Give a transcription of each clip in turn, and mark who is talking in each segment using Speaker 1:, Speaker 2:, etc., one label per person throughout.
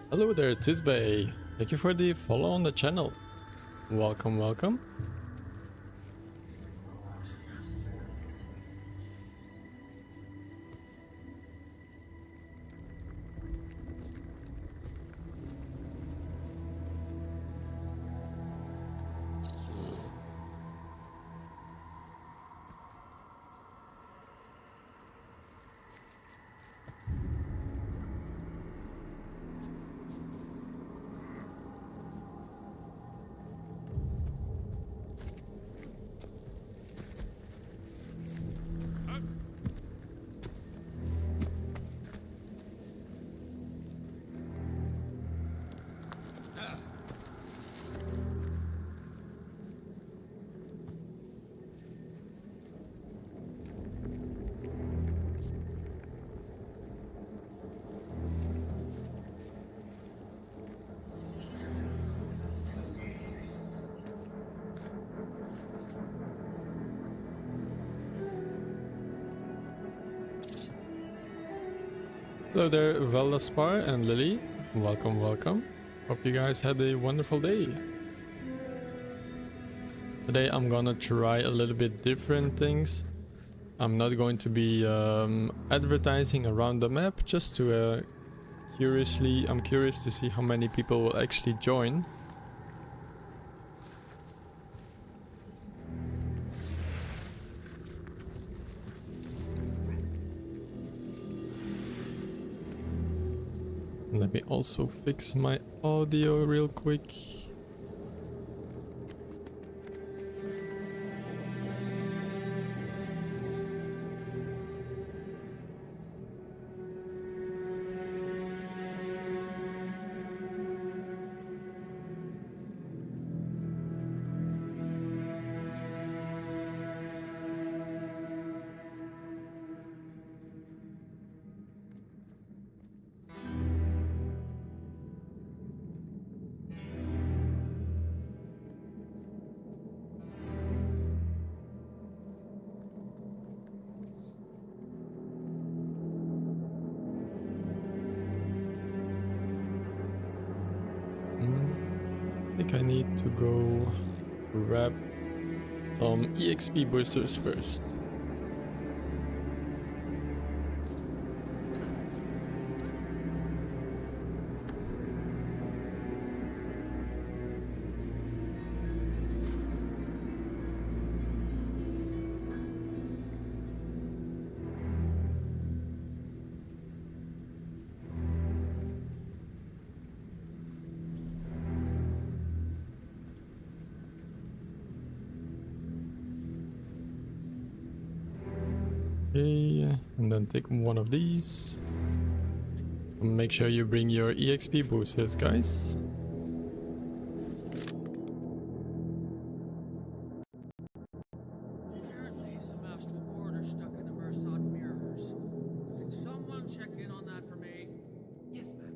Speaker 1: Hello there, Tisbay. Thank you for the follow on the channel. Welcome, welcome. Hello there, Veldaspar and Lily. Welcome, welcome. Hope you guys had a wonderful day. Today I'm gonna try a little bit different things. I'm not going to be advertising around the map, just to I'm curious to see how many people will actually join. Let me also fix my audio real quick. I think I need to go grab some EXP boosters first. Okay, and then take one of these. So make sure you bring your EXP boosters, guys.
Speaker 2: Apparently, some astral board are stuck in the Mersat mirrors. Can someone check in on that for me? Yes, ma'am.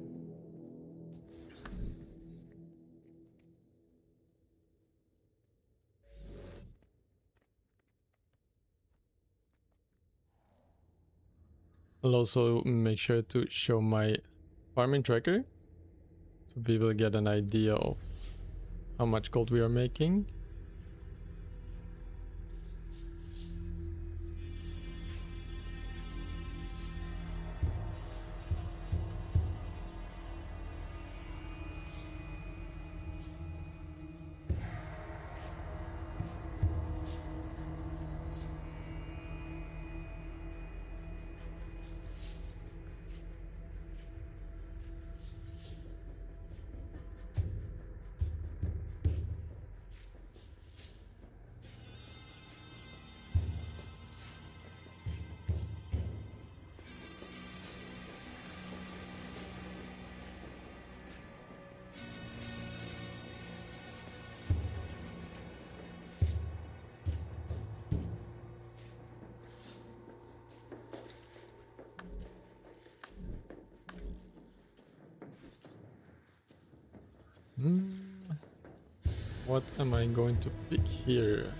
Speaker 1: I'll also make sure to show my farming tracker so people get an idea of how much gold we are making. What am I going to pick here?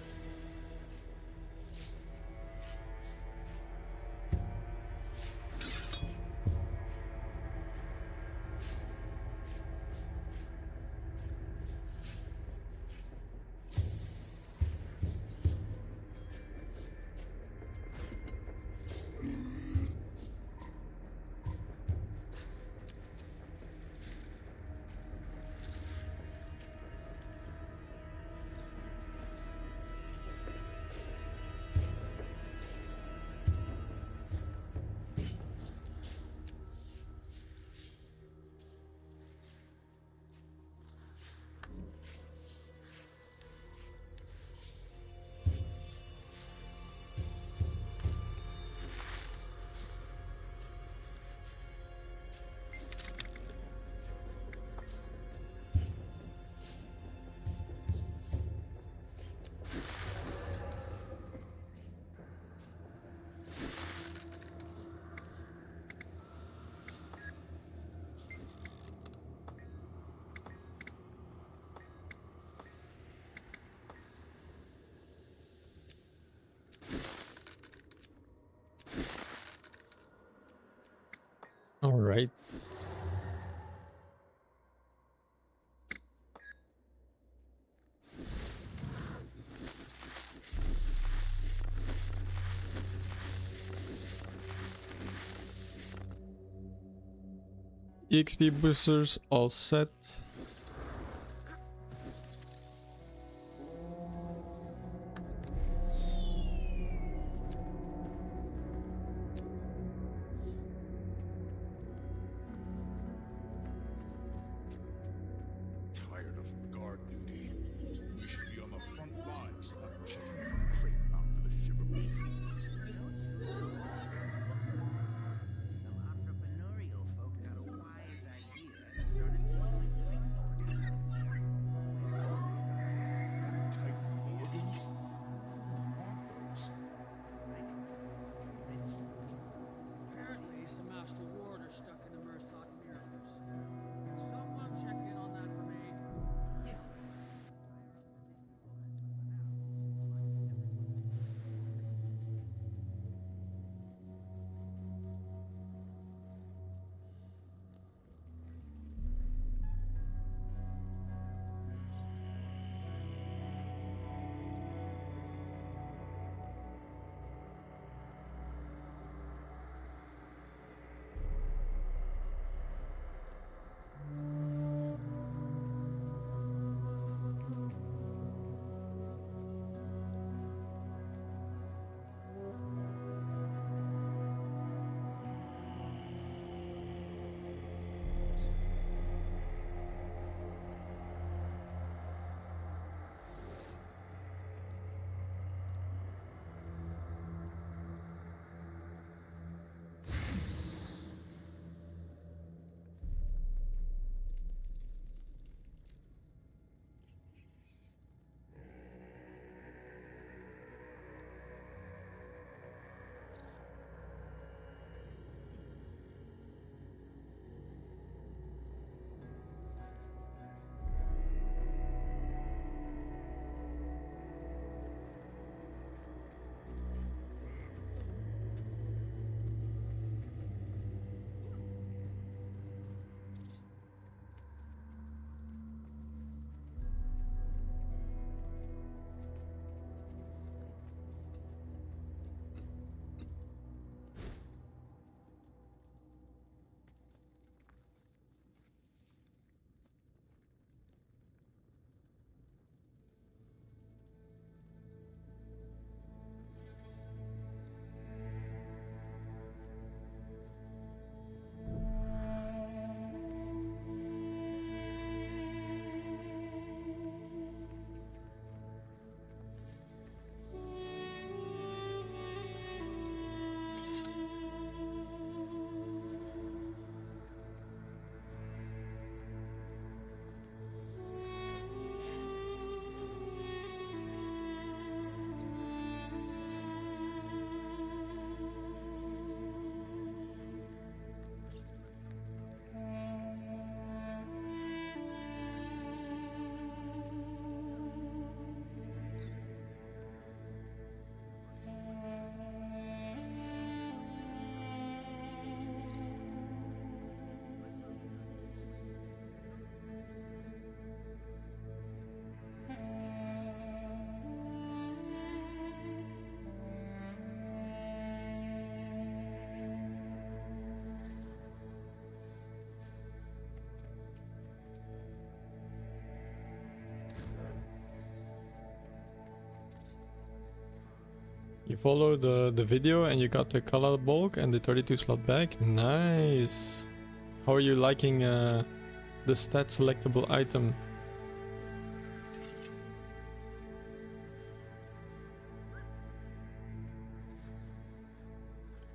Speaker 1: EXP boosters all set.
Speaker 3: Tired of guard duty. We should be on the front lines, not checking every crate out for the ship of beef.
Speaker 4: Some entrepreneurial folk got a wise idea and started smuggling Titan organs.
Speaker 3: Titan organs? Who want those?
Speaker 2: Apparently, some astral ward are stuck in the Mersat mirrors. Can someone check in on that for me? Yes, ma'am.
Speaker 1: You follow the video and you got the color bulk and the 32 slot back. Nice. How are you liking the stat selectable item?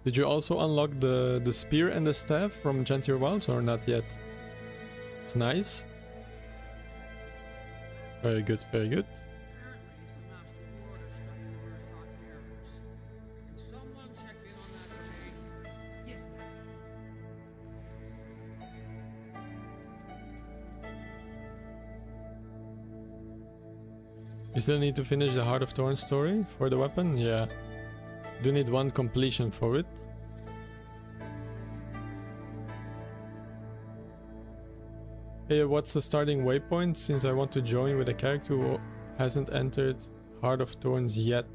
Speaker 1: Did you also unlock the spear and the staff from Gentile Wilds or not yet? It's nice. Very good, very good.
Speaker 2: Apparently, some astral ward are stuck in the Mersat mirrors. Can someone check in on that for me? Yes, ma'am.
Speaker 1: You still need to finish the Heart of Thorns story for the weapon? Yeah. Do need one completion for it. Hey, what's the starting waypoint since I want to join with a character who hasn't entered Heart of Thorns yet?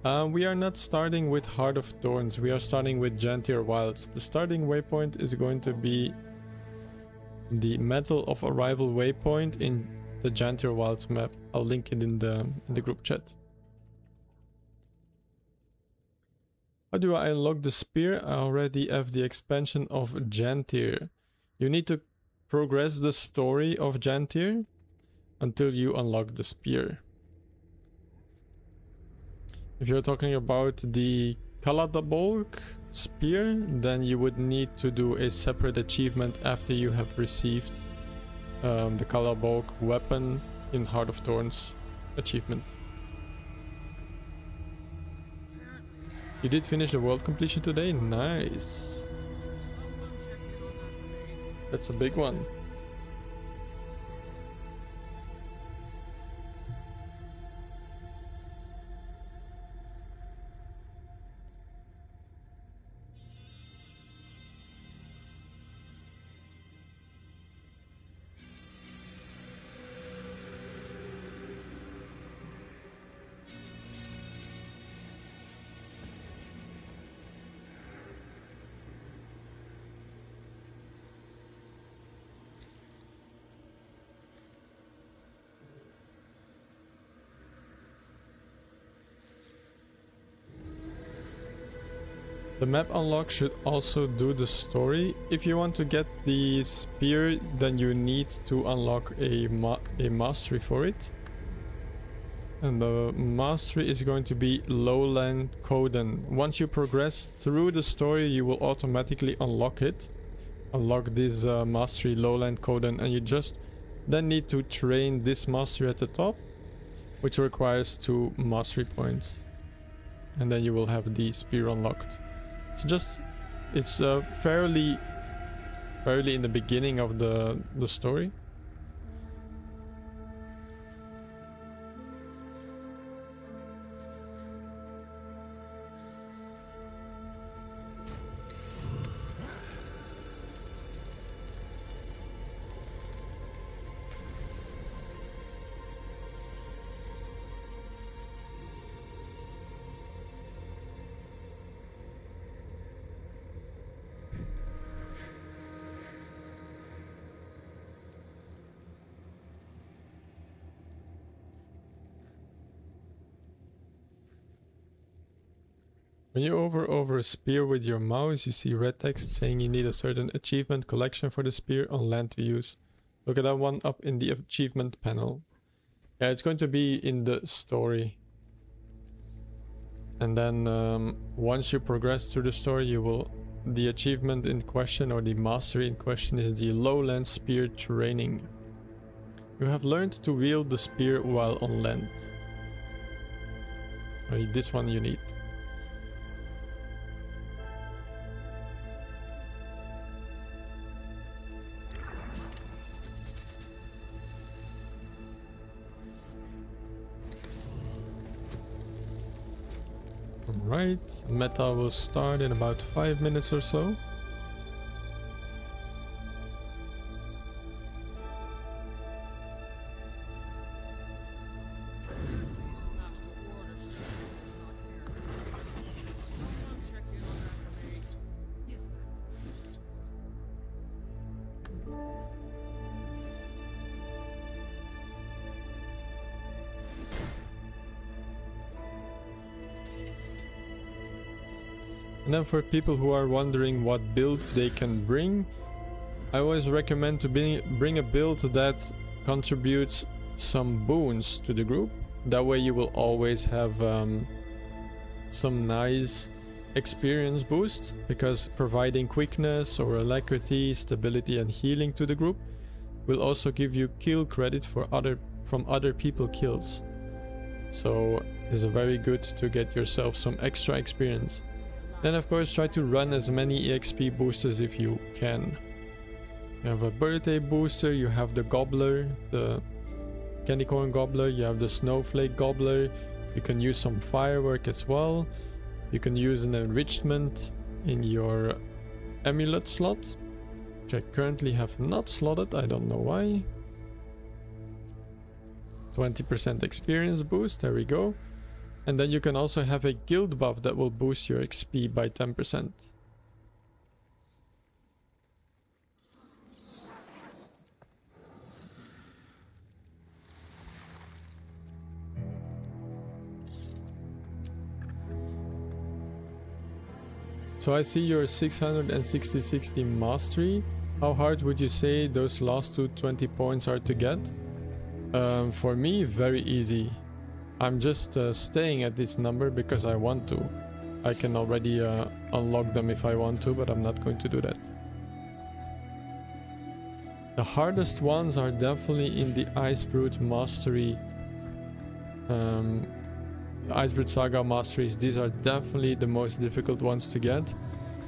Speaker 1: We are not starting with Heart of Thorns, we are starting with Gentile Wilds. The starting waypoint is going to be the Metal of Arrival waypoint in the Jantir Wilds map. I'll link it in the group chat. How do I unlock the spear? I already have the expansion of Jantir. You need to progress the story of Jantir until you unlock the spear. If you're talking about the Kaladabolk spear, then you would need to do a separate achievement after you have received the Kaladabolk weapon in Heart of Thorns achievement. You did finish the world completion today? Nice. That's a big one. The map unlock should also do the story. If you want to get the spear, then you need to unlock a mastery for it. And the mastery is going to be Lowland Coden. Once you progress through the story, you will automatically unlock it. Unlock this mastery Lowland Coden, and you just then need to train this mastery at the top, which requires 2 mastery points. And then you will have the spear unlocked. It's fairly in the beginning of the story. When you hover over a spear with your mouse, you see red text saying you need a certain achievement collection for the spear on land to use. Look at that one up in the achievement panel. Yeah, it's going to be in the story. And then once you progress through the story, the achievement in question, or the mastery in question, is the Lowland Spear Training. You have learned to wield the spear while on land. This one you need. Right, meta will start in about 5 minutes or so. And then for people who are wondering what build they can bring, I always recommend to bring a build that contributes some boons to the group. That way you will always have some nice experience boost, because providing quickness or alacrity, stability and healing to the group will also give you kill credit from other people kills. So it's very good to get yourself some extra experience. Then of course try to run as many EXP boosters if you can. You have a birthday booster, you have the gobbler, the candy corn gobbler, you have the snowflake gobbler, you can use some firework as well. You can use an enrichment in your amulet slot, which I currently have not slotted, I don't know why. 20% experience boost, there we go. And then you can also have a guild buff that will boost your XP by 10%. So I see your 660 mastery. How hard would you say those last 220 points are to get? For me, very easy. I'm just staying at this number because I want to. I can already unlock them if I want to, but I'm not going to do that. The hardest ones are definitely in the Icebrute Mastery. Icebrute Saga Masteries. These are definitely the most difficult ones to get,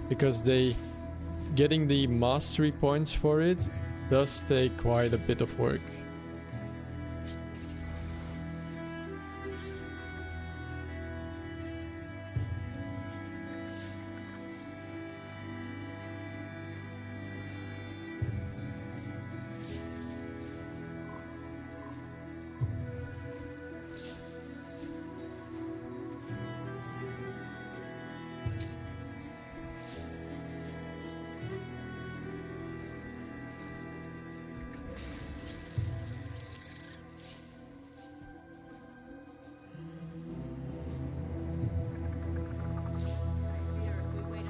Speaker 1: because getting the mastery points for it does take quite a bit of work.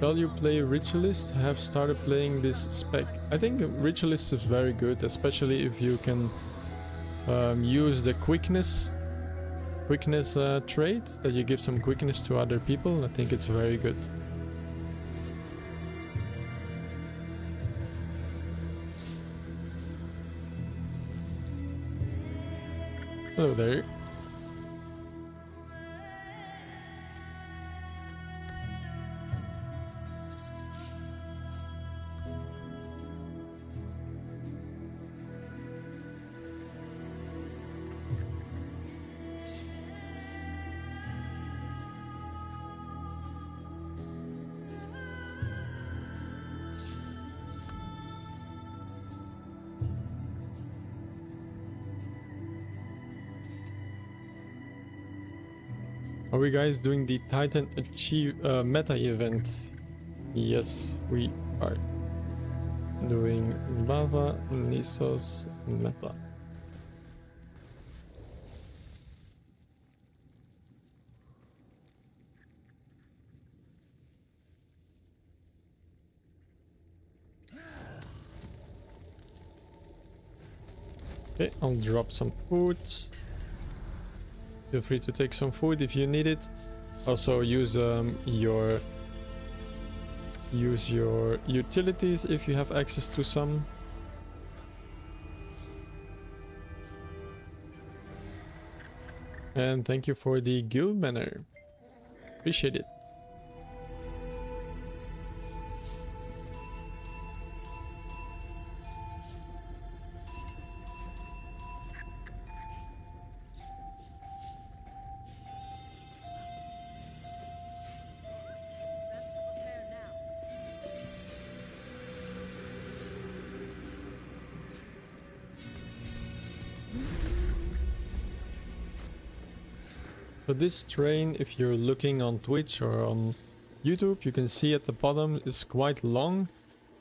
Speaker 1: Shall you play Ritualist? I have started playing this spec. I think Ritualist is very good, especially if you can use the quickness trait, that you give some quickness to other people. I think it's very good. Hello there. Are we guys doing the Titan meta event? Yes, we are doing Lava Nissos meta. Okay, I'll drop some food. Feel free to take some food if you need it. Also use your utilities if you have access to some. And thank you for the guild banner. Appreciate it. So this train, if you're looking on Twitch or on YouTube, you can see at the bottom is quite long.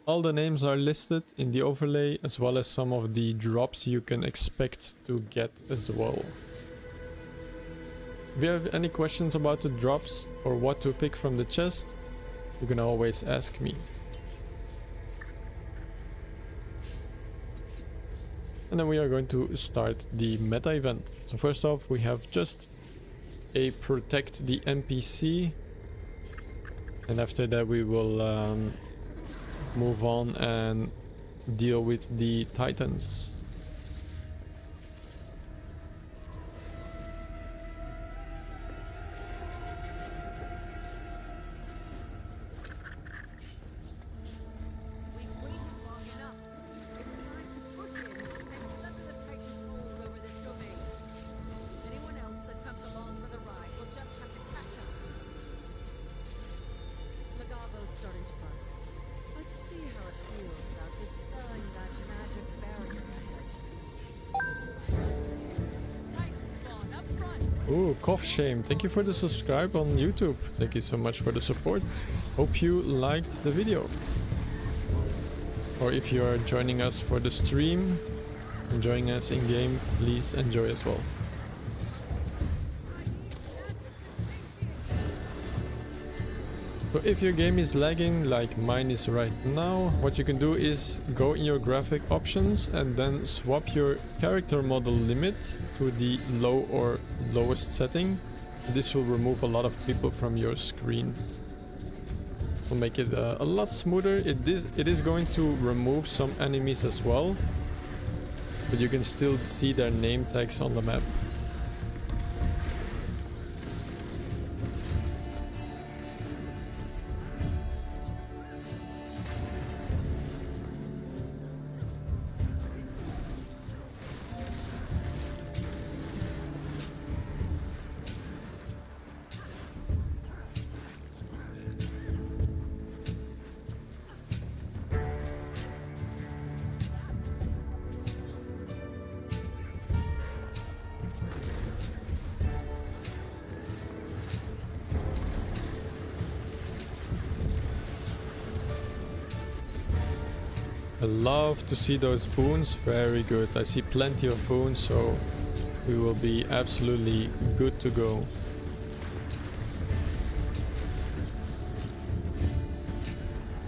Speaker 1: All the names are listed in the overlay, as well as some of the drops you can expect to get as well. If you have any questions about the drops or what to pick from the chest, you can always ask me. And then we are going to start the meta event. So first off, we have just a protect the NPC, and after that we will move on and deal with the Titans. Ooh, Cough Shame, thank you for the subscribe on YouTube. Thank you so much for the support. Hope you liked the video. Or if you are joining us for the stream, enjoying us in game, please enjoy as well. So So if your game is lagging like mine is right now, what you can do is go in your graphic options and then swap your character model limit to the low or lowest setting. This will remove a lot of people from your screen. This will make it a lot smoother. It is going to remove some enemies as well, but you can still see their name tags on the map. I love to see those boons. Very good. I see plenty of boons, so we will be absolutely good to go.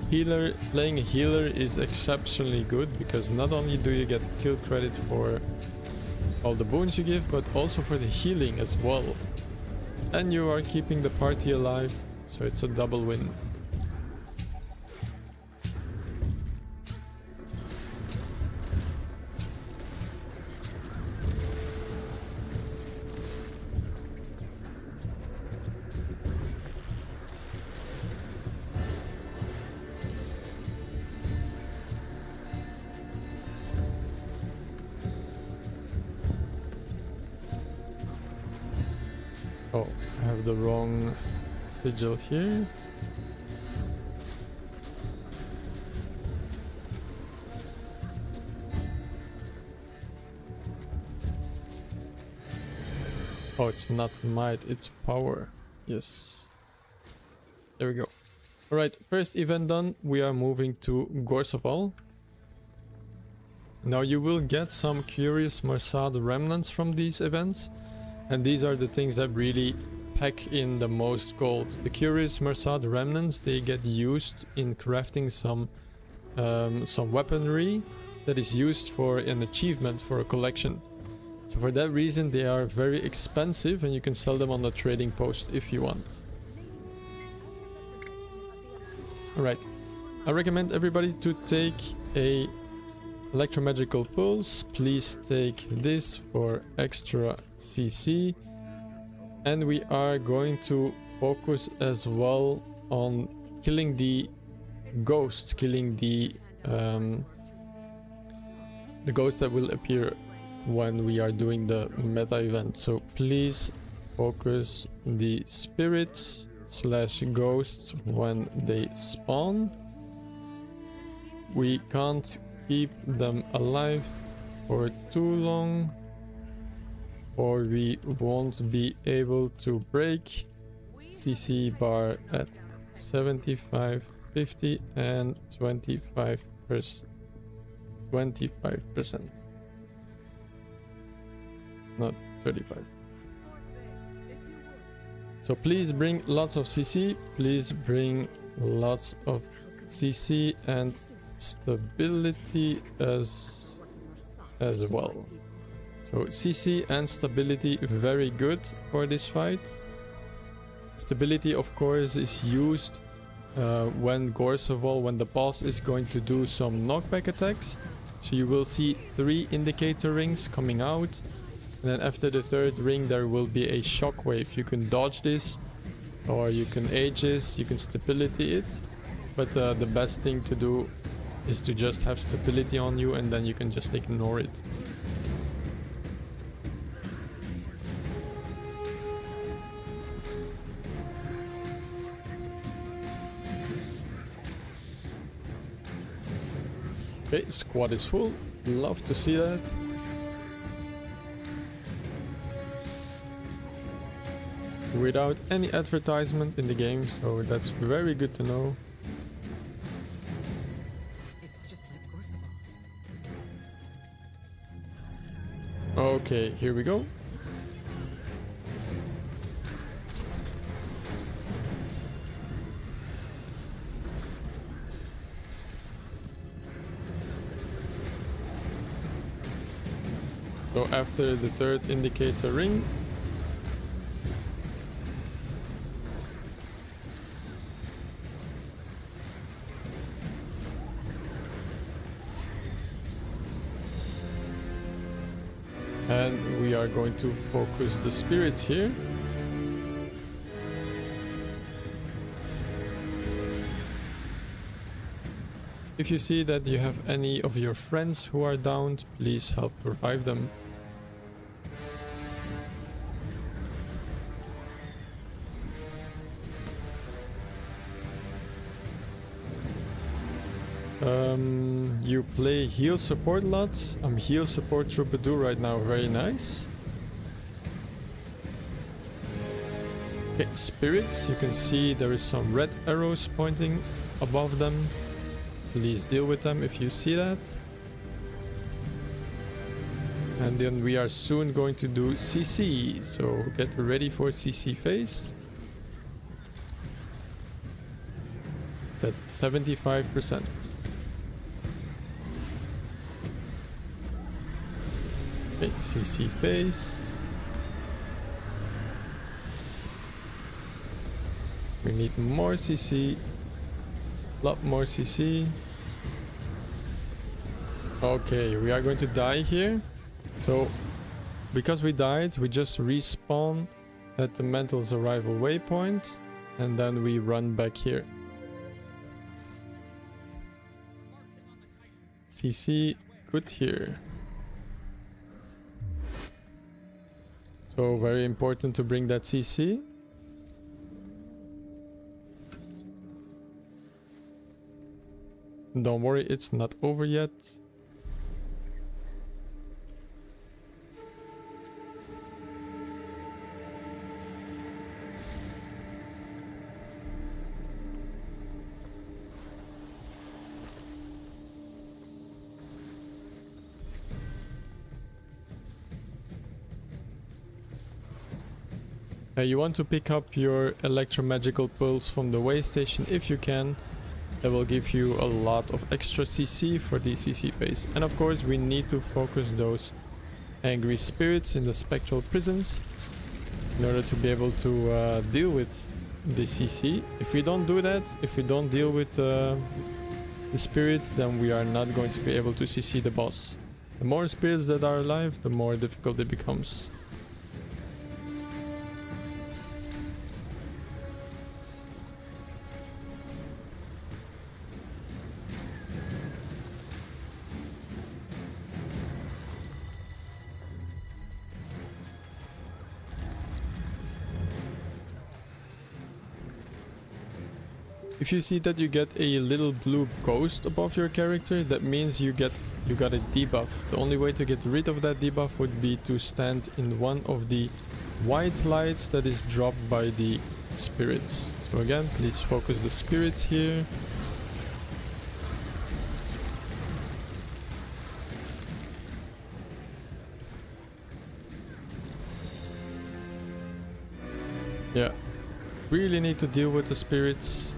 Speaker 1: Healer, playing a healer is exceptionally good because not only do you get kill credit for all the boons you give, but also for the healing as well. And you are keeping the party alive, so it's a double win. Oh, I have the wrong sigil here. Oh, it's not might, it's power. Yes. There we go. Alright, first event done. We are moving to Gorseval. Now you will get some curious Marsad remnants from these events. And these are the things that really pack in the most gold. The curious Marsad remnants, they get used in crafting some weaponry that is used for an achievement for a collection. So for that reason they are very expensive and you can sell them on the trading post if you want. Alright, I recommend everybody to take a electromagical pulse. Please take this for extra CC, and we are going to focus as well on killing the ghosts, killing the ghosts that will appear when we are doing the meta event. So please focus the spirits / ghosts when they spawn. We can't keep them alive for too long or we won't be able to break CC bar at 75, 50 and 25%. Not 35. So please bring lots of CC, please bring lots of CC and stability as well. So CC and stability very good for this fight. Stability of course is used when Gorseval, when the boss is going to do some knockback attacks. So you will see 3 indicator rings coming out, and then after the 3rd ring there will be a shockwave. You can dodge this or you can Aegis, you can stability it, but the best thing to do is to just have stability on you and then you can just ignore it. Okay, squad is full. Love to see that. Without any advertisement in the game, so that's very good to know. Okay, here we go. So after the third indicator ring, and we are going to focus the spirits here. If you see that you have any of your friends who are downed, please help revive them. You play heal support lots. I'm heal support troubadour right now, very nice. Okay, spirits, you can see there is some red arrows pointing above them. Please deal with them if you see that. And then we are soon going to do CC, so get ready for CC phase. It's at 75%. Okay, CC phase. We need more CC. Lot more CC. Okay, we are going to die here. So, because we died, we just respawn at the Mental's arrival waypoint, and then we run back here. CC, good here. So, very important to bring that CC. Don't worry, it's not over yet. You want to pick up your electromagical pulse from the way station if you can. That will give you a lot of extra CC for the CC phase. And of course we need to focus those angry spirits in the spectral prisons in order to be able to deal with the CC. If we don't do that, if we don't deal with the spirits, then we are not going to be able to CC the boss. The more spirits that are alive, the more difficult it becomes. If you see that you get a little blue ghost above your character, that means you got a debuff. The only way to get rid of that debuff would be to stand in one of the white lights that is dropped by the spirits. So again, please focus the spirits here. Yeah, really need to deal with the spirits.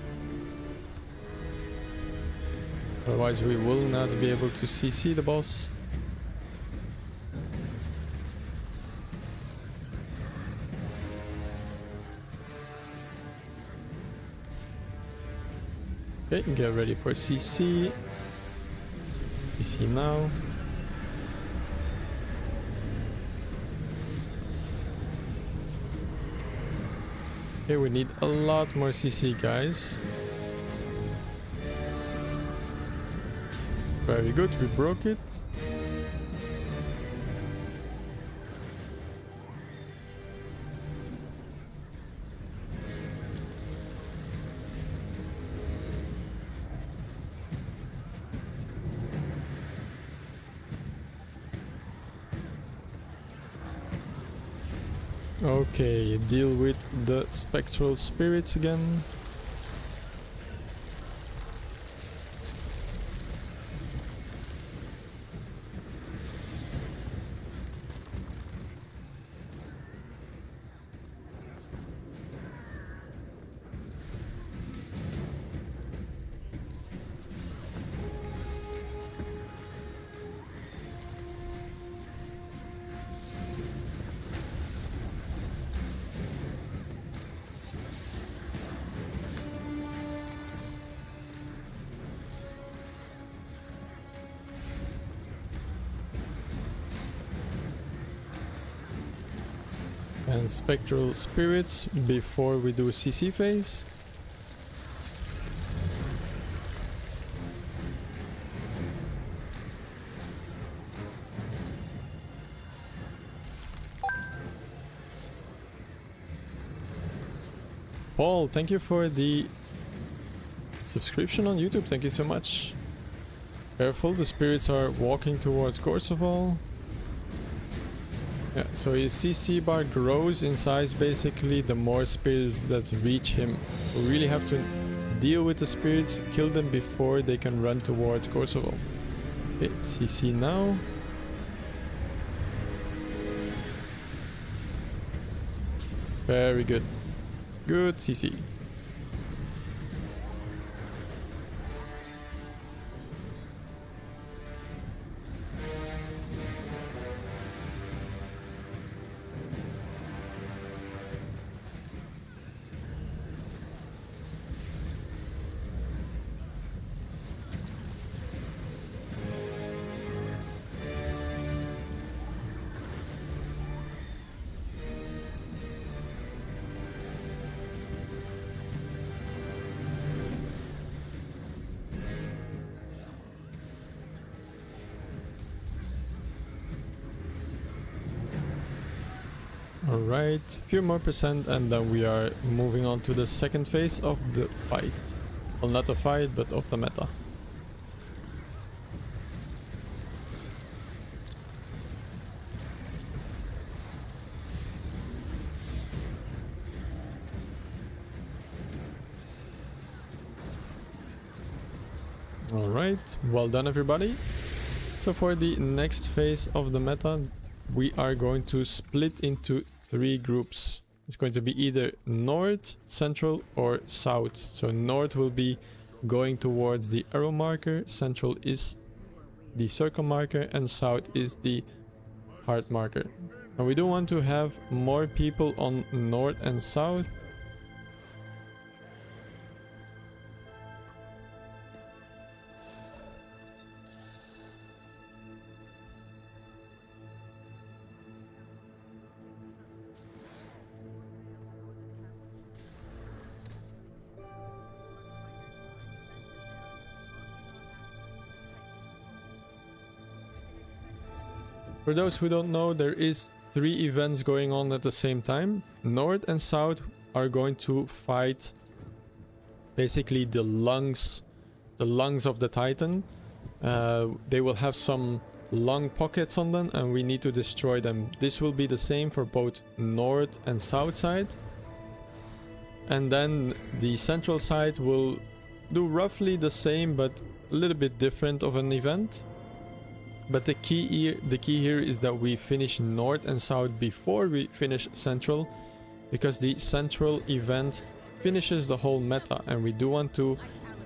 Speaker 1: Otherwise we will not be able to CC the boss. Okay, get ready for CC. CC now. Okay, we need a lot more CC, guys. Very good, we broke it. Okay, deal with the spectral spirits again. and spectral spirits before we do CC phase. Paul, thank you for the subscription on YouTube. Thank you so much. Careful, the spirits are walking towards Corsoval. Yeah, so his CC bar grows in size basically the more spirits that reach him. We really have to deal with the spirits, kill them before they can run towards Corsoval. Okay, CC now. Very good. Good CC. Alright, few more percent and then we are moving on to the second phase of the fight. Well, not a fight, but of the meta. Alright, well done everybody. So for the next phase of the meta, we are going to split into 3 groups. It's going to be either north, central or south. So north will be going towards the arrow marker, central is the circle marker and south is the heart marker. And we do want to have more people on north and south. For those who don't know, there is 3 events going on at the same time. North and South are going to fight basically the lungs of the Titan. They will have some lung pockets on them and we need to destroy them. This will be the same for both North and South side. And then the central side will do roughly the same but a little bit different of an event. But the key here is that we finish north and south before we finish central, because the central event finishes the whole meta and we do want to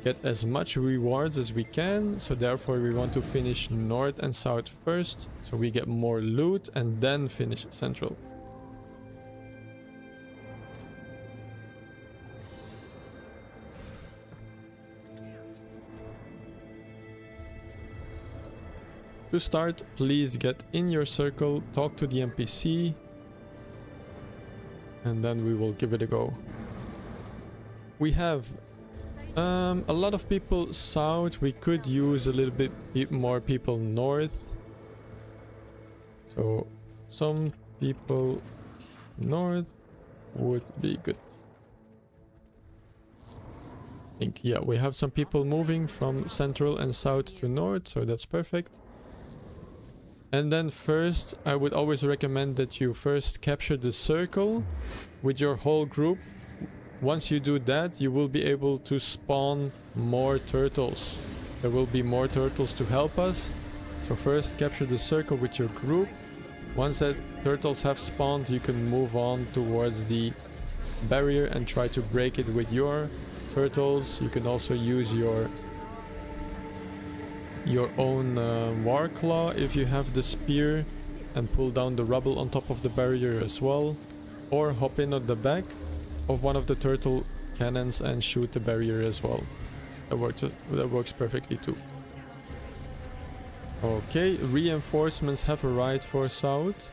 Speaker 1: get as much rewards as we can, so therefore we want to finish north and south first so we get more loot and then finish central. To start, please get in your circle, talk to the NPC, and then we will give it a go. We have a lot of people south. We could use a little bit more people north. So some people north would be good. I think, yeah, we have some people moving from central and south to north, so that's perfect. And then first, I would always recommend that you first capture the circle with your whole group. Once you do that, you will be able to spawn more turtles. There will be more turtles to help us. So first capture the circle with your group. Once that turtles have spawned, you can move on towards the barrier and try to break it with your turtles. You can also use your own war claw if you have the spear and pull down the rubble on top of the barrier as well, or hop in at the back of one of the turtle cannons and shoot the barrier as well. That works perfectly too. Okay, reinforcements have arrived for south.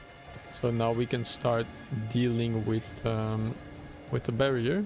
Speaker 1: So now we can start dealing with the barrier.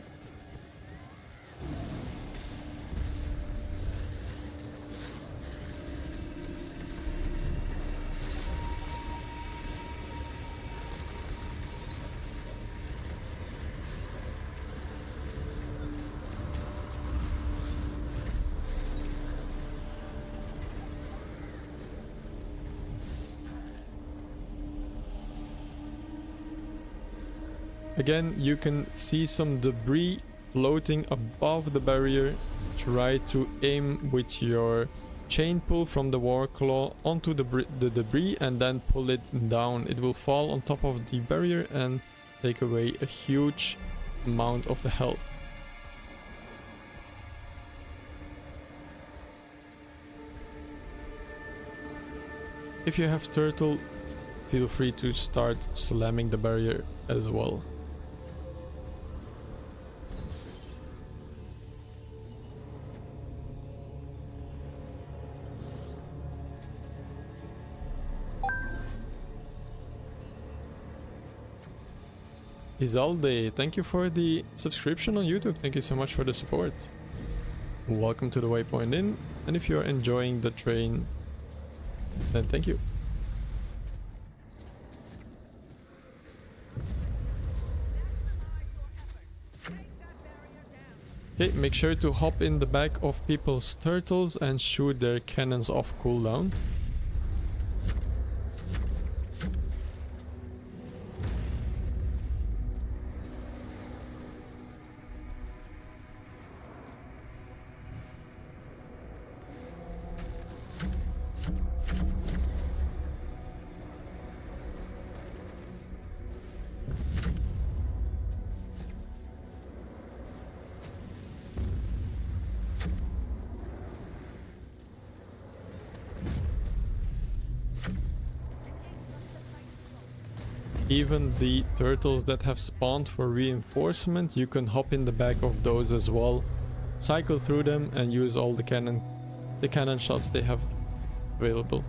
Speaker 1: Again, you can see some debris floating above the barrier. Try to aim with your chain pull from the war claw onto the debris and then pull it down. It will fall on top of the barrier and take away a huge amount of the health. If you have turtle, feel free to start slamming the barrier as well. Izalde, thank you for the subscription on YouTube. Thank you so much for the support. Welcome to the Waypoint Inn. And if you're enjoying the train, then thank you. Okay, make sure to hop in the back of people's turtles and shoot their cannons off cooldown. Even the turtles that have spawned for reinforcement, you can hop in the back of those as well, cycle through them and use all the cannon shots they have available.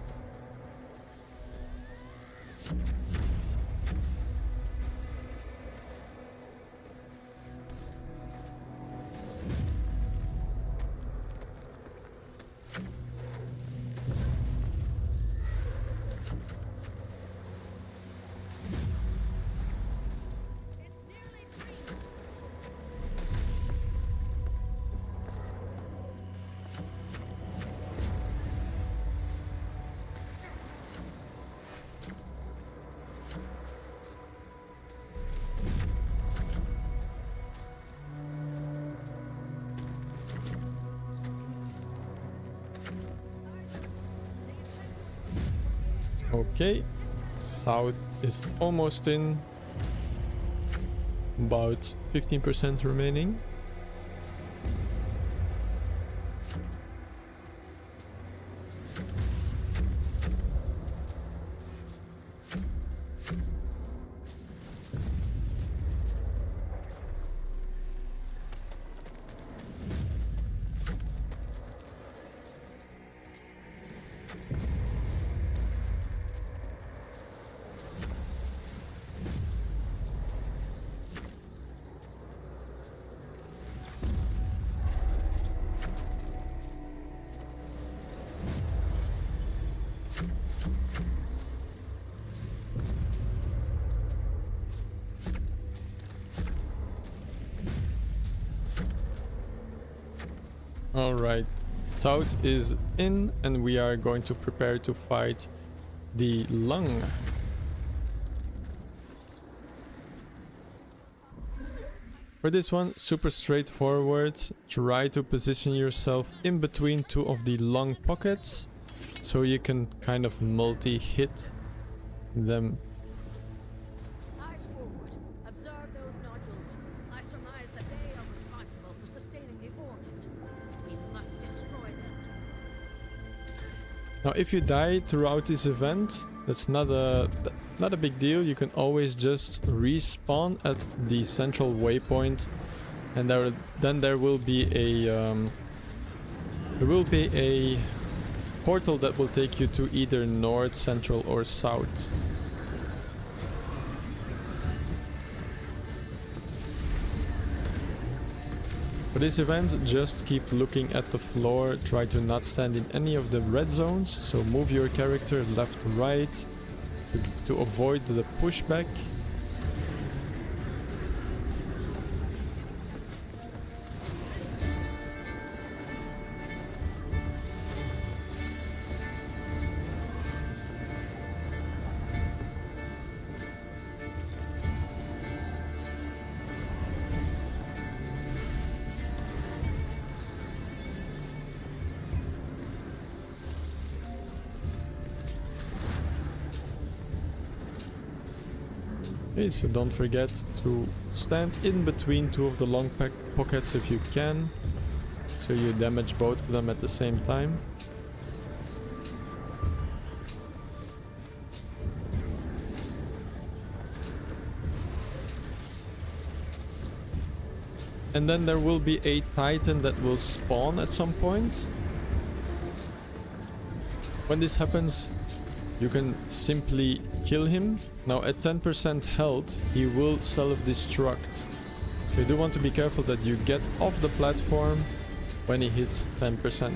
Speaker 1: Okay, south is almost in, about 15% remaining. Alright, south is in and we are going to prepare to fight the lung. For this one, super straightforward. Try to position yourself in between two of the lung pockets so you can kind of multi-hit them.
Speaker 5: Eyes forward. Observe those nodules. I surmise that they are responsible for sustaining the organ. We must destroy them.
Speaker 1: Now, if you die throughout this event, that's not a big deal. You can always just respawn at the central waypoint, and then there will be a portal that will take you to either north, central, or south. For this event, just keep looking at the floor, try to not stand in any of the red zones, so move your character left to right to avoid the pushback. Okay, so don't forget to stand in between two of the long pockets if you can, so you damage both of them at the same time. And then there will be a Titan that will spawn at some point. When this happens, you can simply kill him. Now at 10% health, he will self-destruct. So you do want to be careful that you get off the platform when he hits 10%.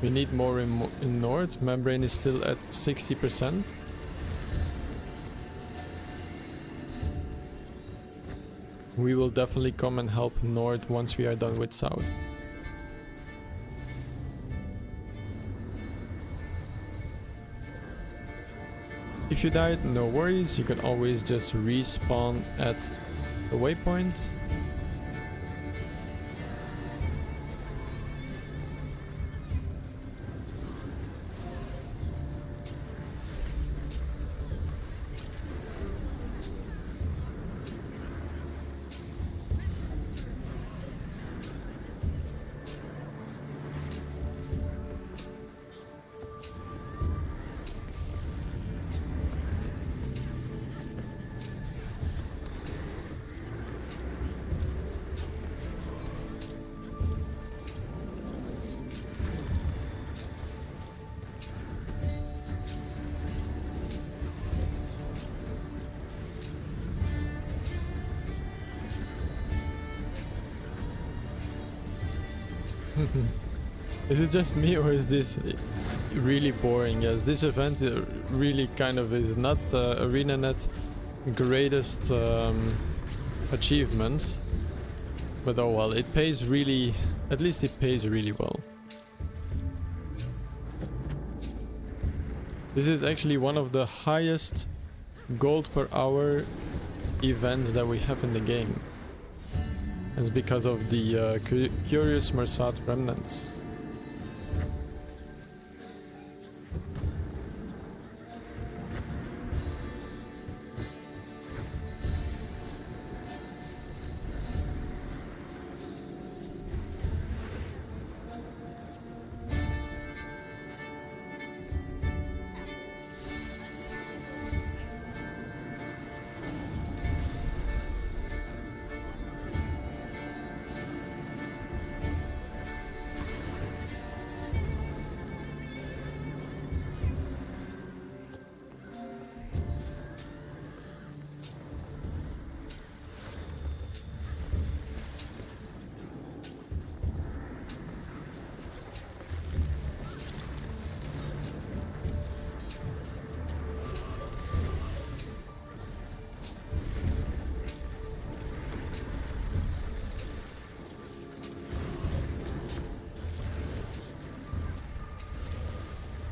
Speaker 1: We need more in north. Membrane is still at 60%. We will definitely come and help north once we are done with south. If you died, no worries. You can always just respawn at the waypoint. Is it just me, or is this really boring? Yes, this event really kind of is not ArenaNet's greatest achievements, but oh well, it pays really, at least it pays really well. This is actually one of the highest gold per hour events that we have in the game. It's because of the Curious Mersat remnants.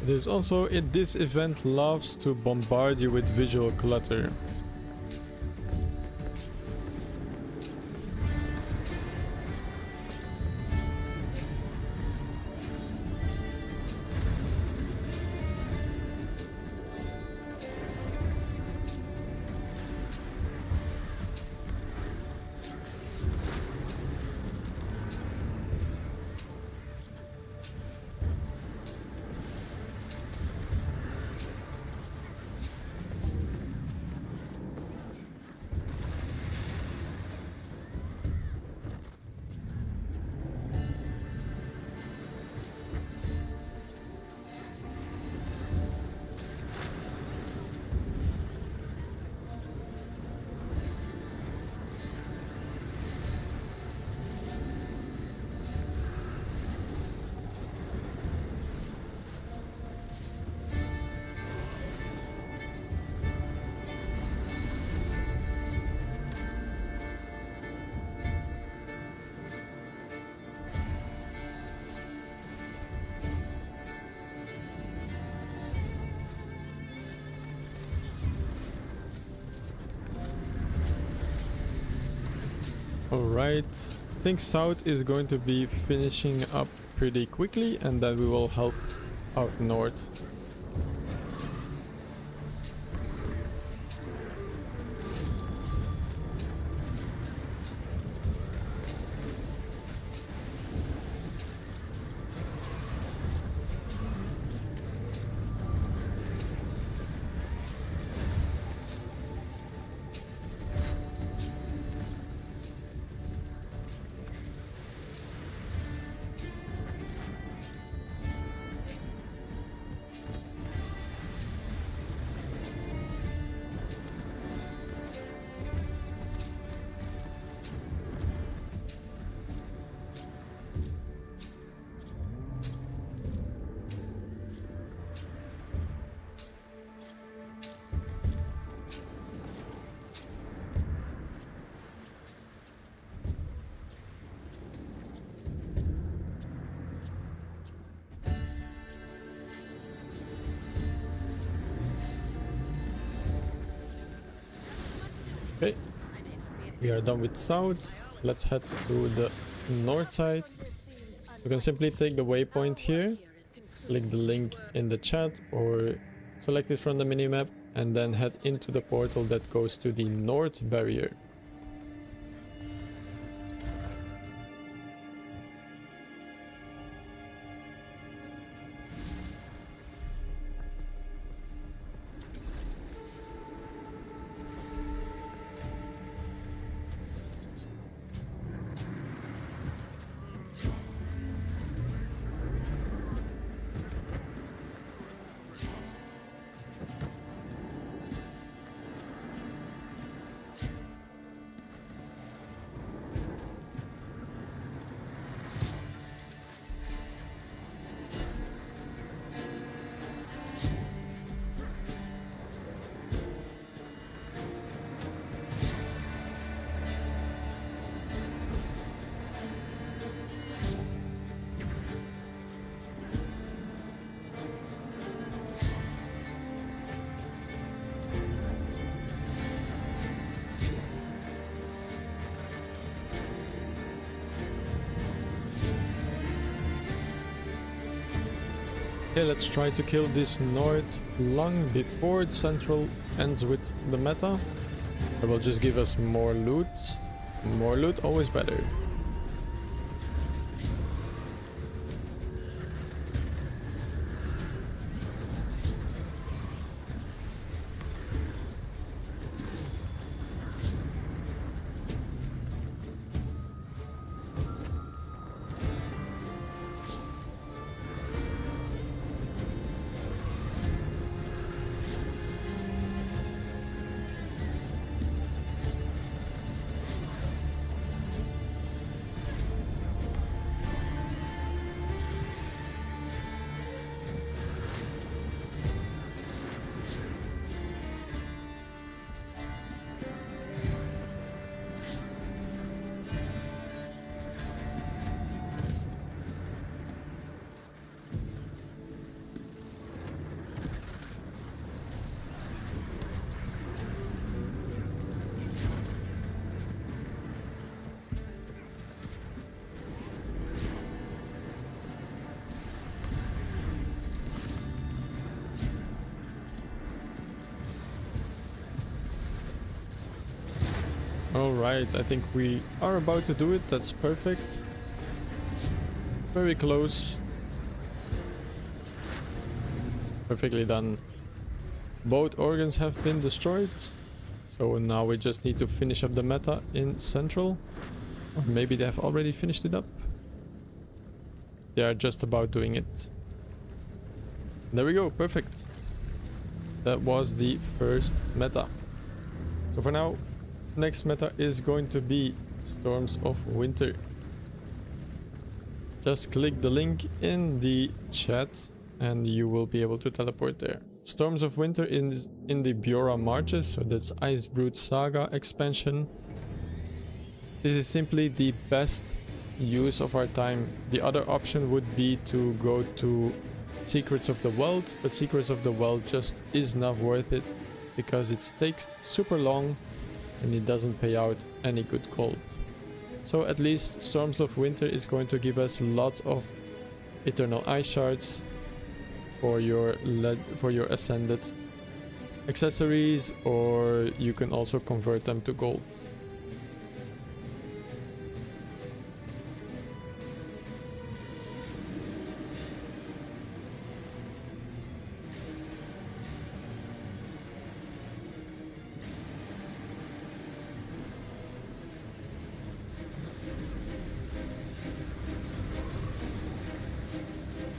Speaker 1: There's also this event loves to bombard you with visual clutter. Alright, I think south is going to be finishing up pretty quickly, and then we will help out north. Okay, we are done with south. Let's head to the north side. You can simply take the waypoint here, click the link in the chat or select it from the minimap, and then head into the portal that goes to the north barrier. Okay, let's try to kill this north long before the central ends with the meta. It will just give us more loot. More loot, always better. Alright, I think we are about to do it. That's perfect. Very close. Perfectly done. Both organs have been destroyed. So now we just need to finish up the meta in Central. Or maybe they have already finished it up. They are just about doing it. There we go, perfect. That was the first meta. So for now, next meta is going to be Storms of Winter. Just click the link in the chat and you will be able to teleport there. Storms of Winter is in the Biora Marches, so that's Icebrood Saga expansion. This is simply the best use of our time. The other option would be to go to Secrets of the World, but Secrets of the World just is not worth it because it takes super long and it doesn't pay out any good gold. So at least Storms of Winter is going to give us lots of Eternal Ice Shards for your Ascended accessories, or you can also convert them to gold.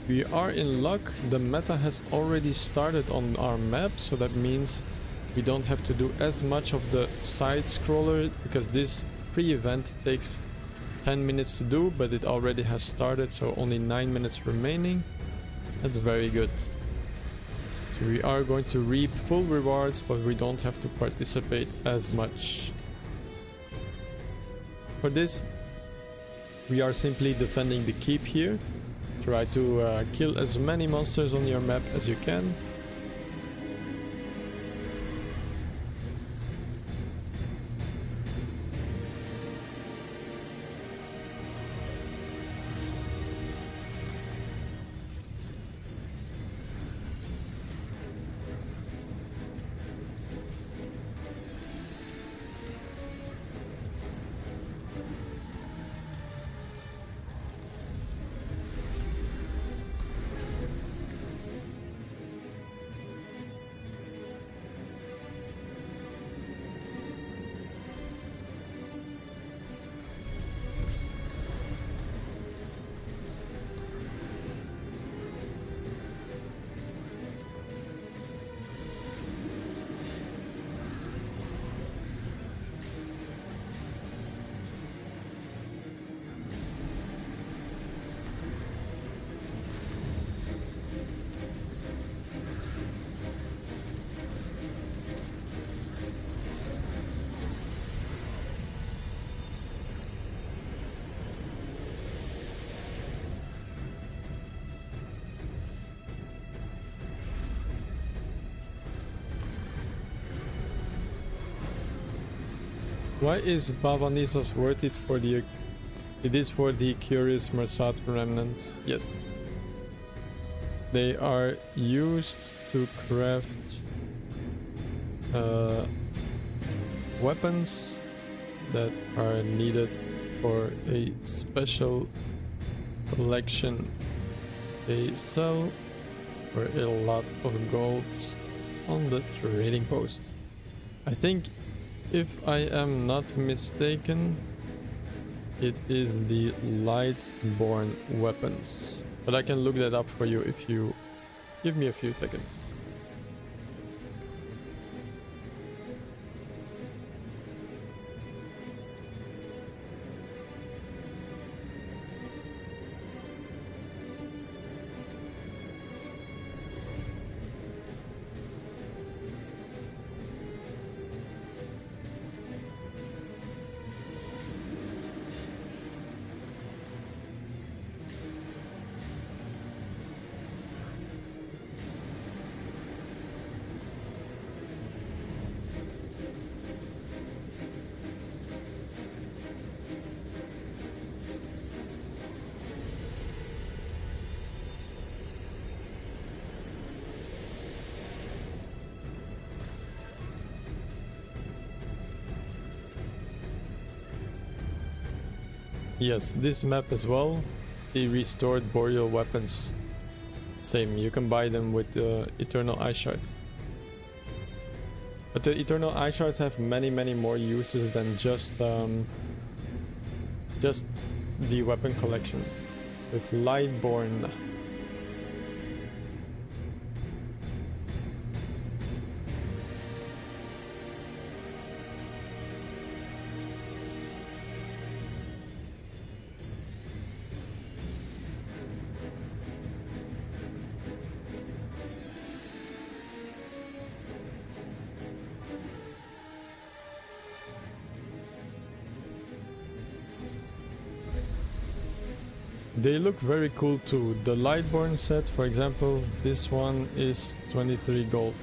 Speaker 1: We are in luck. The meta has already started on our map, so that means we don't have to do as much of the side scroller, because this pre-event takes 10 minutes to do, but it already has started, so only 9 minutes remaining. That's very good. So we are going to reap full rewards, but we don't have to participate as much. For this, we are simply defending the keep here. Try to kill as many monsters on your map as you can. Why is Bavanissos worth it for the... It is for the Curious Mersat remnants. Yes. They are used to craft weapons that are needed for a special collection. They sell for a lot of gold on the trading post. I think, if I am not mistaken, it is the Lightborn weapons. But I can look that up for you if you give me a few seconds. Yes, this map as well, the restored boreal weapons. Same, you can buy them with Eternal Ice Shards. But the Eternal Ice Shards have many more uses than just the weapon collection. So it's Lightborn. They look very cool too. The Lightborn set, for example, this one is 23 gold.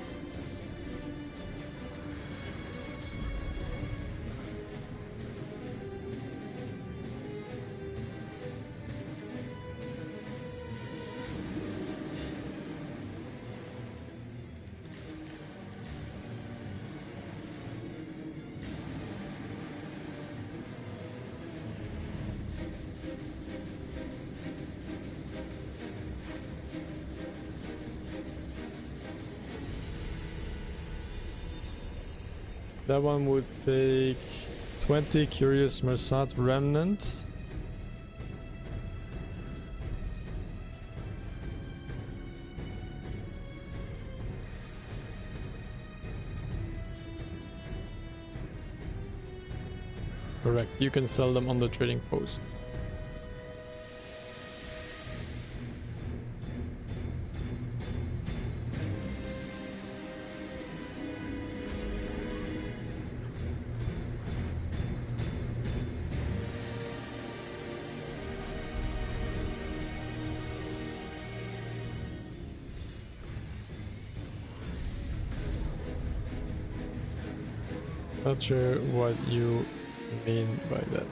Speaker 1: That one would take 20 Curious Mersat Remnants. Correct, you can sell them on the trading post. Not sure what you mean by that.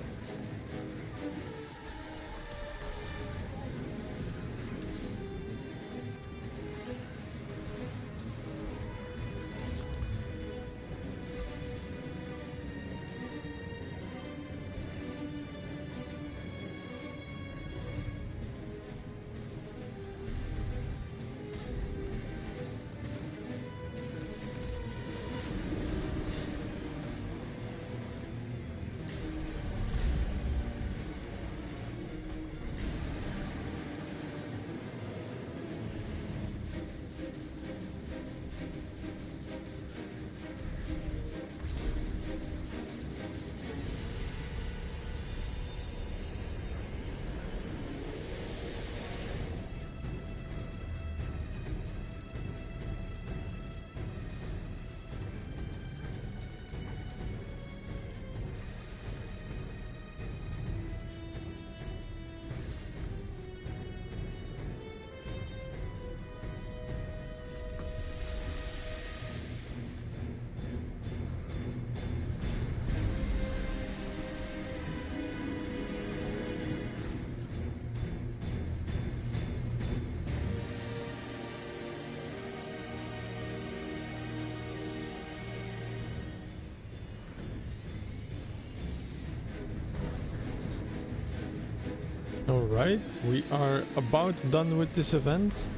Speaker 1: Alright, we are about done with this event.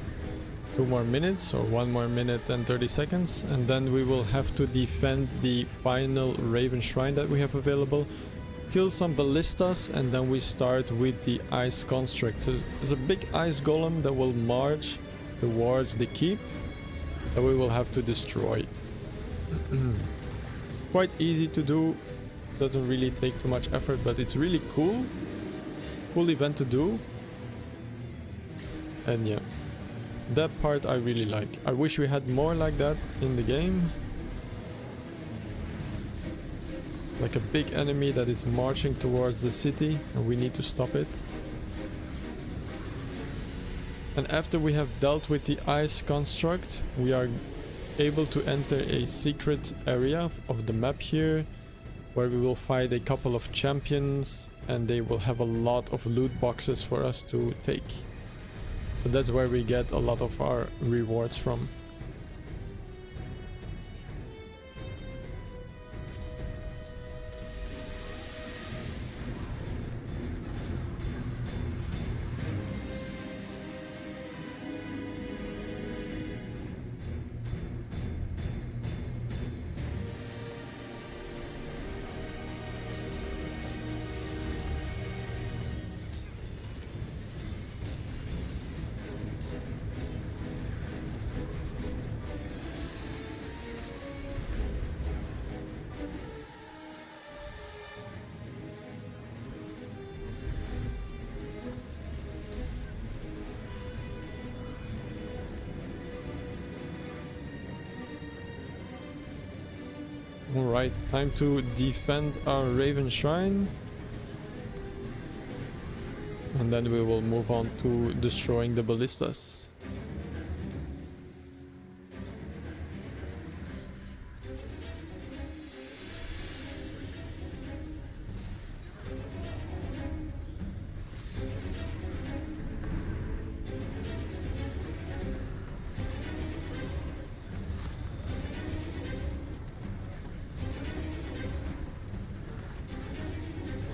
Speaker 1: 2 more minutes or 1 more minute and 30 seconds, and then we will have to defend the final Raven Shrine that we have available, kill some ballistas, and then we start with the ice construct. So there's a big ice golem that will march towards the keep that we will have to destroy. Quite easy to do, doesn't really take too much effort, but it's really cool event to do. And yeah, that part I really like. I wish we had more like that in the game, like a big enemy that is marching towards the city and we need to stop it. And after we have dealt with the ice construct, we are able to enter a secret area of the map here, where we will fight a couple of champions and they will have a lot of loot boxes for us to take. So that's where we get a lot of our rewards from. Alright, time to defend our Raven Shrine. And then we will move on to destroying the ballistas.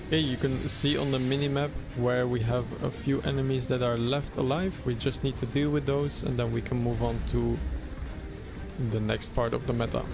Speaker 1: Okay, you can see on the minimap where we have a few enemies that are left alive. We just need to deal with those and then we can move on to the next part of the meta.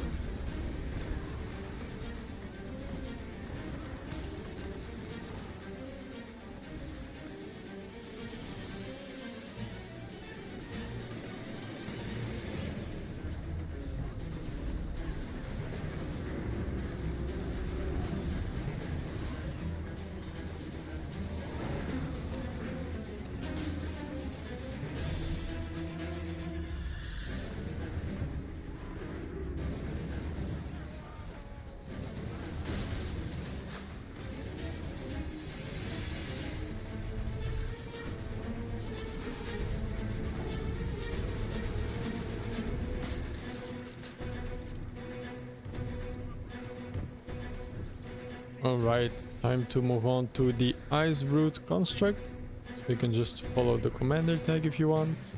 Speaker 1: Alright, time to move on to the Ice Brute construct. So you can just follow the commander tag if you want.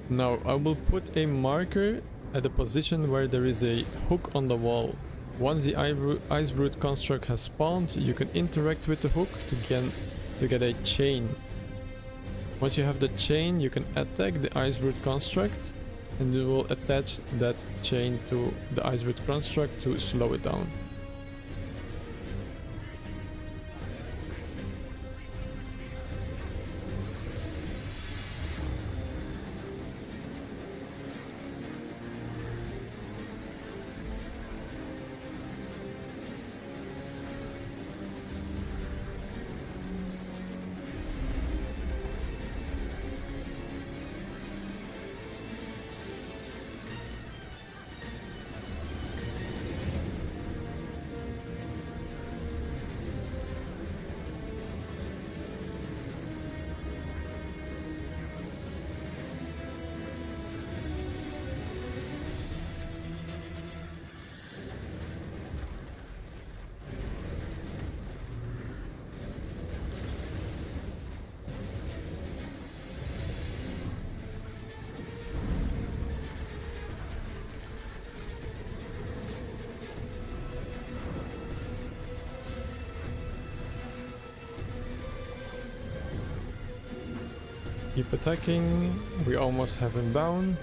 Speaker 1: Now I will put a marker at the position where there is a hook on the wall. Once the Ice Brute construct has spawned, you can interact with the hook to get a chain. Once you have the chain, you can attack the Ice Brute construct, and you will attach that chain to the Ice Brute construct to slow it down. Keep attacking, we almost have him down.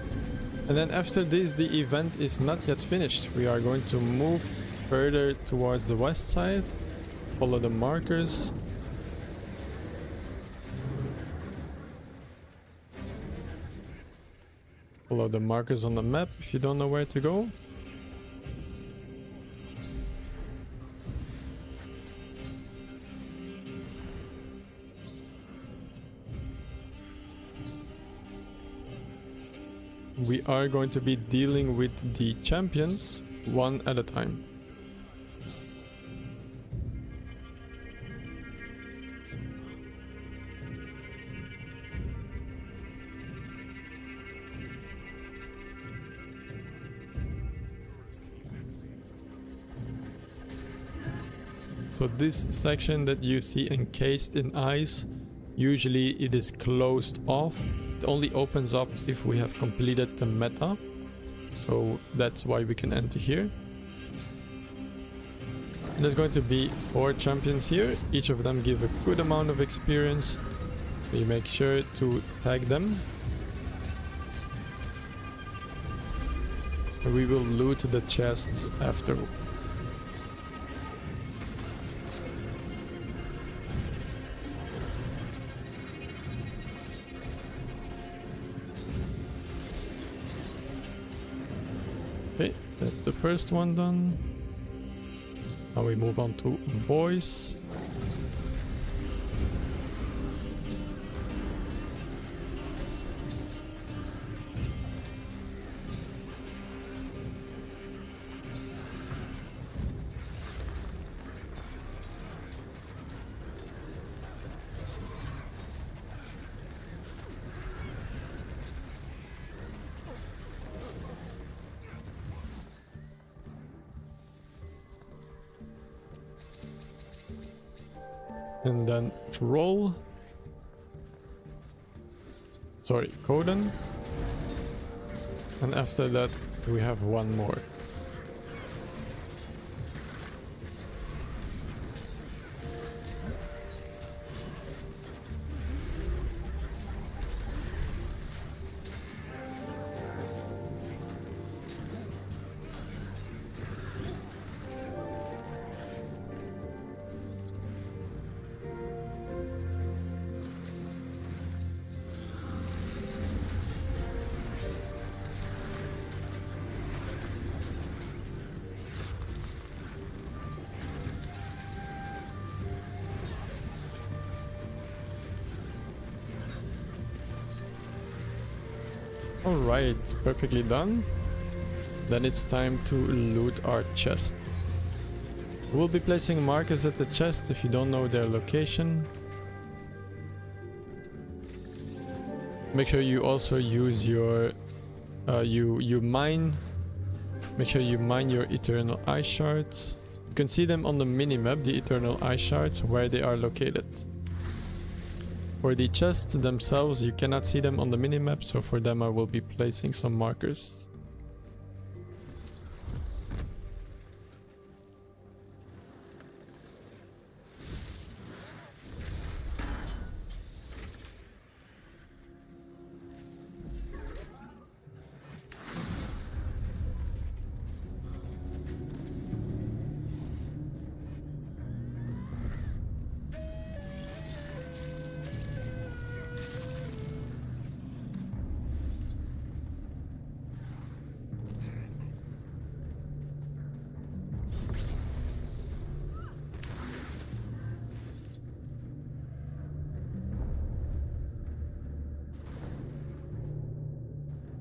Speaker 1: And then after this, the event is not yet finished. We are going to move further towards the west side, follow the markers. Follow the markers on the map if you don't know where to go. We are going to be dealing with the champions one at a time. So this section that you see encased in ice, usually it is closed off. It only opens up if we have completed the meta. So that's why we can enter here. And there's going to be 4 champions here. Each of them give a good amount of experience. So you make sure to tag them. And we will loot the chests after. Okay, that's the first one done. Now we move on to voice. And then troll. Sorry, Coden. And after that we have one more. Alright, perfectly done. Then it's time to loot our chest. We'll be placing markers at the chest if you don't know their location. Make sure you also use your you mine Make sure you mine your eternal ice shards. You can see them on the minimap, the eternal ice shards, where they are located. For the chests themselves, you cannot see them on the minimap, so for them I will be placing some markers.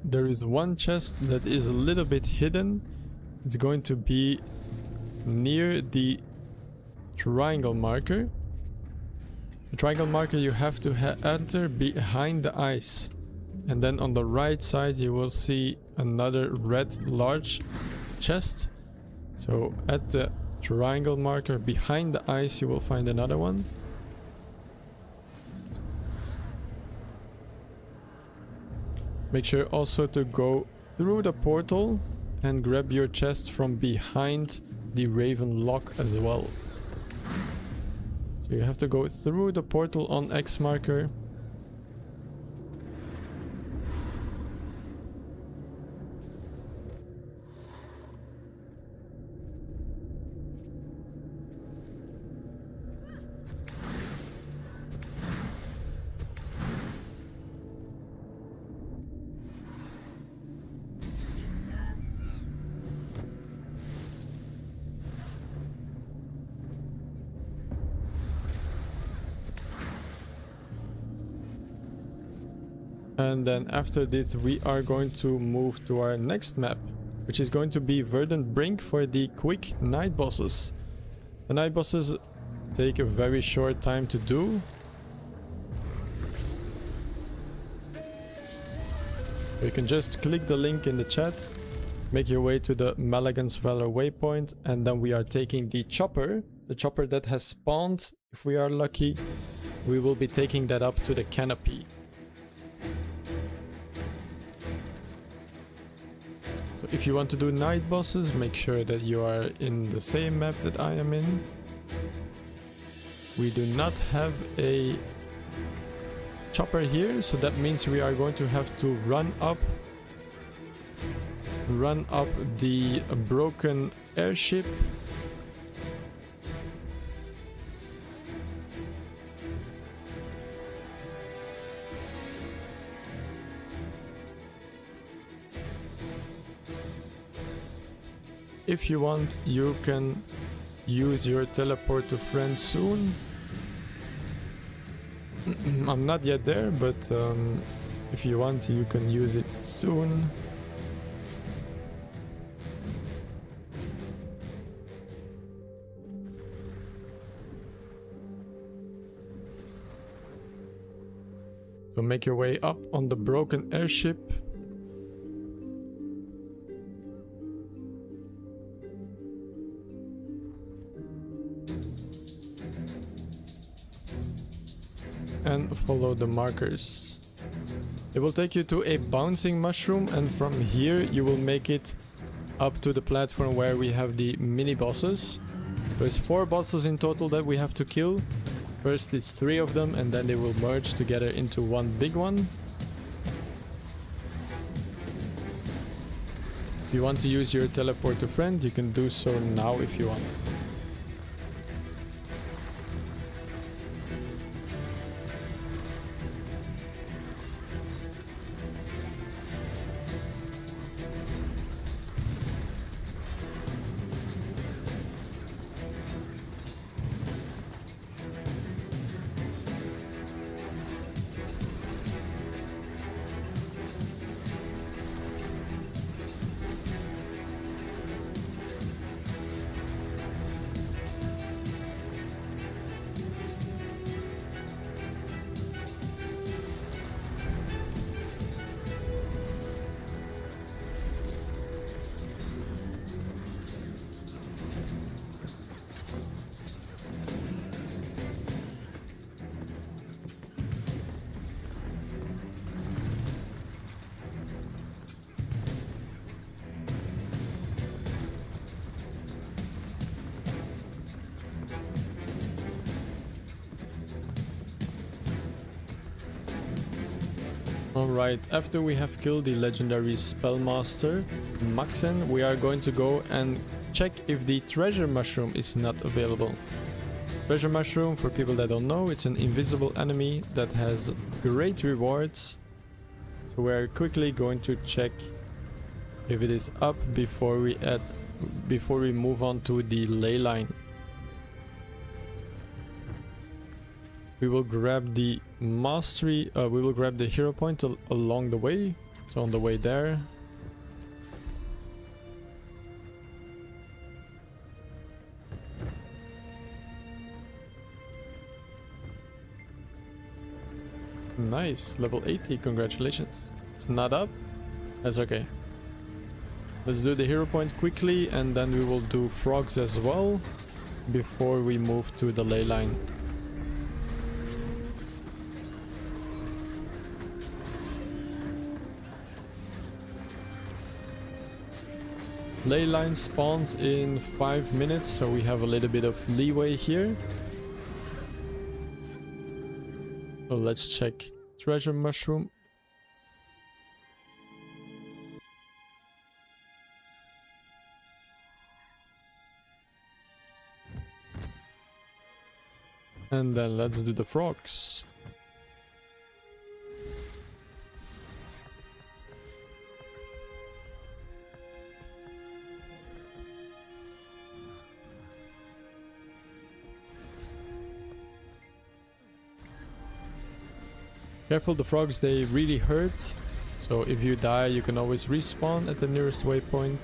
Speaker 1: There is one chest that is a little bit hidden. It's going to be near the triangle marker. The triangle marker you have to enter behind the ice. And then on the right side you will see another red large chest. So at the triangle marker behind the ice you will find another one. Make sure also to go through the portal and grab your chest from behind the Raven lock as well. So you have to go through the portal on X marker. And then after this we are going to move to our next map, which is going to be Verdant Brink for the quick night bosses. The night bosses take a very short time to do. You can just click the link in the chat, make your way to the Malagan's Valor waypoint, and then we are taking the chopper that has spawned. If we are lucky, we will be taking that up to the canopy. So if you want to do night bosses, make sure that you are in the same map that I am in. We do not have a chopper here, so that means we are going to have to run up the broken airship. If you want, you can use your teleport to friend soon. I'm not yet there, but if you want, you can use it soon. So make your way up on the broken airship. And follow the markers. It will take you to a bouncing mushroom, and from here you will make it up to the platform where we have the mini bosses. There's 4 bosses in total that we have to kill. First it's 3 of them, and then they will merge together into one big one. If you want to use your teleport to friend, you can do so now if you want. Alright, after we have killed the legendary spellmaster Maxen, we are going to go and check if the treasure mushroom is not available. Treasure mushroom, for people that don't know, it's an invisible enemy that has great rewards. So we're quickly going to check if it is up before we move on to the ley line. We will grab the mastery, we will grab the hero point along the way. So on the way there. Nice, level 80, congratulations. It's not up? That's okay. Let's do the hero point quickly and then we will do frogs as well before we move to the ley line. Ley line spawns in 5 minutes, so we have a little bit of leeway here. So let's check treasure mushroom. And then let's do the frogs. Careful, the frogs, they really hurt. So if you die, you can always respawn at the nearest waypoint.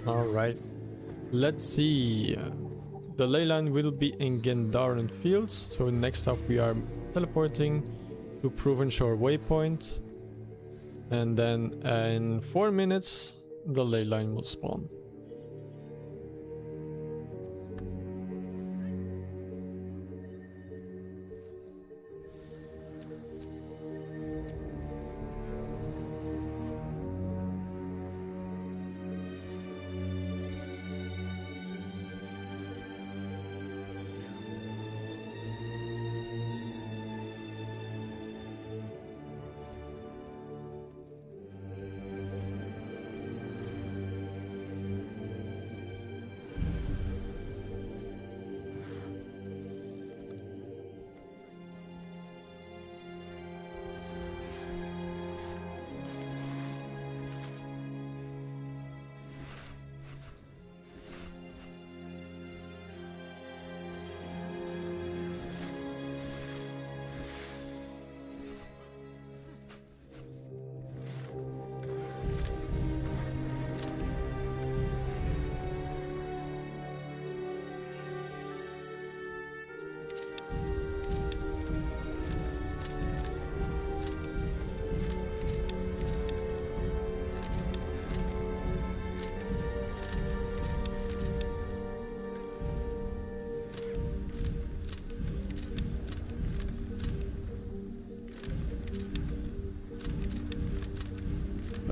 Speaker 1: Alright, let's see. The ley line will be in Gendaran Fields, so next up we are teleporting to Proven Shore Waypoint. And then in 4 minutes, the ley line will spawn.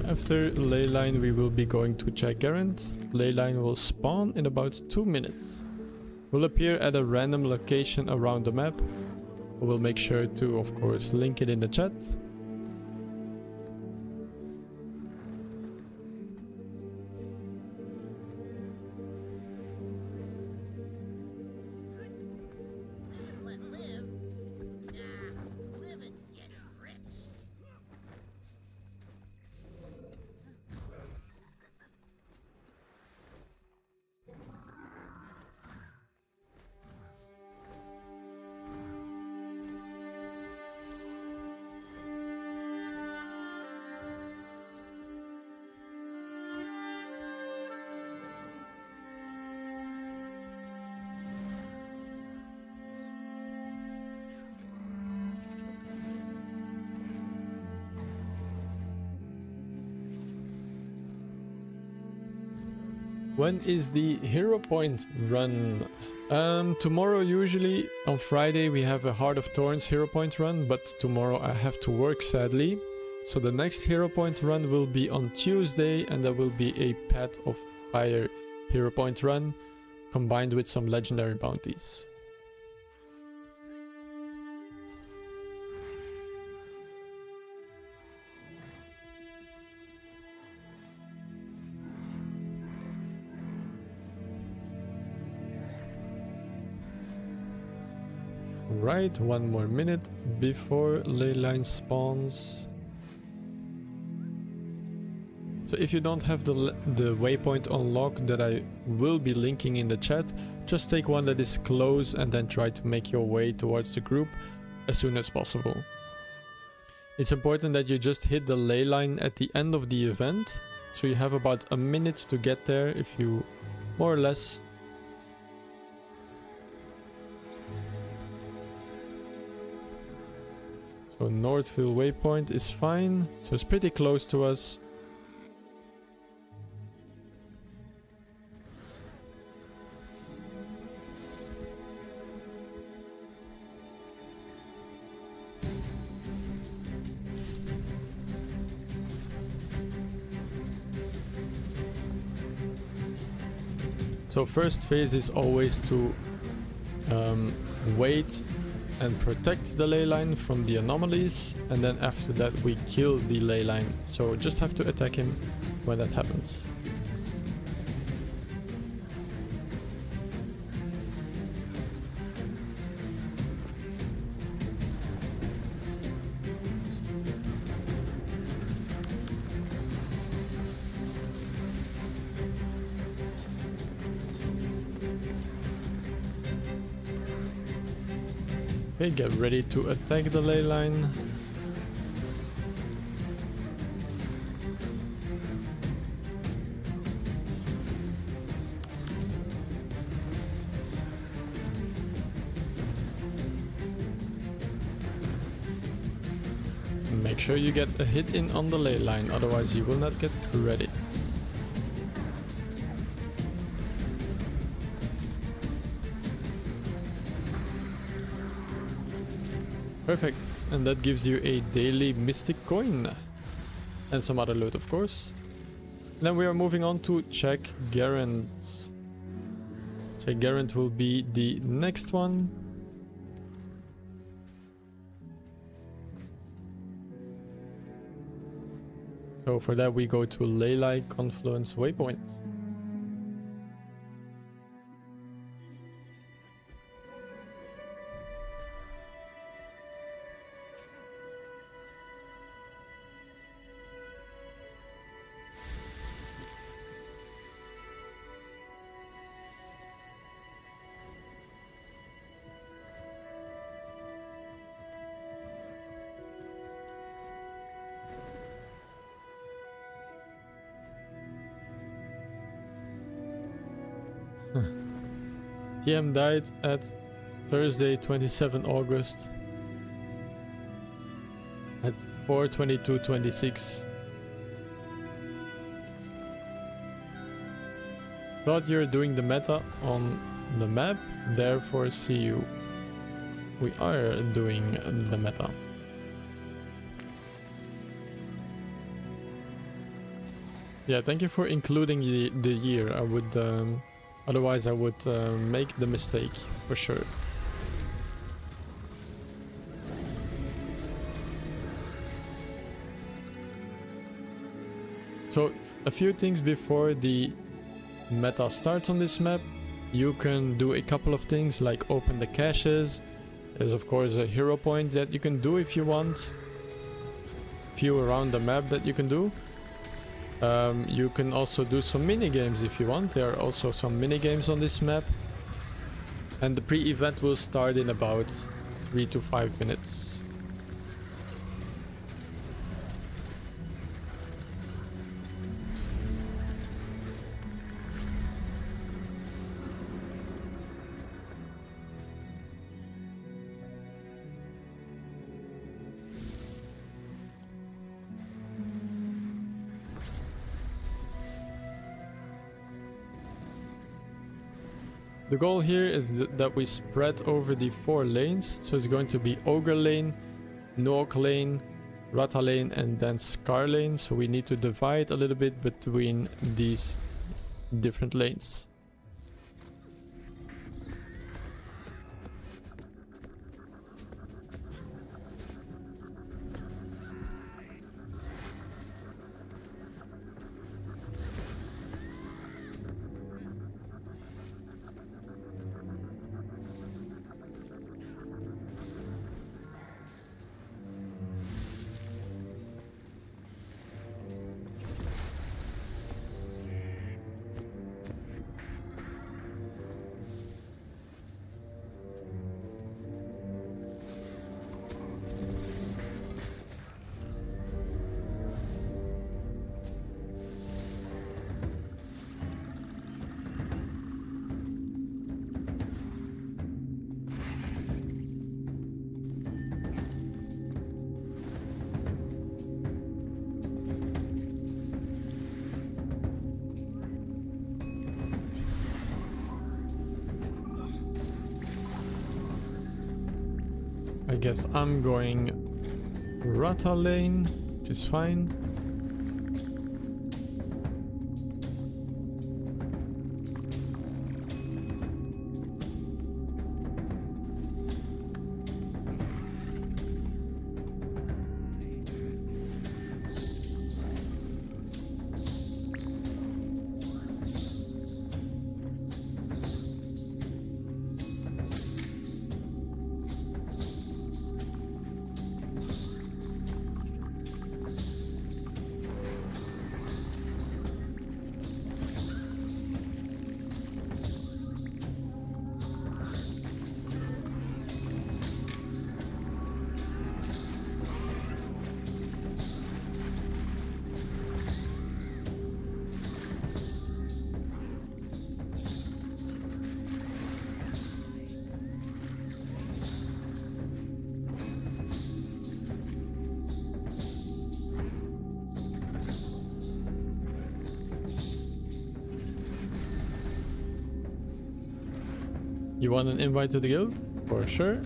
Speaker 1: After Leyline we will be going to Gigarant. Leyline will spawn in about 2 minutes. Will appear at a random location around the map. We'll make sure to, of course, link it in the chat.
Speaker 4: Let live? Nah, live and get rich.
Speaker 1: When is the hero point run? Tomorrow, usually on Friday we have a Heart of Thorns hero point run, but tomorrow I have to work sadly. So the next hero point run will be on Tuesday, and there will be a Path of Fire hero point run combined with some legendary bounties. Right, 1 more minute before leyline spawns. So if you don't have the waypoint unlocked that I will be linking in the chat, just take one that is close and then try to make your way towards the group as soon as possible. It's important that you just hit the ley line at the end of the event, so you have about a minute to get there if you more or less. So Northville waypoint is fine, so it's pretty close to us. So first phase is always to wait and protect the ley line from the anomalies, and then after that we kill the ley line. So just have to attack him when that happens. Okay, get ready to attack the ley line. Make sure you get a hit in on the ley line, otherwise you will not get credits. Perfect, and that gives you a daily mystic coin and some other loot, of course. Then we are moving on to Check Garant. Check Garant will be the next one. So for that we go to Leyline Confluence waypoint. PM died at Thursday 27 August at 4:22:26. Thought you're doing the meta on the map, therefore see you. We are doing the meta. Yeah, thank you for including the year. I would otherwise I would make the mistake for sure. So a few things before the meta starts on this map. You can do a couple of things like open the caches. There's of course a hero point that you can do if you want. Few around the map that you can do. You can also do some mini games if you want. There are also some mini games on this map, and the pre-event will start in about 3 to 5 minutes. The goal here is that we spread over the 4 lanes. So it's going to be Ogre Lane, Nook Lane, Rata Lane, and then Scar Lane. So we need to divide a little bit between these different lanes. I guess I'm going Rata Lane, which is fine. You want an invite to the guild? For sure.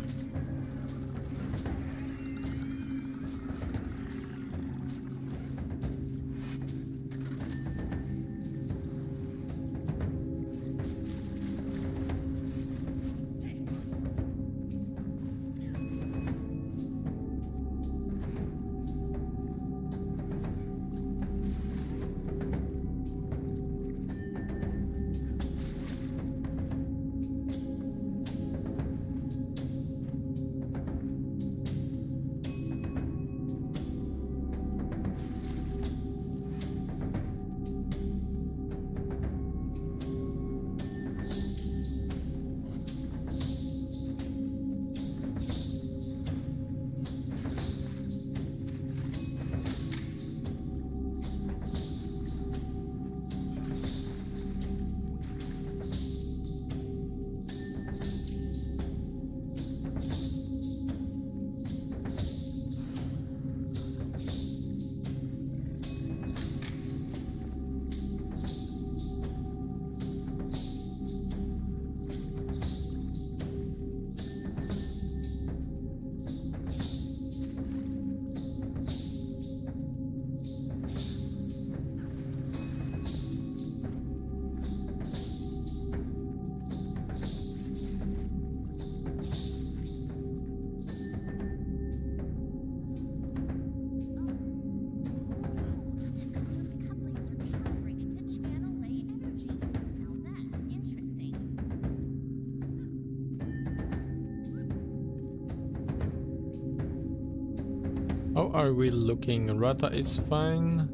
Speaker 1: How are we looking? Rata is fine.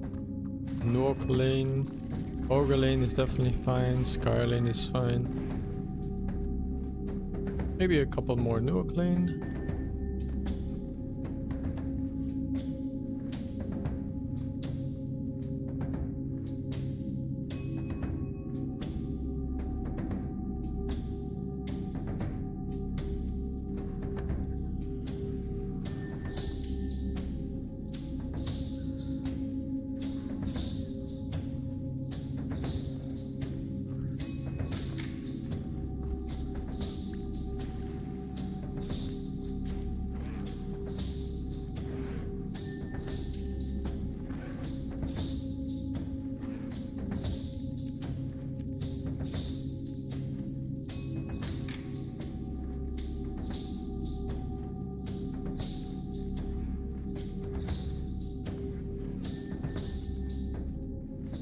Speaker 1: Nook Lane. Ogre Lane is definitely fine. Scar Lane is fine. Maybe a couple more Nook Lane.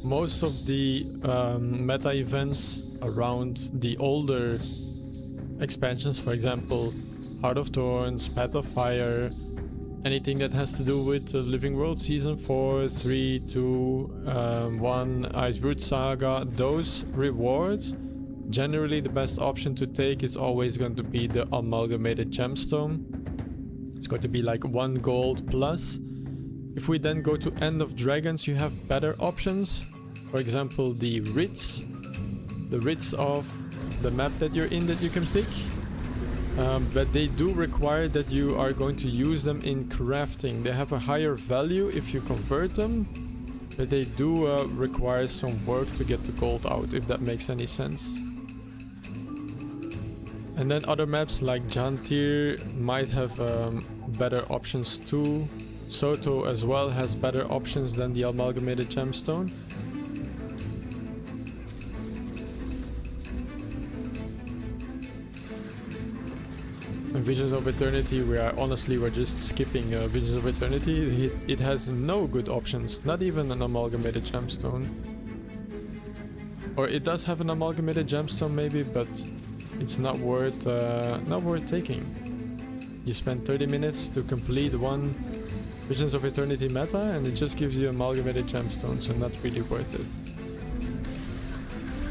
Speaker 1: most of the meta events around the older expansions, for example, Heart of Thorns, Path of Fire, anything that has to do with Living World Season 4, 3, 2, 1, Ice Root Saga, those rewards, generally the best option to take is always going to be the Amalgamated Gemstone. It's going to be like 1 gold plus. If we then go to End of Dragons, you have better options. For example, the writs of the map that you're in that you can pick. But they do require that you are going to use them in crafting. They have a higher value if you convert them, but they do require some work to get the gold out, if that makes any sense. And then other maps like Jantir might have better options too. Soto as well has better options than the Amalgamated Gemstone. And Visions of Eternity, we're just skipping Visions of Eternity. It has no good options, not even an Amalgamated Gemstone. Or it does have an Amalgamated Gemstone maybe, but it's not worth taking. You spend 30 minutes to complete one Visions of Eternity meta, and it just gives you Amalgamated Gemstone, so not really worth it.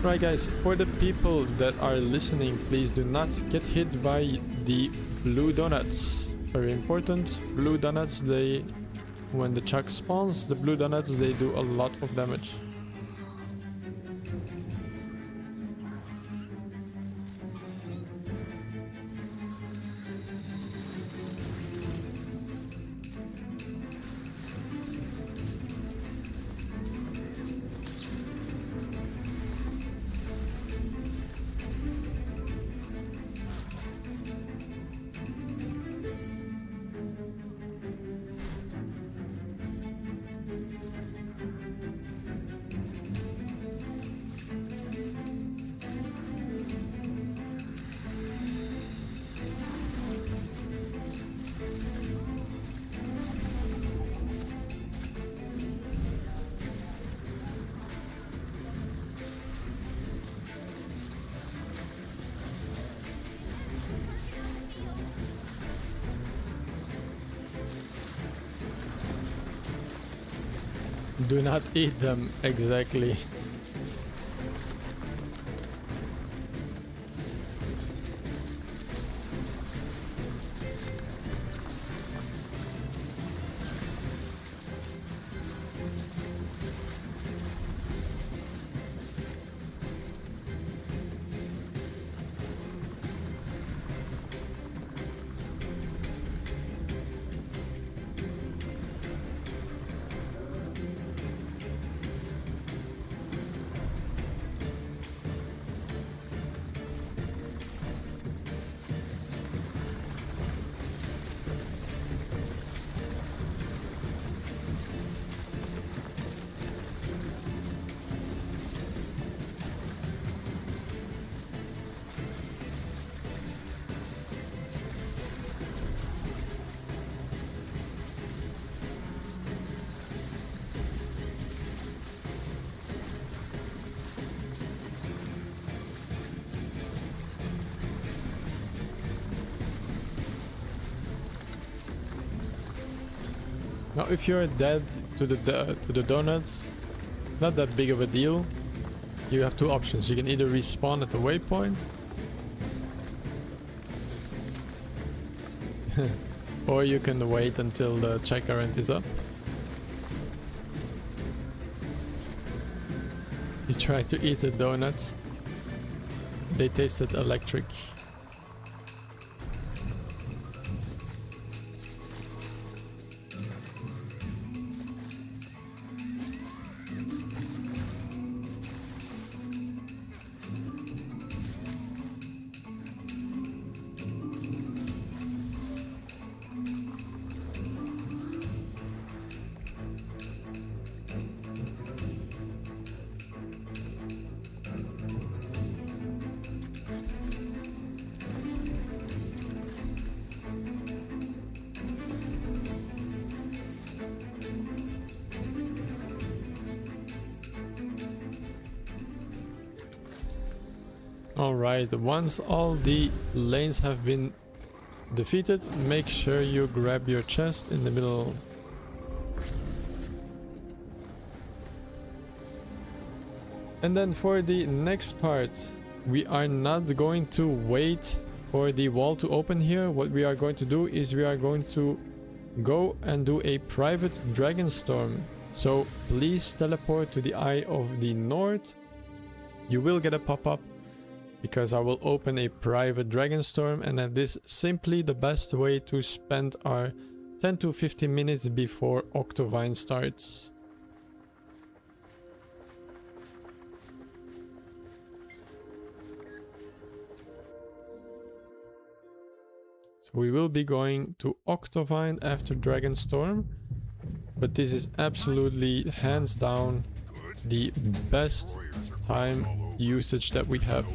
Speaker 1: Right guys, for the people that are listening, please do not get hit by the blue donuts. Very important. Blue donuts, when the chuck spawns, the blue donuts, they do a lot of damage. Do not eat them, exactly. Now, if you're dead to the donuts, it's not that big of a deal. You have two options. You can either respawn at the waypoint, or you can wait until the check current is up. You try to eat the donuts. They tasted electric. Alright, once all the lanes have been defeated, make sure you grab your chest in the middle. And then for the next part, we are not going to wait for the wall to open here. What we are going to do is we are going to go and do a private dragon storm. So please teleport to the Eye of the North. You will get a pop-up because I will open a private dragon storm, and that is simply the best way to spend our 10 to 15 minutes before Octovine starts. So we will be going to Octovine after Dragonstorm, but this is absolutely hands down the best time usage that we have.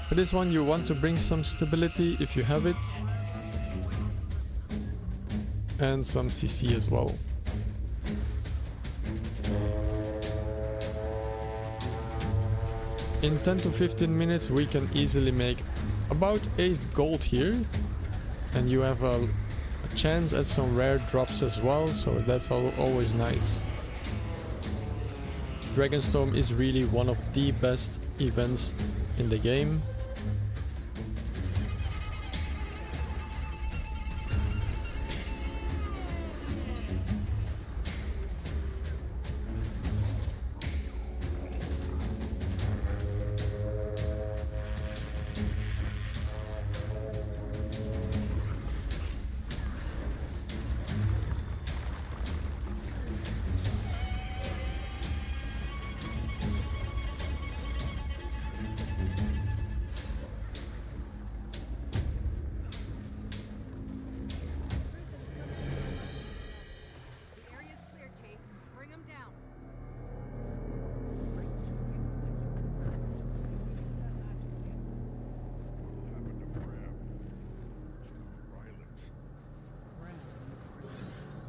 Speaker 1: For this one you want to bring some stability if you have it, and some CC as well. In 10 to 15 minutes we can easily make about 8 gold here, and you have a chance at some rare drops as well, so that's always nice. Dragonstorm is really one of the best events in the game.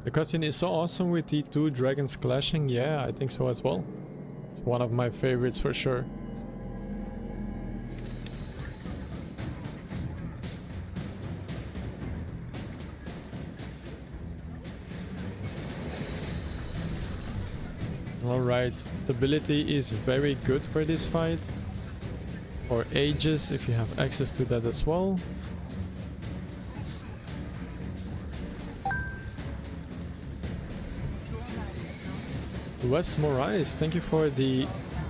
Speaker 1: The cutscene is so awesome with the two dragons clashing. Yeah, I think so as well. It's one of my favorites for sure. Alright, stability is very good for this fight. Or Aegis if you have access to that as well. Wes Morais, thank you for the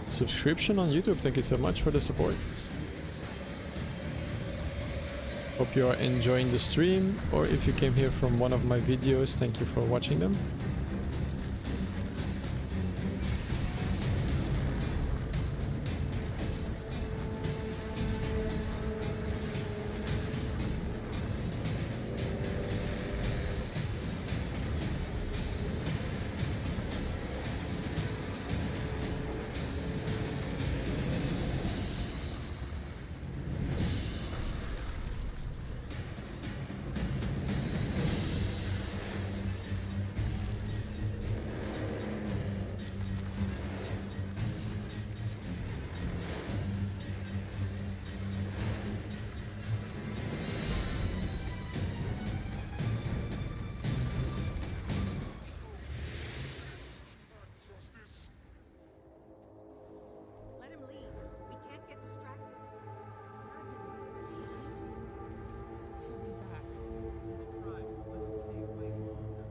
Speaker 1: subscription on YouTube. Thank you so much for the support. Hope you are enjoying the stream, or if you came here from one of my videos, thank you for watching them.
Speaker 5: Let him leave. We can't get distracted.
Speaker 2: He'll be back. His pride will let him stay away longer.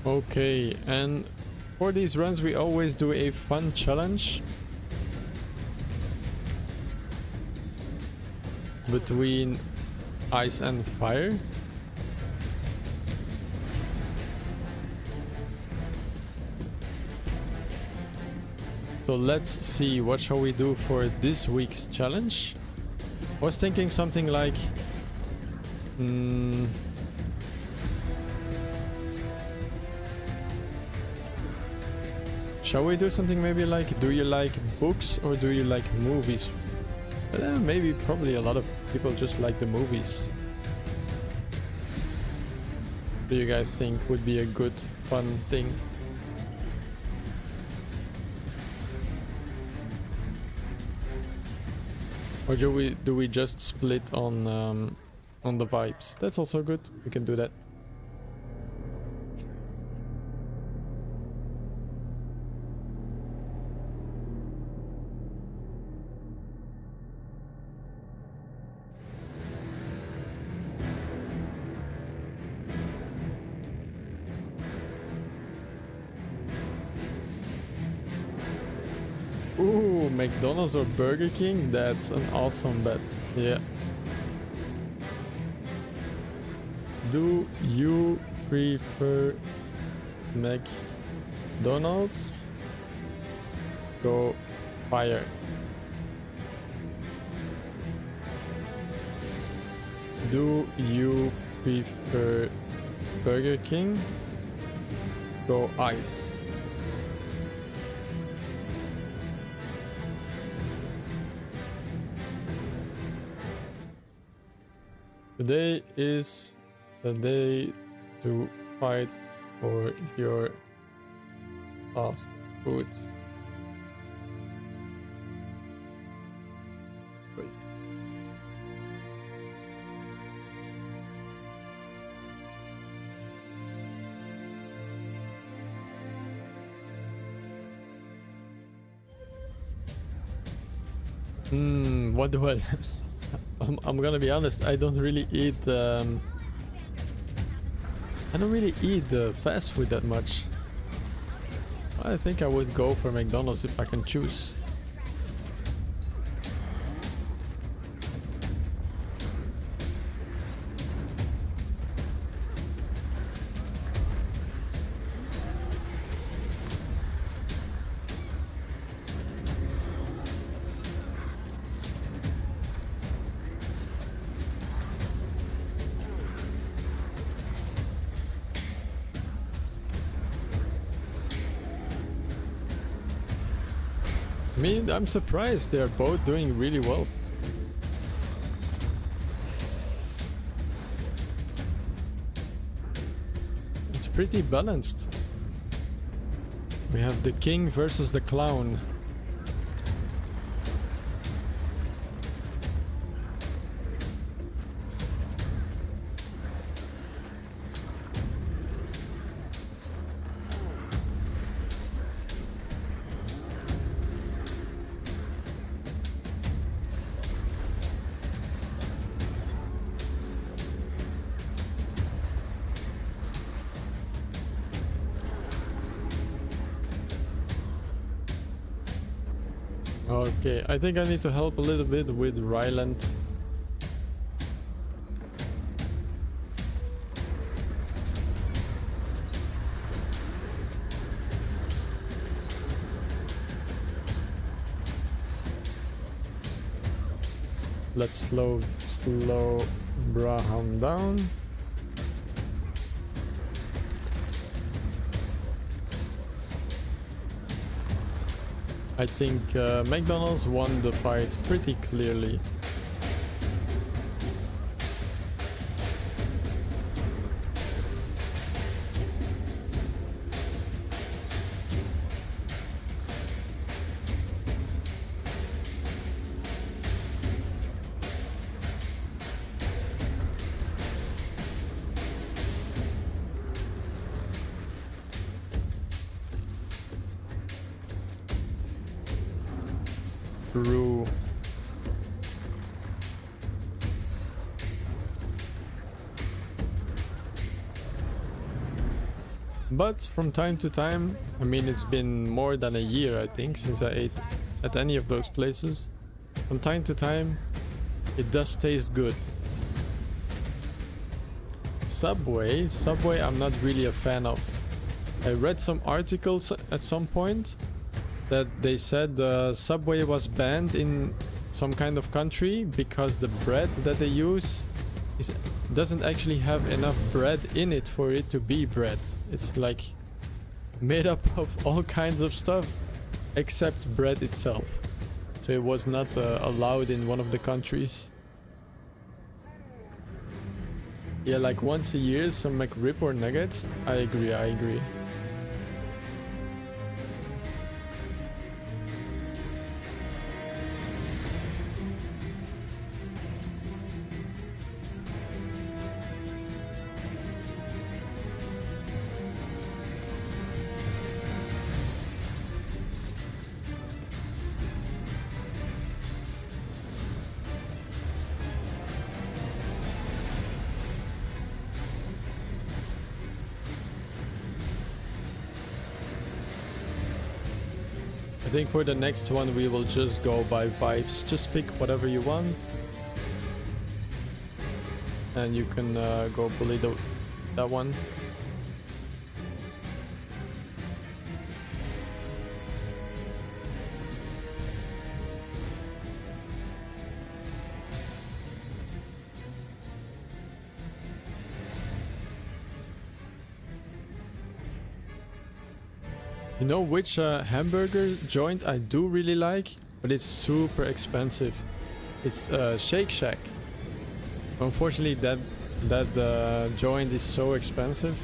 Speaker 1: Okay, and for these runs we always do a fun challenge between ice and fire. So let's see what shall we do for this week's challenge. I was thinking something like... shall we do something maybe like, do you like books or do you like movies? Maybe probably a lot of people just like the movies. Do you guys think would be a good, fun thing? Or do we just split on the vibes? That's also good. We can do that. Ooh, McDonald's or Burger King? That's an awesome bet. Yeah. Do you prefer McDonald's? Go fire. Do you prefer Burger King? Go ice. Today is the day to fight for your fast food choice. What do I... I'm gonna be honest, I don't really eat fast food that much. I think I would go for McDonald's if I can choose. I mean, I'm surprised they're both doing really well. It's pretty balanced. We have the king versus the clown. Okay, I think I need to help a little bit with Ryland. Let's slow Braham down. I think McDonald's won the fight pretty clearly. True. But from time to time, I mean, it's been more than a year, I think, since I ate at any of those places. From time to time, it does taste good. Subway I'm not really a fan of. I read some articles at some point that they said Subway was banned in some kind of country because the bread that they use doesn't actually have enough bread in it for it to be bread. It's like made up of all kinds of stuff except bread itself. So it was not allowed in one of the countries. Yeah, like once a year some McRib or nuggets. I agree. I think for the next one we will just go by vibes. Just pick whatever you want. And you can go bully that one. You know which hamburger joint I do really like, but it's super expensive. It's Shake Shack. Unfortunately, that joint is so expensive.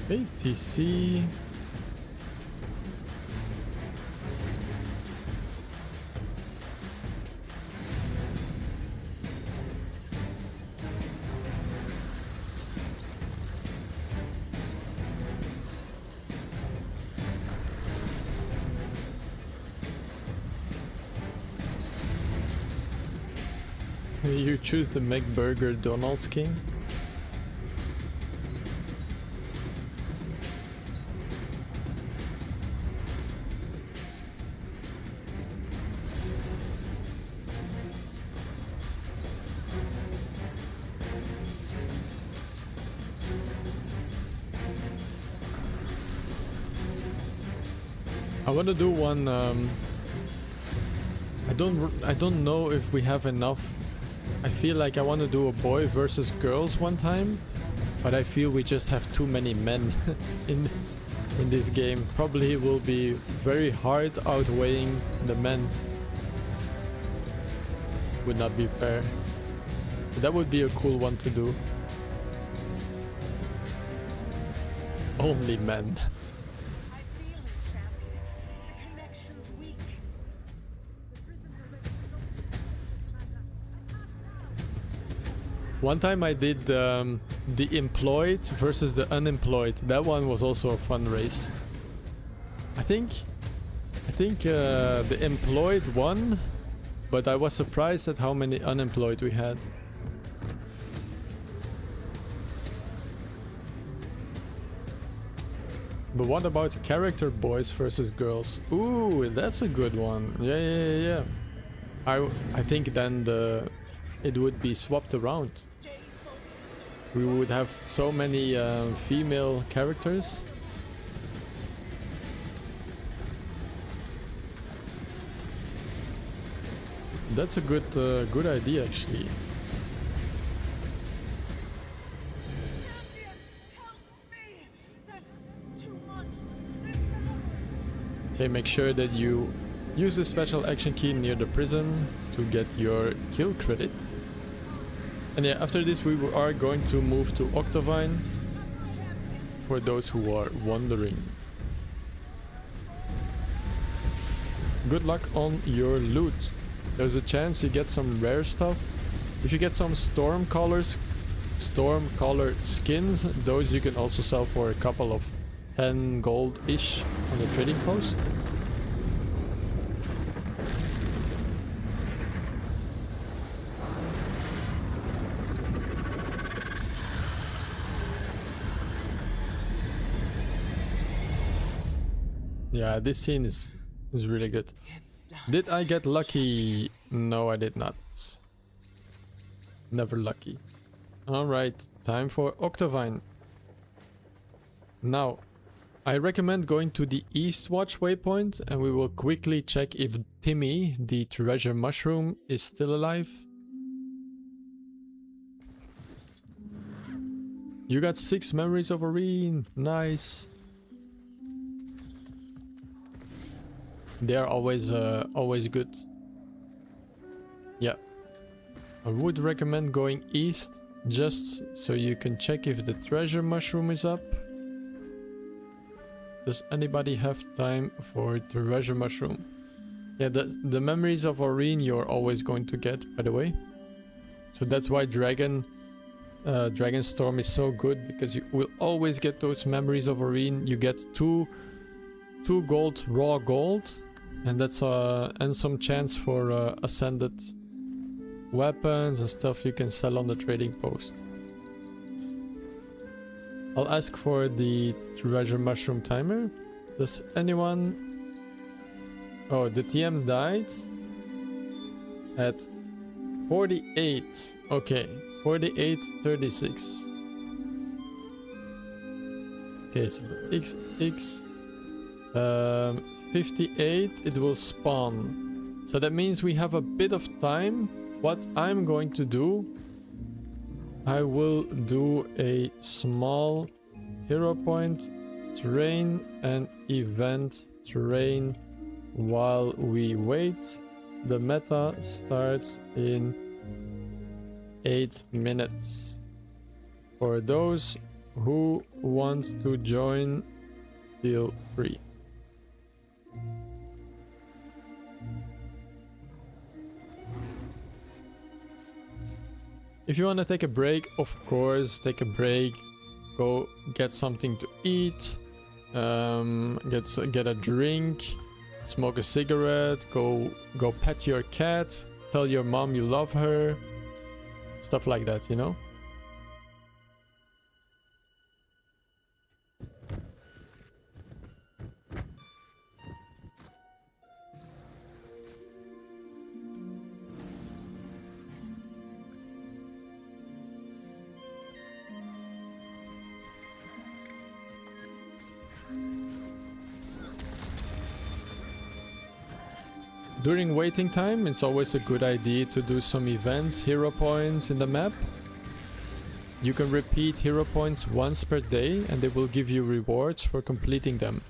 Speaker 1: ACC. You choose the McBurger Donald's King. I want to do one. I don't know if we have enough. I feel like I want to do a boy versus girls one time, but I feel we just have too many men in this game. Probably will be very hard outweighing the men. Would not be fair. But that would be a cool one to do. Only men. One time I did the employed versus the unemployed. That one was also a fun race. I think the employed won, but I was surprised at how many unemployed we had. But what about character boys versus girls? Ooh, that's a good one. Yeah. I think then it would be swapped around. We would have so many female characters. That's a good idea, actually. Okay, make sure that you use the special action key near the prison to get your kill credit. And yeah, after this we are going to move to Octavine, for those who are wondering. Good luck on your loot. There's a chance you get some rare stuff. If you get some Stormcaller skins, those you can also sell for a couple of 10 gold-ish on the trading post. Yeah, this scene is really good. Did I get lucky? No, I did not. Never lucky. Alright, time for Octavine. Now, I recommend going to the Eastwatch waypoint and we will quickly check if Timmy, the treasure mushroom, is still alive. You got 6 memories of Aurene. Nice. They are always good. Yeah. I would recommend going east just so you can check if the treasure mushroom is up. Does anybody have time for treasure mushroom? Yeah, the memories of Aurene you're always going to get, by the way. So that's why Dragonstorm is so good, because you will always get those memories of Aurene. You get two gold, raw gold, and that's and some chance for ascended weapons and stuff you can sell on the trading post. I'll ask for the treasure mushroom timer. Does anyone... Oh, the TM died at 48. Okay, 48:36. Okay, so XX 58, it will spawn. So that means we have a bit of time. What I'm going to do, I will do a small hero point terrain and event terrain while we wait. The meta starts in 8 minutes. For those who want to join, feel free. If you want to take a break, of course, take a break. Go get something to eat. Get a drink. Smoke a cigarette. Go pet your cat. Tell your mom you love her. Stuff like that, you know? During waiting time, it's always a good idea to do some events, hero points in the map. You can repeat hero points once per day and they will give you rewards for completing them.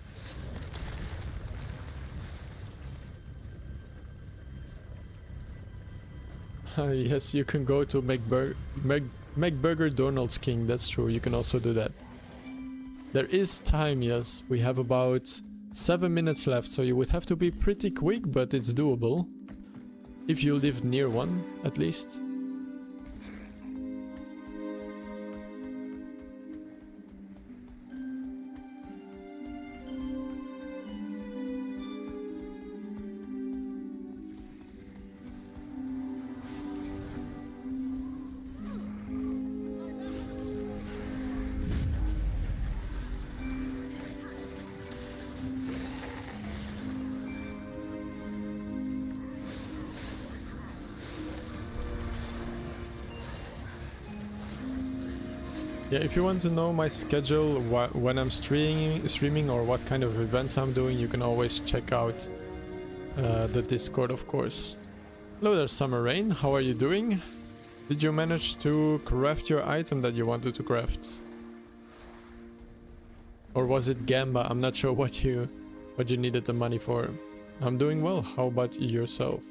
Speaker 1: Yes, you can go to McBurger Donald's King, that's true, you can also do that. There is time, yes, we have about 7 minutes left, so you would have to be pretty quick, but it's doable. If you live near one, at least. Yeah, if you want to know my schedule, when I'm streaming or what kind of events I'm doing, you can always check out the Discord, of course. Hello there, Summer Rain. How are you doing? Did you manage to craft your item that you wanted to craft? Or was it Gamba? I'm not sure what you needed the money for. I'm doing well. How about yourself?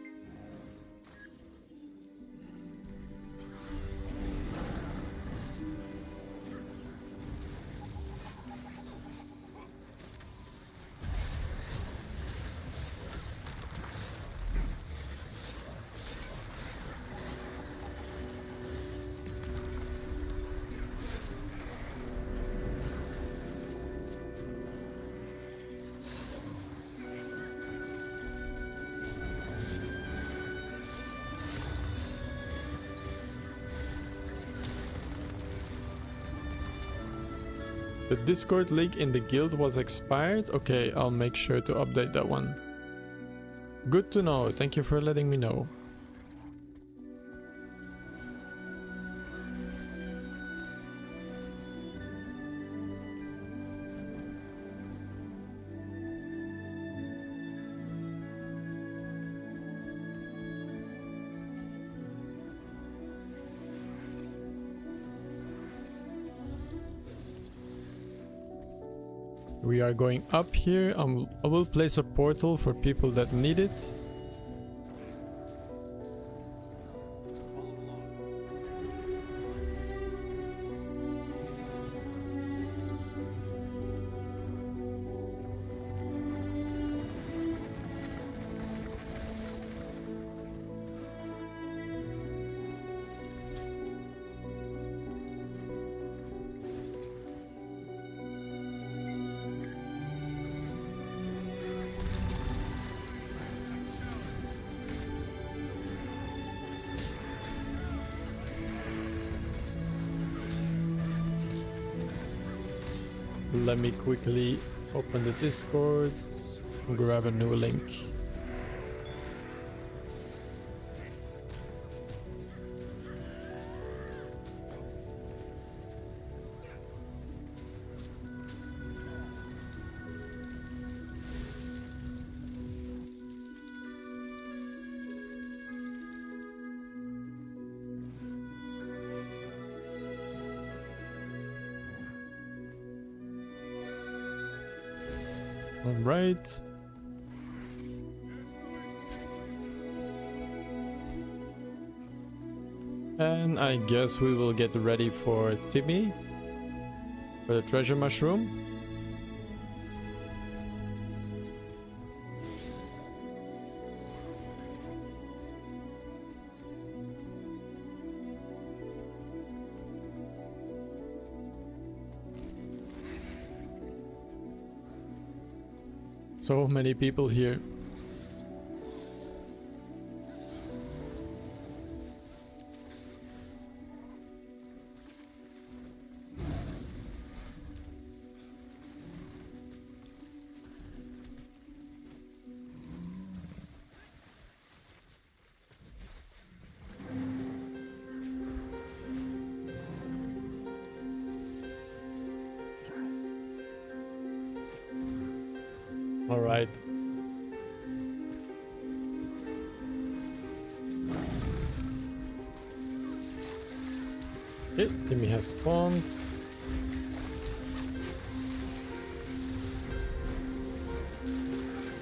Speaker 1: The Discord link in the guild was expired. Okay, I'll make sure to update that one. Good to know. Thank you for letting me know. We are going up here. I will place a portal for people that need it. Let me quickly open the Discord and grab a new link. All right. And I guess we will get ready for Timmy for the treasure mushroom. So many people here. All right. Okay, Timmy has spawned.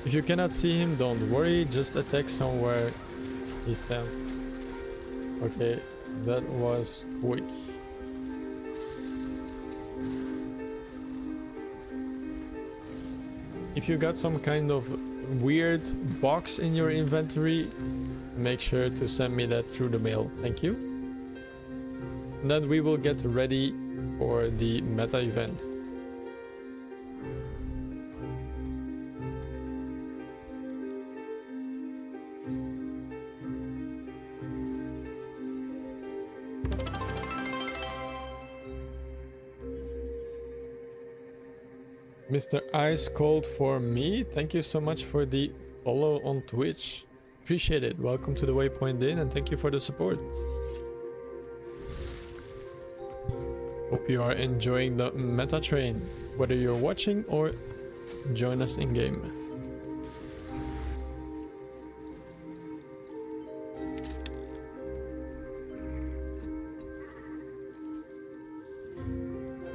Speaker 1: If you cannot see him, don't worry, just attack somewhere he stands. Okay, that was quick. If you got some kind of weird box in your inventory, make sure to send me that through the mail. Thank you. And then we will get ready for the meta event. Mr. Ice Cold for me, thank you so much for the follow on Twitch. Appreciate it. Welcome to the Waypoint Inn and thank you for the support. Hope you are enjoying the meta train, whether you're watching or join us in game.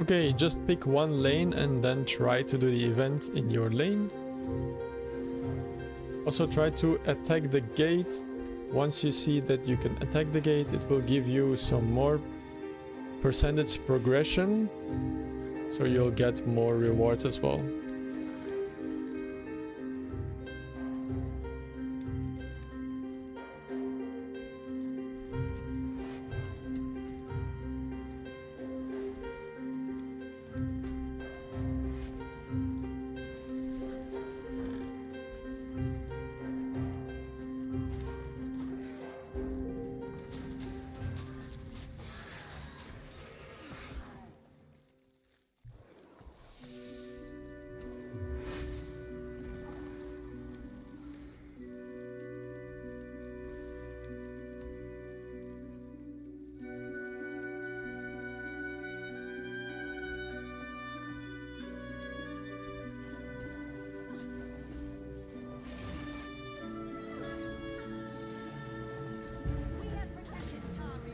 Speaker 1: Okay, just pick one lane and then try to do the event in your lane. Also try to attack the gate. Once you see that you can attack the gate, it will give you some more percentage progression, so you'll get more rewards as well.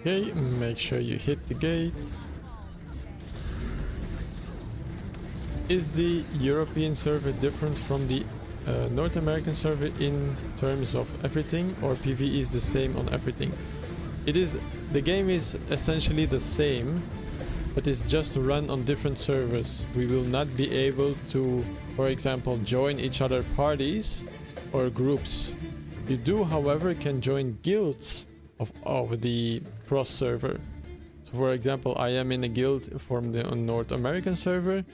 Speaker 1: Okay, make sure you hit the gate. Is the European server different from the North American server in terms of everything, or PvE is the same on everything? It is. The game is essentially the same, but it's just run on different servers. We will not be able to, for example, join each other parties or groups. You do, however, can join guilds of the cross server. So for example, I am in a guild from the North American server,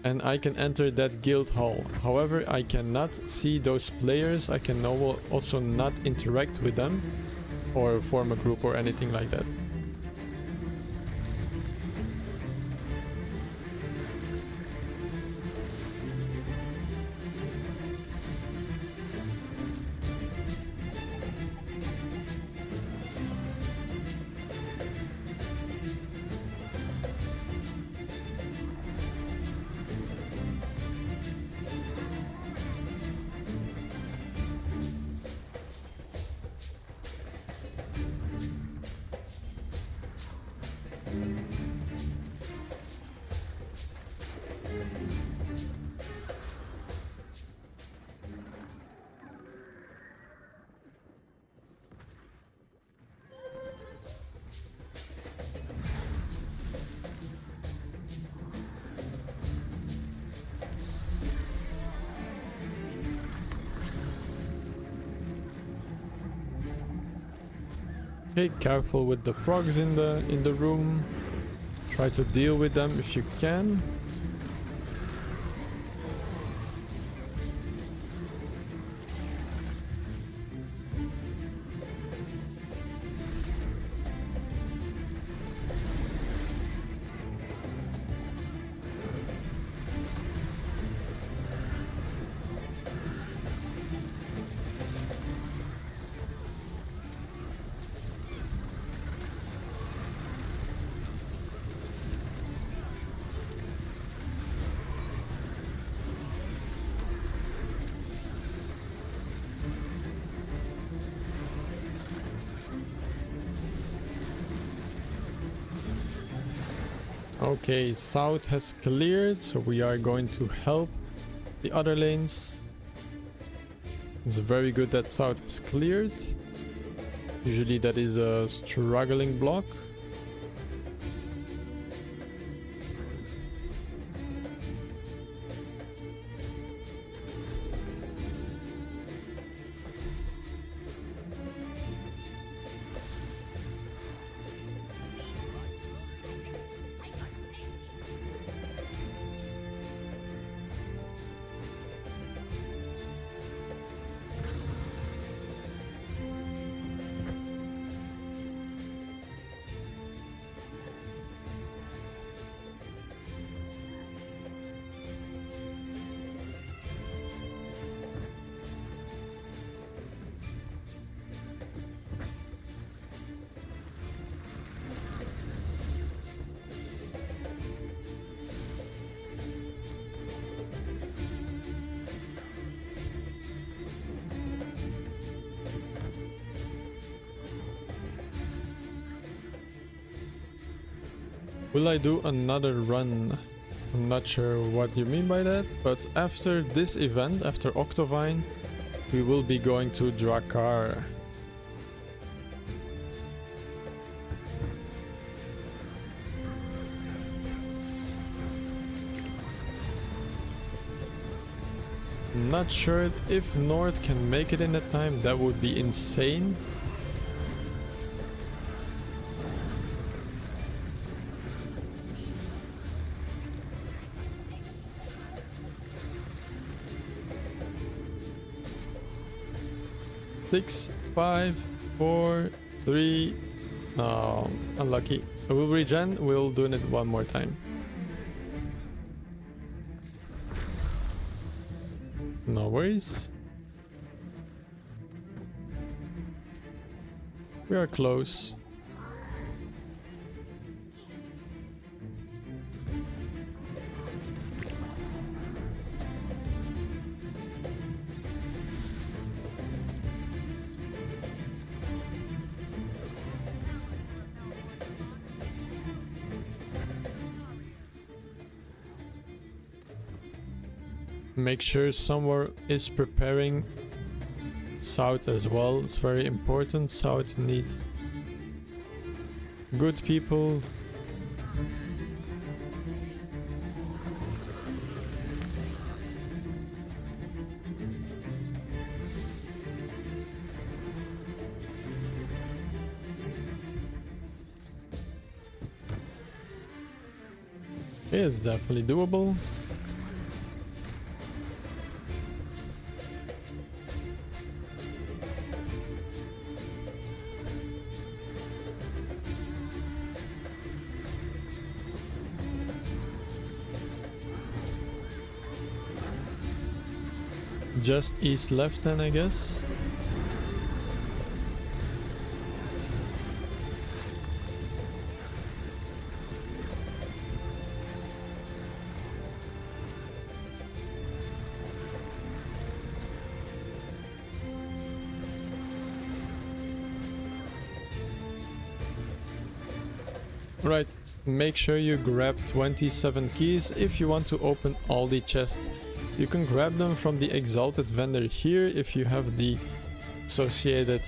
Speaker 1: and I can enter that guild hall. However, I cannot see those players. I can also not interact with them or form a group or anything like that. Okay, careful with the frogs in the room. Try to deal with them if you can. Okay, south has cleared, so we are going to help the other lanes. It's very good that south is cleared. Usually that is a struggling block. Will I do another run? I'm not sure what you mean by that, but after this event, after Octovine, we will be going to Drakkar. Not sure if North can make it in that time. That would be insane. Six, 5, 4, 3. Oh, unlucky. I will regen. We'll do it one more time. No worries. We are close. make sure somewhere is preparing. South as well, it's very important. South, you need good people. It's definitely doable. Just east left then, I guess. Right, make sure you grab 27 keys if you want to open all the chests. You can grab them from the Exalted vendor here if you have the associated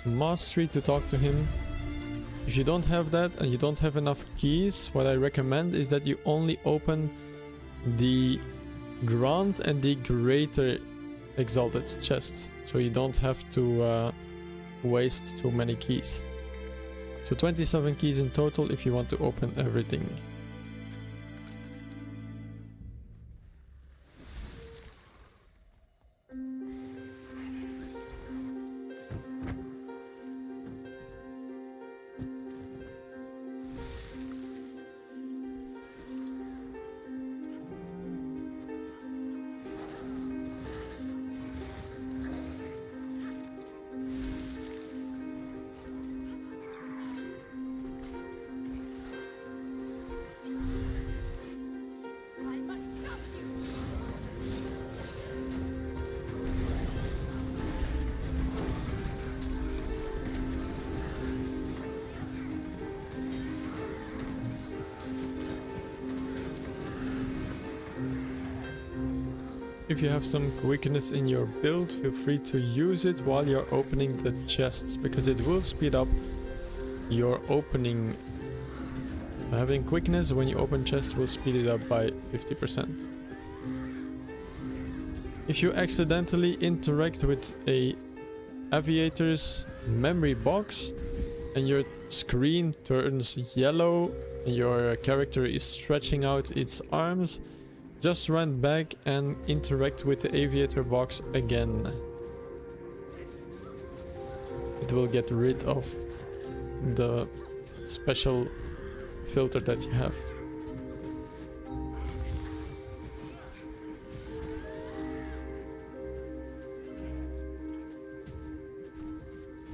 Speaker 1: mastery to talk to him. If you don't have that and you don't have enough keys, what I recommend is that you only open the Grand and the Greater Exalted chests, so you don't have to waste too many keys. So 27 keys in total if you want to open everything. If you have some quickness in your build, feel free to use it while you're opening the chests, because it will speed up your opening. So having quickness when you open chests will speed it up by 50%. If you accidentally interact with a aviator's memory box and your screen turns yellow and your character is stretching out its arms, just run back and interact with the aviator box again. It will get rid of the special filter that you have.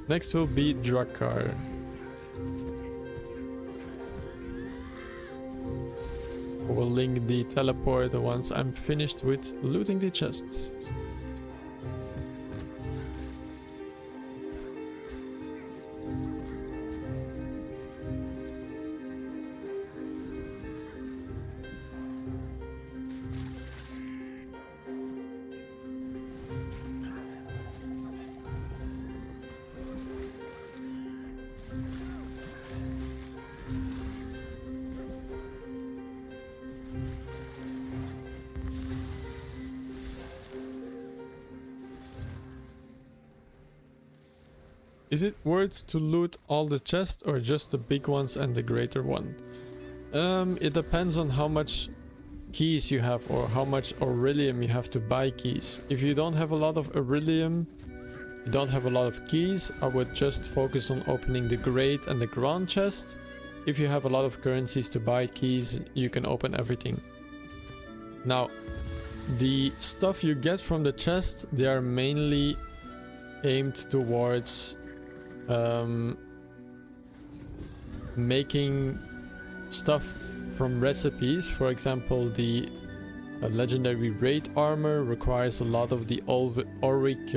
Speaker 1: Next will be Drakkar. We'll link the teleport once I'm finished with looting the chests. Is it worth to loot all the chests or just the big ones and the greater one? It depends on how much keys you have or how much Aurelium you have to buy keys. If you don't have a lot of Aurelium, you don't have a lot of keys, I would just focus on opening the great and the grand chest. If you have a lot of currencies to buy keys, you can open everything. Now, the stuff you get from the chest, they are mainly aimed towards making stuff from recipes. For example, the legendary raid armor requires a lot of the auric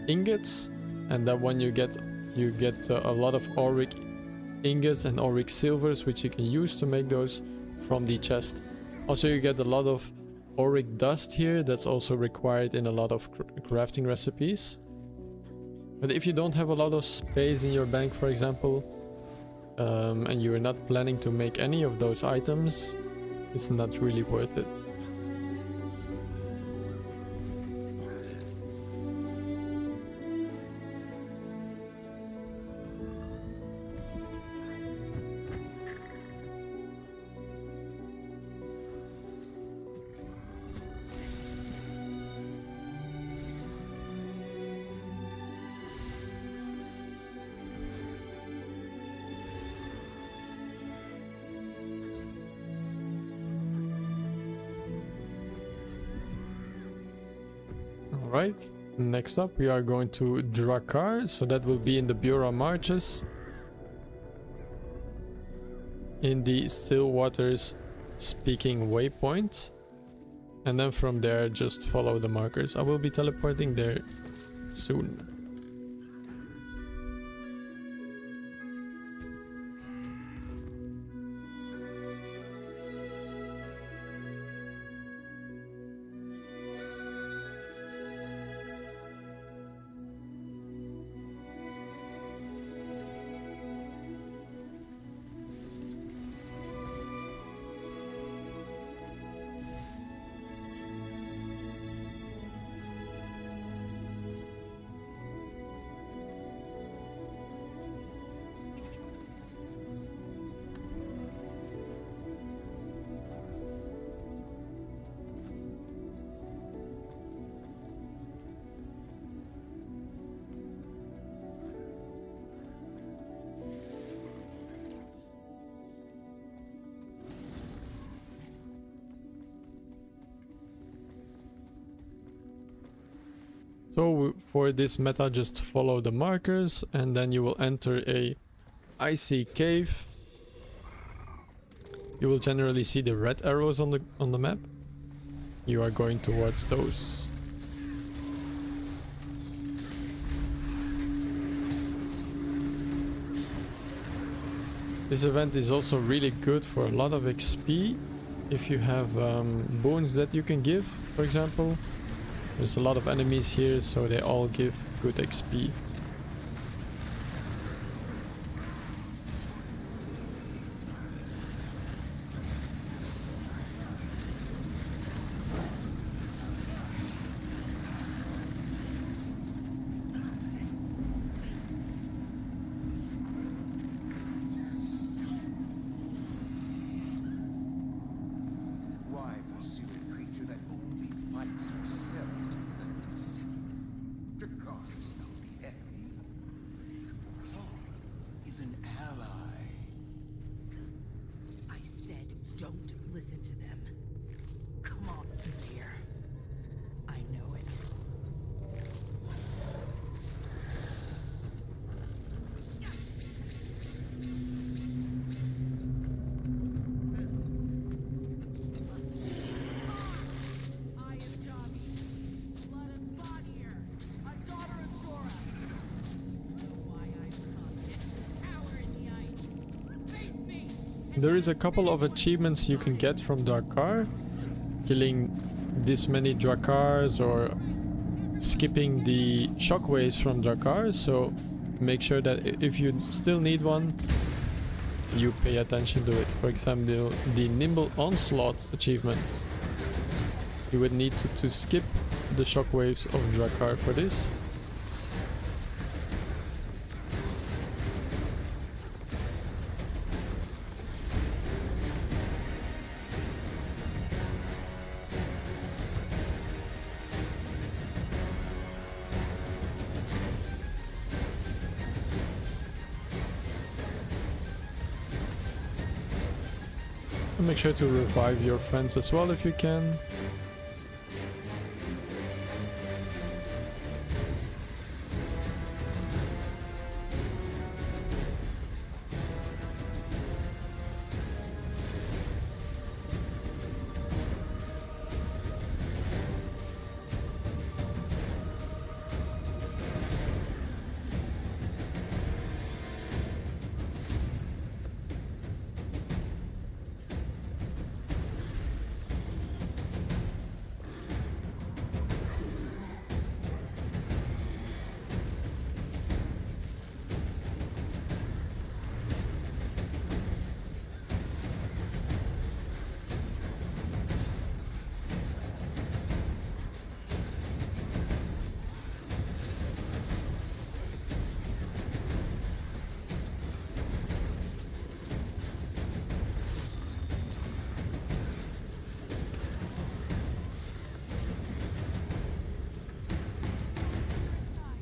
Speaker 1: ingots, and then when you get a lot of auric ingots and auric silvers, which you can use to make those from the chest. Also, you get a lot of auric dust here. That's also required in a lot of crafting recipes. But if you don't have a lot of space in your bank, for example, and you're not planning to make any of those items, it's not really worth it. Alright, next up we are going to Drakkar, so that will be in the Bureau Marches. In the Still Waters Speaking Waypoint. And then from there just follow the markers. I will be teleporting there soon. So for this meta, just follow the markers and then you will enter a icy cave. You will generally see the red arrows on the map. You are going towards those. This event is also really good for a lot of XP. If you have boons that you can give, for example. There's a lot of enemies here, so they all give good XP.
Speaker 6: Why pursue a creature that only fights for self-defense? Drakkar is not the enemy. Drakkar is an ally.
Speaker 7: I said don't listen to them. Come on, it's here. I know it.
Speaker 2: I am Javi. Let us fight here. My daughter of Zora. You know why I've come. It's power in the ice. Face me.
Speaker 1: There is a couple of achievements you can get from Drakkar. Killing this many Drakkars or skipping the shockwaves from Drakkar. So make sure that if you still need one, you pay attention to it. For example, the Nimble Onslaught achievement. You would need to skip the shockwaves of Drakkar for this. And make sure to revive your friends as well if you can.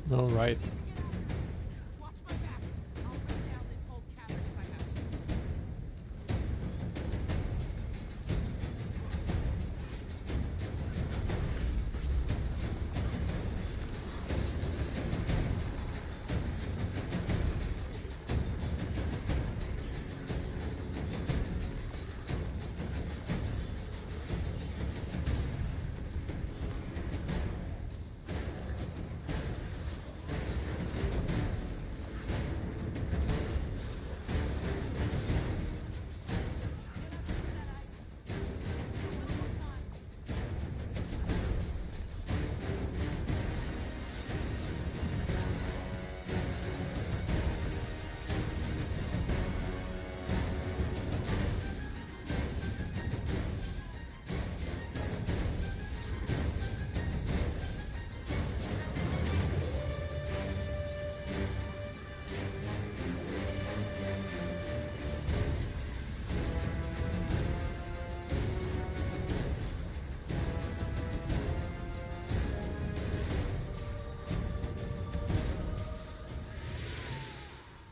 Speaker 1: All right.
Speaker 2: Watch my back. I'll rip down this whole cavern if I have to.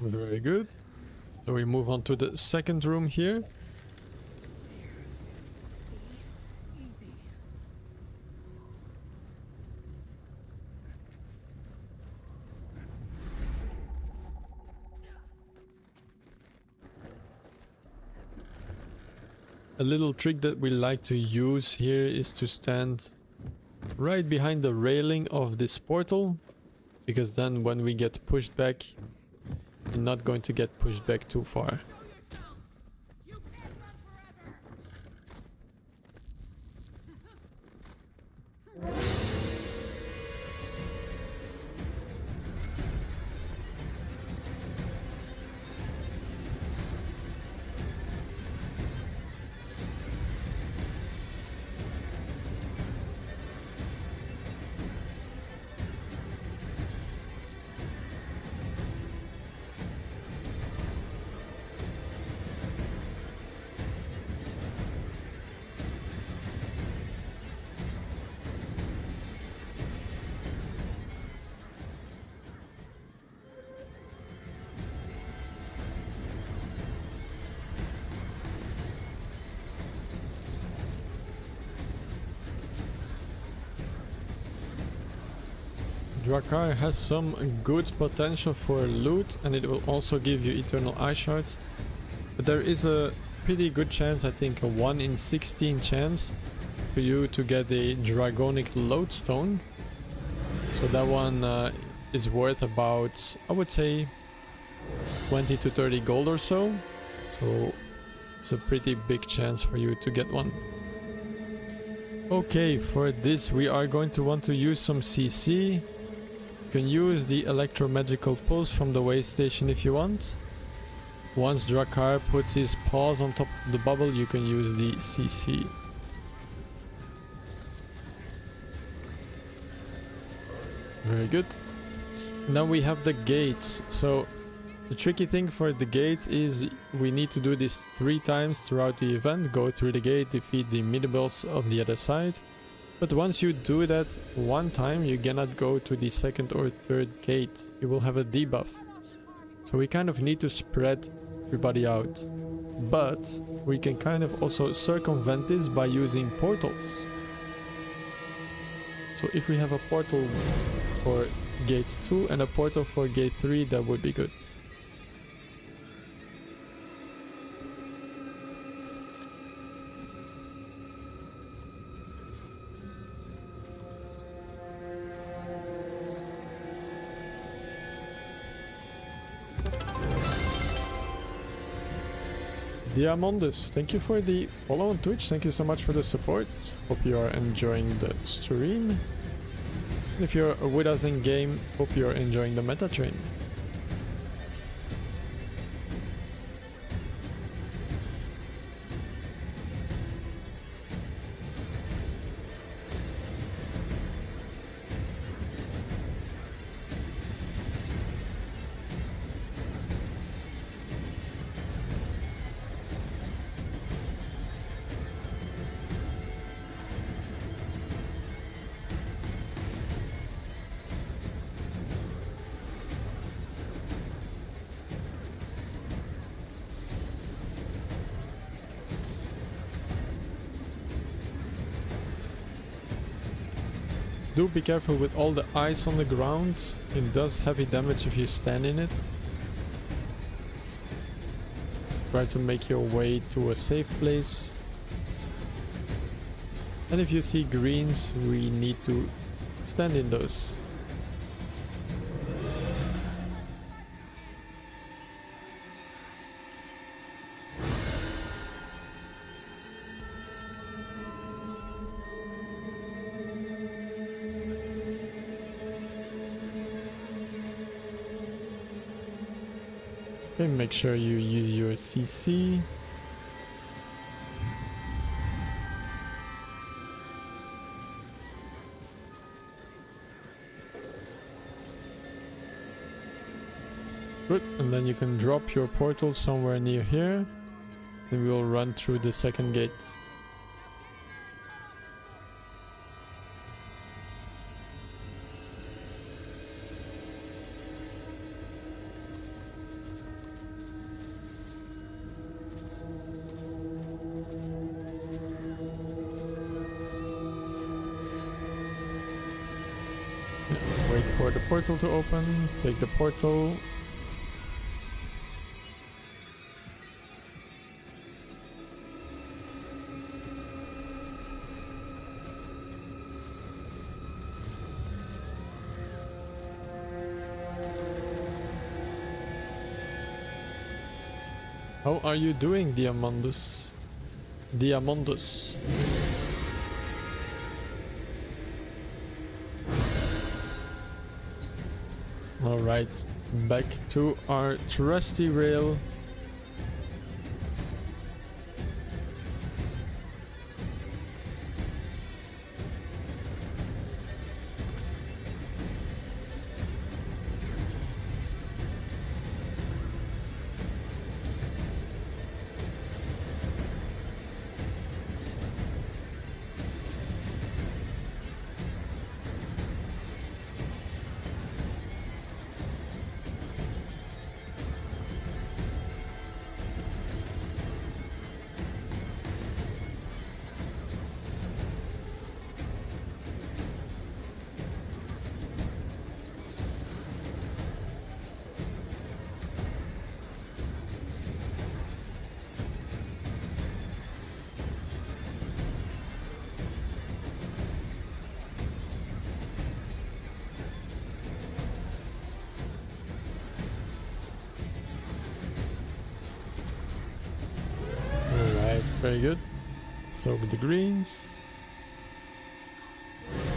Speaker 1: Very good. So we move on to the second room here.
Speaker 2: Easy.
Speaker 1: A little trick that we like to use here is to stand right behind the railing of this portal, because then when we get pushed back, you're not going to get pushed back too far.
Speaker 2: You can't run forever.
Speaker 1: Drakkar has some good potential for loot, and it will also give you eternal eye shards. But there is a pretty good chance, I think a 1 in 16 chance, for you to get a dragonic lodestone. So that one is worth about, I would say, 20 to 30 gold or so. So it's a pretty big chance for you to get one. Okay, for this we are going to want to use some CC. You can use the electromagical pulse from the way station if you want. Once Drakkar puts his paws on top of the bubble, you can use the CC. Very good. Now we have the gates. So the tricky thing for the gates is we need to do this 3 times throughout the event. Go through the gate, defeat the mini-boss on the other side. But once you do that 1 time, you cannot go to the 2nd or 3rd gate. You will have a debuff. So we kind of need to spread everybody out. But we can kind of also circumvent this by using portals. So if we have a portal for gate 2 and a portal for gate 3, that would be good. Diamondus, thank you for the follow on Twitch. Thank you so much for the support. Hope you are enjoying the stream. If you're with us in game, hope you're enjoying the meta train. Do be careful with all the ice on the ground. It does heavy damage if you stand in it. Try to make your way to a safe place. And if you see greens, we need to stand in those. Okay, make sure you use your CC. Good, and then you can drop your portal somewhere near here. And we will run through the second gate. Wait for the portal to open, take the portal. How are you doing, Diamondus? Diamondus. Alright, back to our trusty rail. Very good. Soak the greens.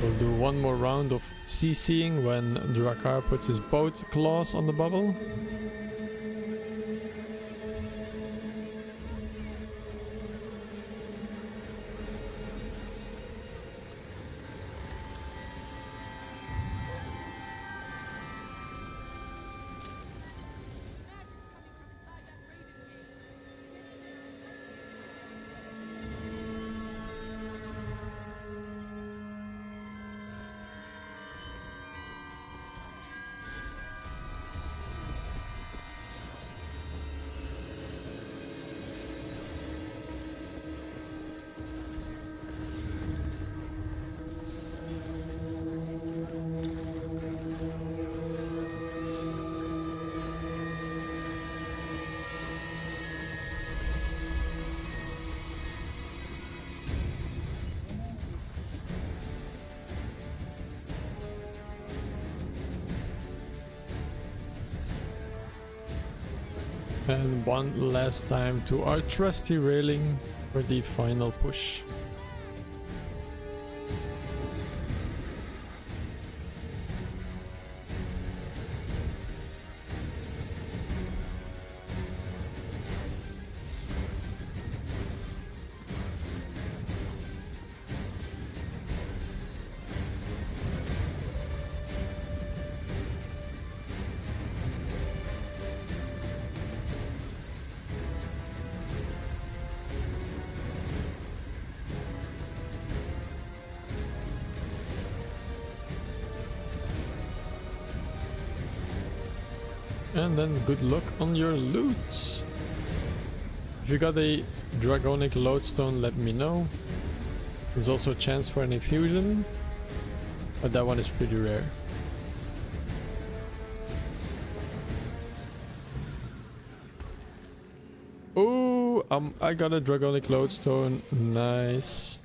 Speaker 1: We'll do one more round of CCing when Drakkar puts his boat claws on the bubble. And one last time to our trusty railing for the final push. And then good luck on your loot. If you got a dragonic lodestone, let me know. There's also a chance for an infusion. But that one is pretty rare. Ooh, I got a dragonic lodestone. Nice.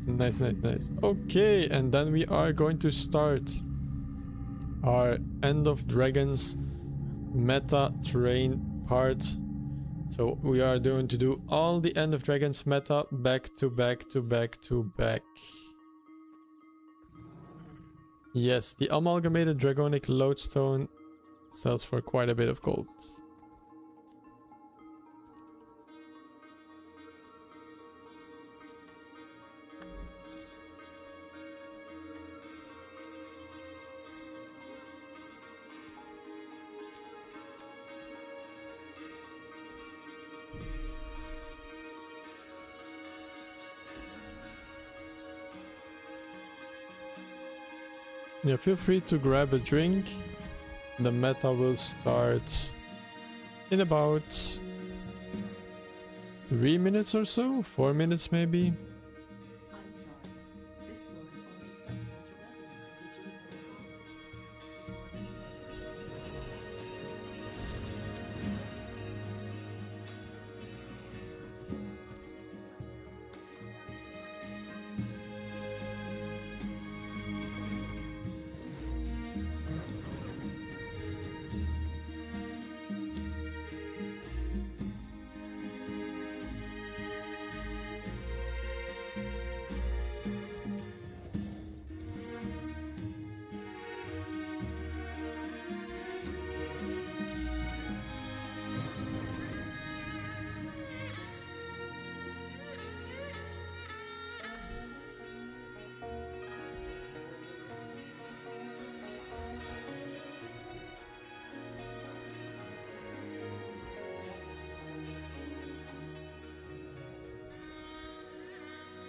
Speaker 1: Nice, nice, nice. Okay, and then we are going to start our End of Dragons meta train part. So we are going to do all the End of Dragons meta back to back to back to back. Yes, the amalgamated dragonic lodestone sells for quite a bit of gold. Yeah, feel free to grab a drink. The meta will start in about 3 minutes or so, 4 minutes maybe.
Speaker 8: I'm sorry. This floor is only accessible to residents of the Juniper's followers.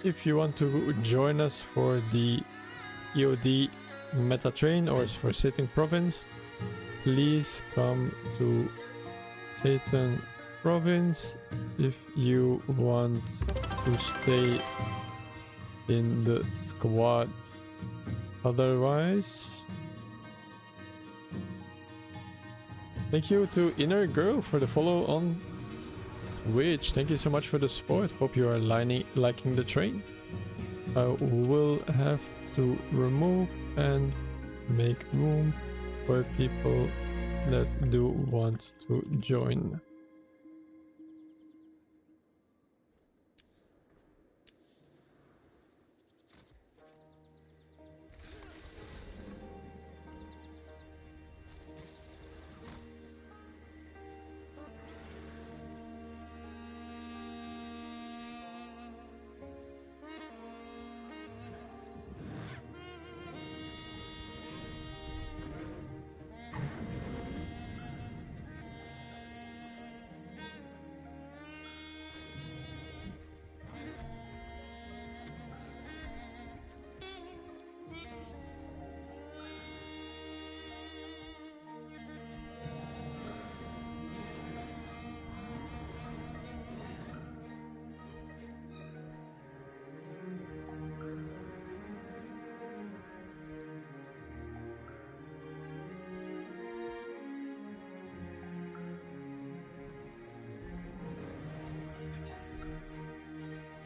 Speaker 1: If you want to join us for the EOD meta train or for Satan Province, please come to Satan Province if you want to stay in the squad. Otherwise, thank you to Inner Girl for the follow on Twitch. Thank you so much for the support. Hope you are liking the train. I will have to remove and make room for people that do want to join.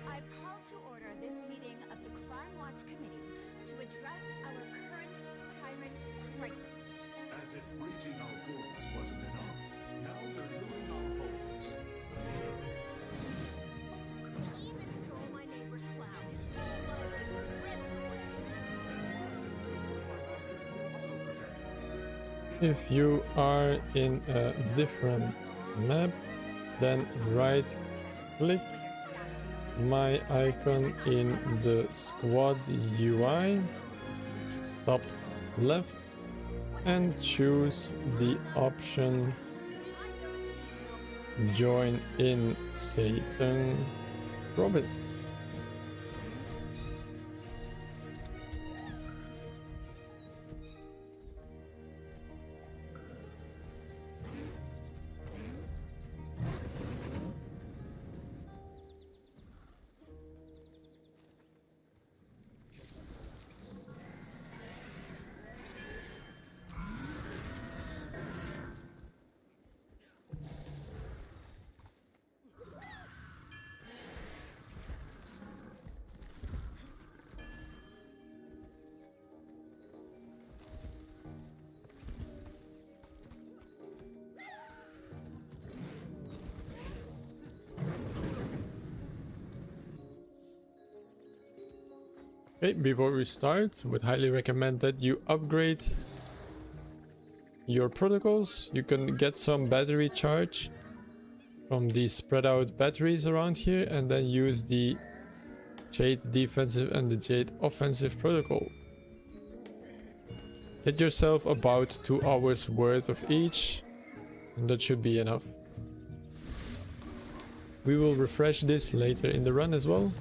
Speaker 9: I've called to order this meeting of the Crime Watch Committee to address our current pirate crisis.
Speaker 3: As if reaching our borders wasn't enough, now they're looting our homes.
Speaker 9: They even stole my neighbor's plow. His whole livelihood ripped away.
Speaker 1: If you are in a different map, then right click my icon in the squad UI, top left, and choose the option join in Satan Province. Okay, before we start, would highly recommend that you upgrade your protocols. You can get some battery charge from the spread out batteries around here and then use the Jade defensive and the Jade offensive protocol. Get yourself about 2 hours worth of each, and that should be enough. We will refresh this later in the run as well.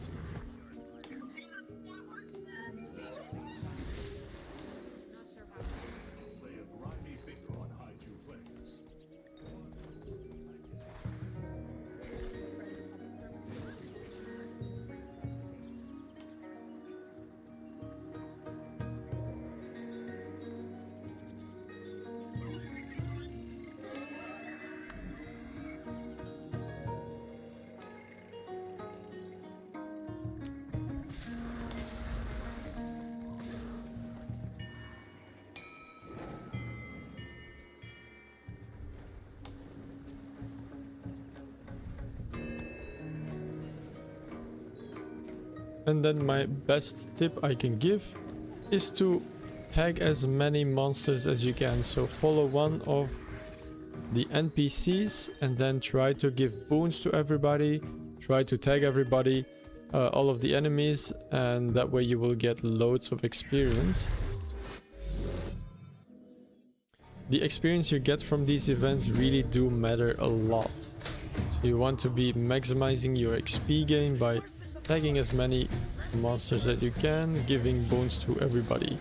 Speaker 3: Lay a grimy finger on Haiju players.
Speaker 1: And then my best tip I can give is to tag as many monsters as you can. So follow one of the NPCs and then try to give boons to everybody. Try to tag everybody, all of the enemies, and that way you will get loads of experience. The experience you get from these events really do matter a lot. So you want to be maximizing your XP gain by tagging as many monsters as you can, giving boons to everybody.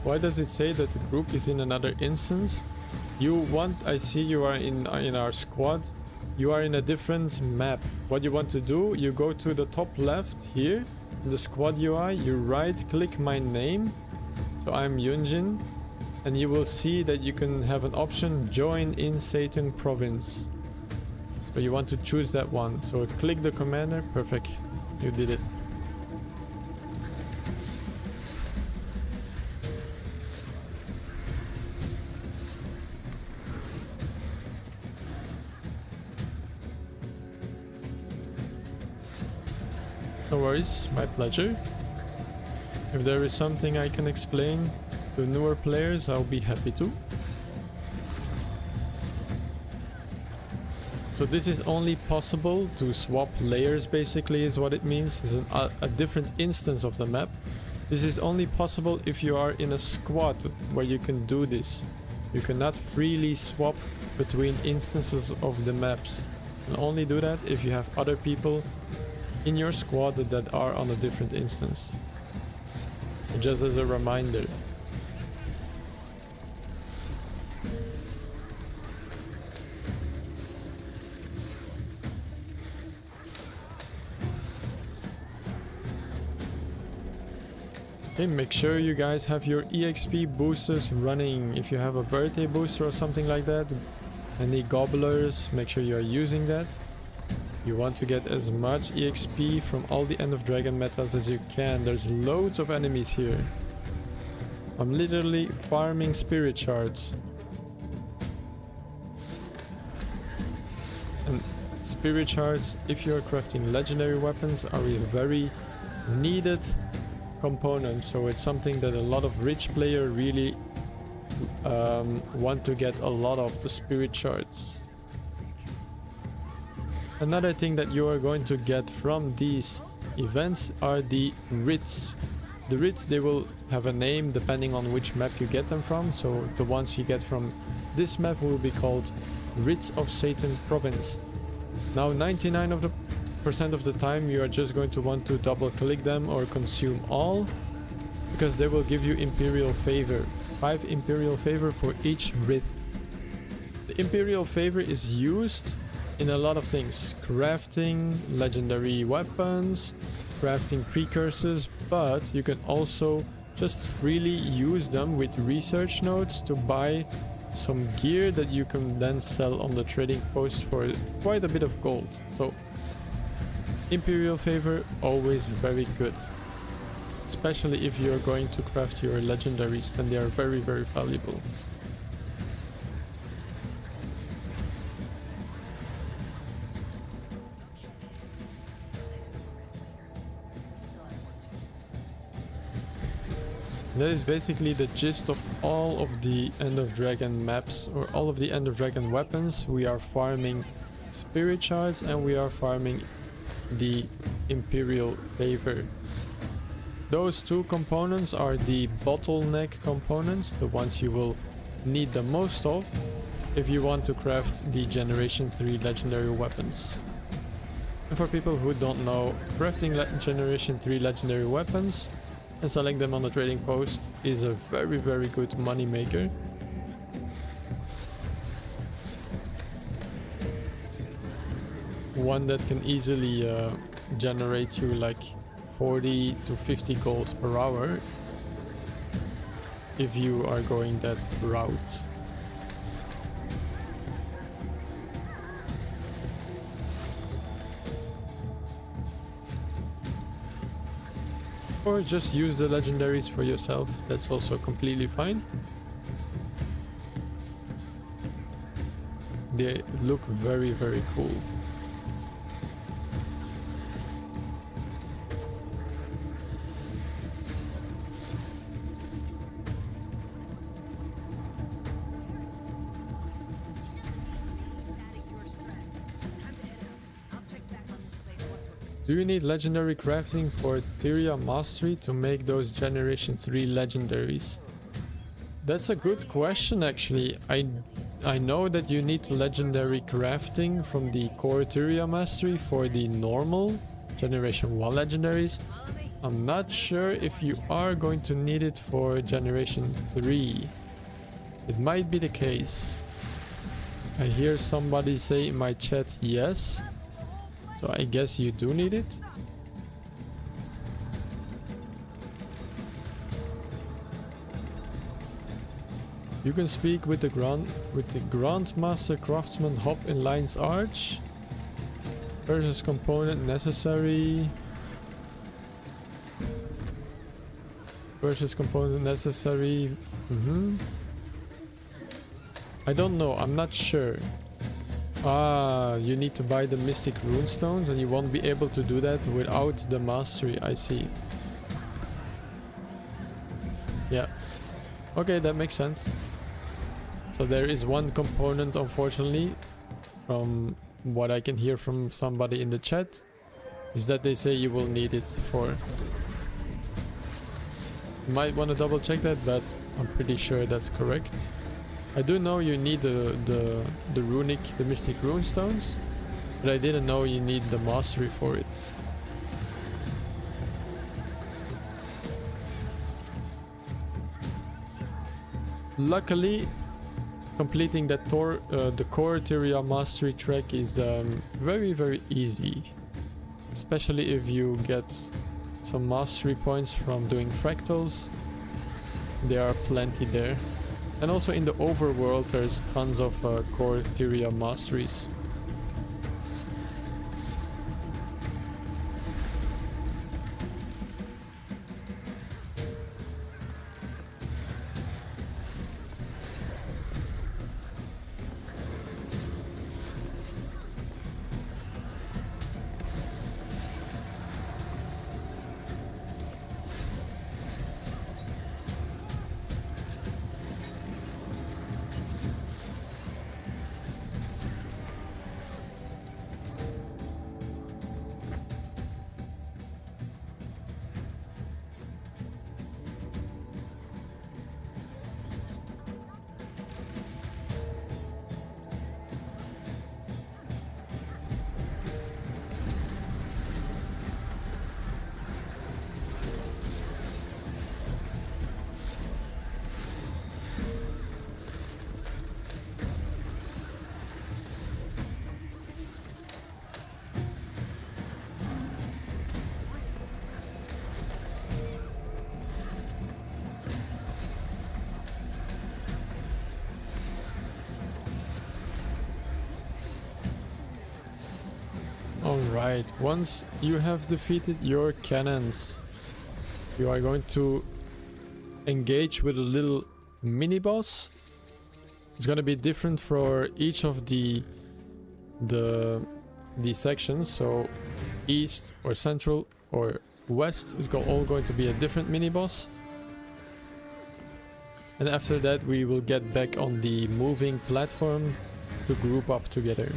Speaker 1: Why does it say that the group is in another instance? I see you are in our squad. You are in a different map. What you want to do, you go to the top left here, in the squad UI, you right click my name. So I'm Yunjin, and you will see that you can have an option, join in Satan province. So you want to choose that one. So click the commander, perfect, you did it. No worries, my pleasure. If there is something I can explain to newer players, I'll be happy to. So this is only possible to swap layers, basically is what it means. It's a different instance of the map. This is only possible if you are in a squad where you can do this. You cannot freely swap between instances of the maps. You can only do that if you have other people in your squad that are on a different instance. Just as a reminder. Okay, make sure you guys have your EXP boosters running. If you have a birthday booster or something like that, any gobblers, make sure you are using that. You want to get as much EXP from all the End of Dragon metas as you can. There's loads of enemies here. I'm literally farming spirit shards. And spirit shards, if you're crafting legendary weapons, are a very needed component. So it's something that a lot of rich players really want to get a lot of the spirit shards. Another thing that you are going to get from these events are the writs. The writs, they will have a name depending on which map you get them from. So the ones you get from this map will be called Writs of Satan Province. Now 99% of the time you are just going to want to double click them or consume all, because they will give you Imperial Favor. 5 Imperial Favor for each writ. The Imperial Favor is used in a lot of things. Crafting legendary weapons, crafting precursors, but you can also just freely use them with research nodes to buy some gear that you can then sell on the trading post for quite a bit of gold. So Imperial favor, always very good. Especially if you're going to craft your legendaries, then they are very, very valuable. That is basically the gist of all of the End of Dragon maps, or all of the End of Dragon weapons. We are farming spirit shards and we are farming the Imperial favor. Those two components are the bottleneck components, the ones you will need the most of if you want to craft the Generation 3 legendary weapons. And for people who don't know, crafting Generation 3 legendary weapons and selling them on the trading post is a very, very good money maker. One that can easily generate you like 40 to 50 gold per hour if you are going that route. Or just use the legendaries for yourself, that's also completely fine. They look very, very cool. Do you need legendary crafting for Tyria Mastery to make those Generation 3 legendaries? That's a good question actually. I know that you need legendary crafting from the core Tyria Mastery for the normal Generation 1 legendaries. I'm not sure if you are going to need it for Generation 3. It might be the case. I hear somebody say in my chat yes. So I guess you do need it. You can speak with the Grandmaster Craftsman Hop in Lion's Arch. Versus component necessary. Versus component necessary. I don't know, I'm not sure. Ah, you need to buy the Mystic Runestones and you won't be able to do that without the mastery, I see. Yeah. Okay, that makes sense. So there is one component, unfortunately, from what I can hear from somebody in the chat, is that they say you will need it for... You might want to double check that, but I'm pretty sure that's correct. I do know you need the Mystic Runestones, but I didn't know you need the mastery for it. Luckily, completing that the core Tyria Mastery track is very, very easy. Especially if you get some mastery points from doing fractals. There are plenty there. And also in the overworld there's tons of core Tyria masteries. Right, once you have defeated your cannons, you are going to engage with a little mini boss. It's gonna be different for each of the sections. So east or central or west is all going to be a different mini boss. And after that we will get back on the moving platform to group up together.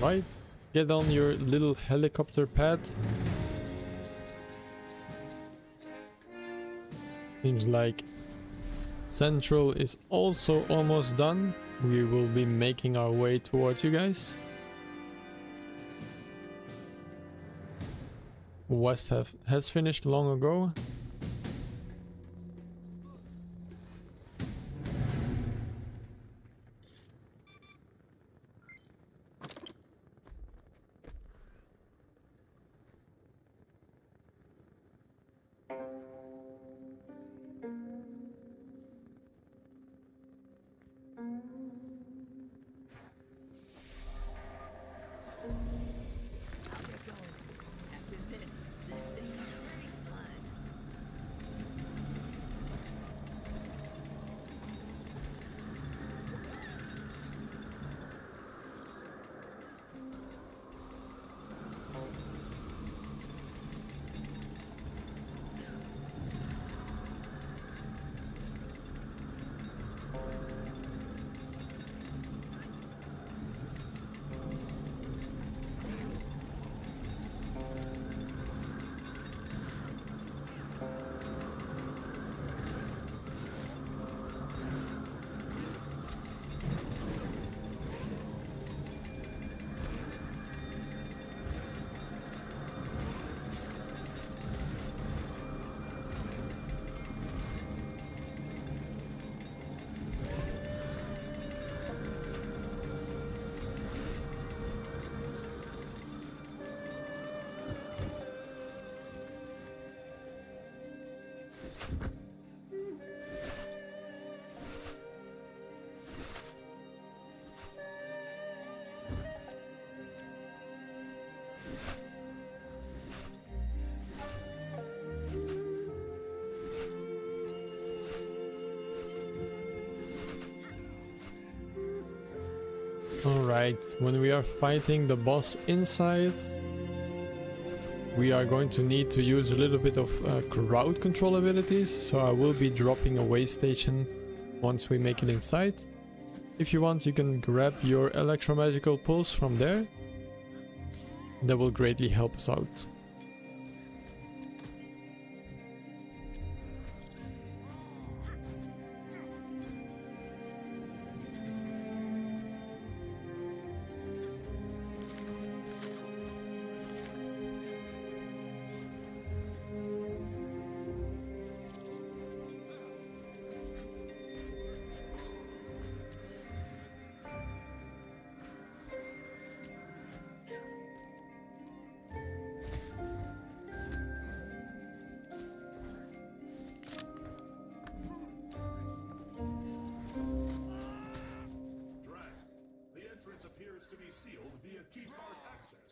Speaker 1: Alright, get on your little helicopter pad. Seems like Central is also almost done. We will be making our way towards you guys. West has finished long ago. Alright, when we are fighting the boss inside, we are going to need to use a little bit of crowd control abilities, so I will be dropping a way station once we make it inside. If you want, you can grab your electromagical pulse from there. That will greatly help us out.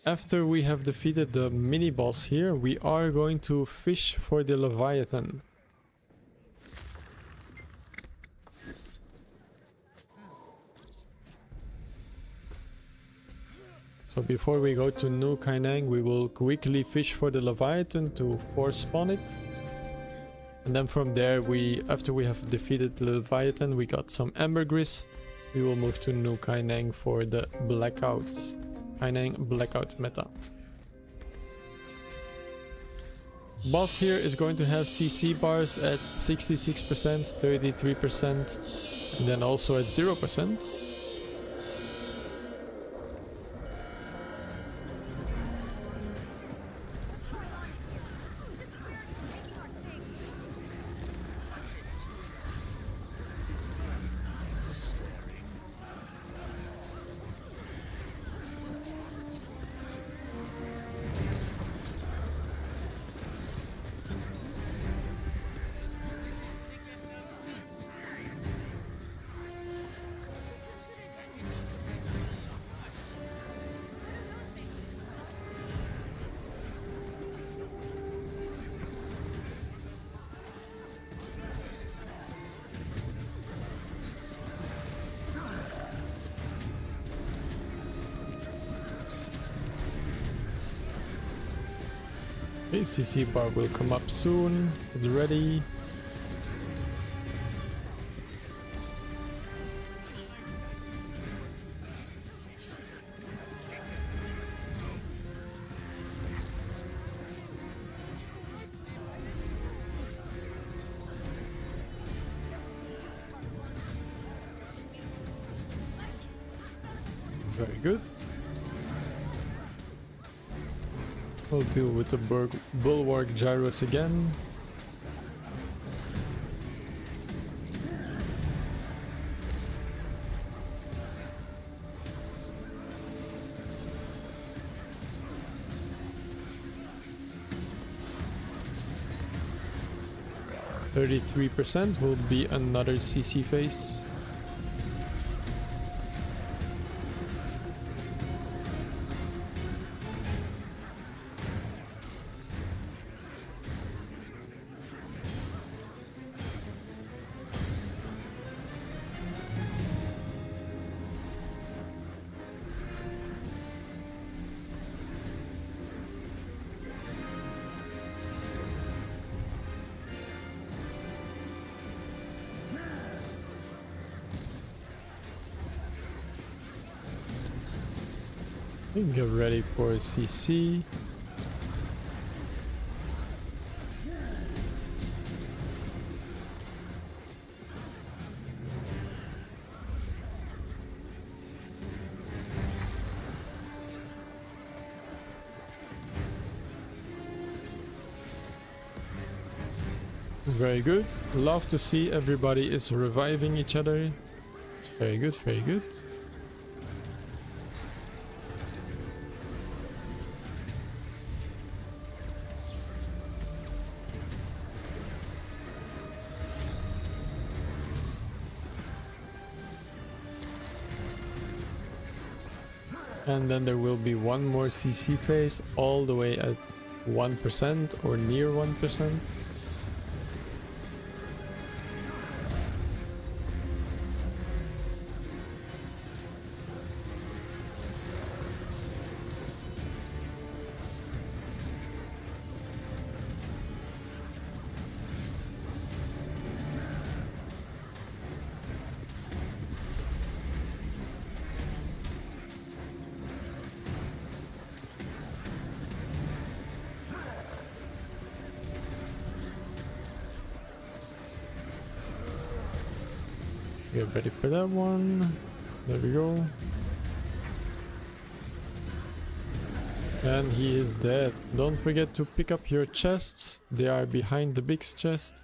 Speaker 1: After we have defeated the mini boss here, we are going to fish for the Leviathan. So before we go to New Kainang, we will quickly fish for the Leviathan to force spawn it. And then from there, after we have defeated the Leviathan, we got some ambergris. We will move to New Kainang for the blackouts. Kainang blackout meta. Boss here is going to have CC bars at 66%, 33%, and then also at 0%. Okay, CC bar will come up soon. Get ready. Very good. We'll deal with the bulwark gyros again. %, will be another CC phase. Get ready for CC. Very good. Love to see everybody is reviving each other. It's very good, very good. And then there will be one more CC phase all the way at 1% or near 1%. Get ready for that one. There we go. And he is dead. Don't forget to pick up your chests. They are behind the big chest.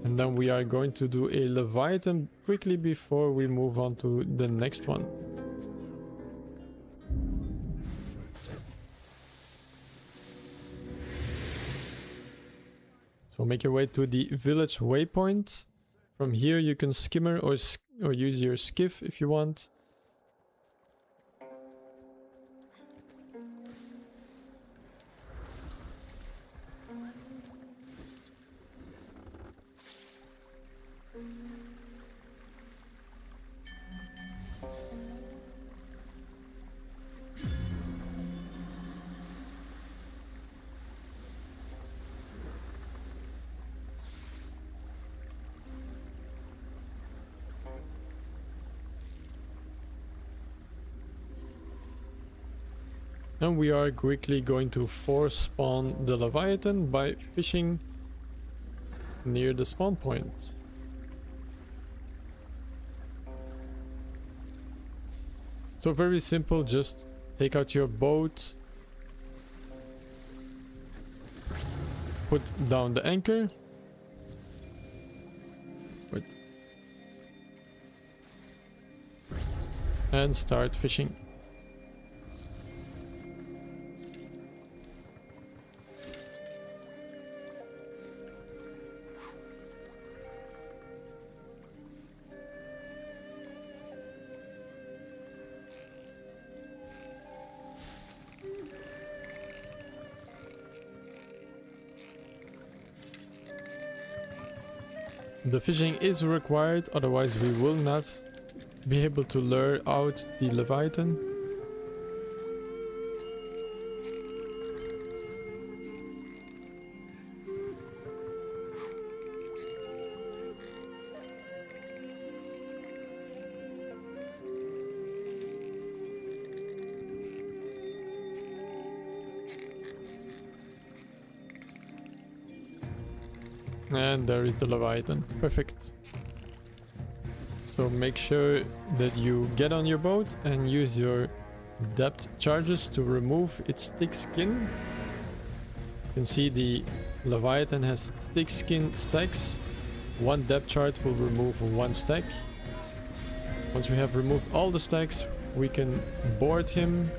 Speaker 1: And then we are going to do a Leviathan quickly before we move on to the next one. So make your way to the village waypoint. From here you can skimmer or use your skiff if you want. And we are quickly going to force spawn the Leviathan by fishing near the spawn point. So very simple, just take out your boat, put down the anchor, and start fishing. The fishing is required, otherwise we will not be able to lure out the Leviathan. And there is the Leviathan. Perfect. So make sure that you get on your boat and use your depth charges to remove its thick skin. You can see the Leviathan has thick skin stacks. One depth chart will remove one stack. Once we have removed all the stacks, we can board him.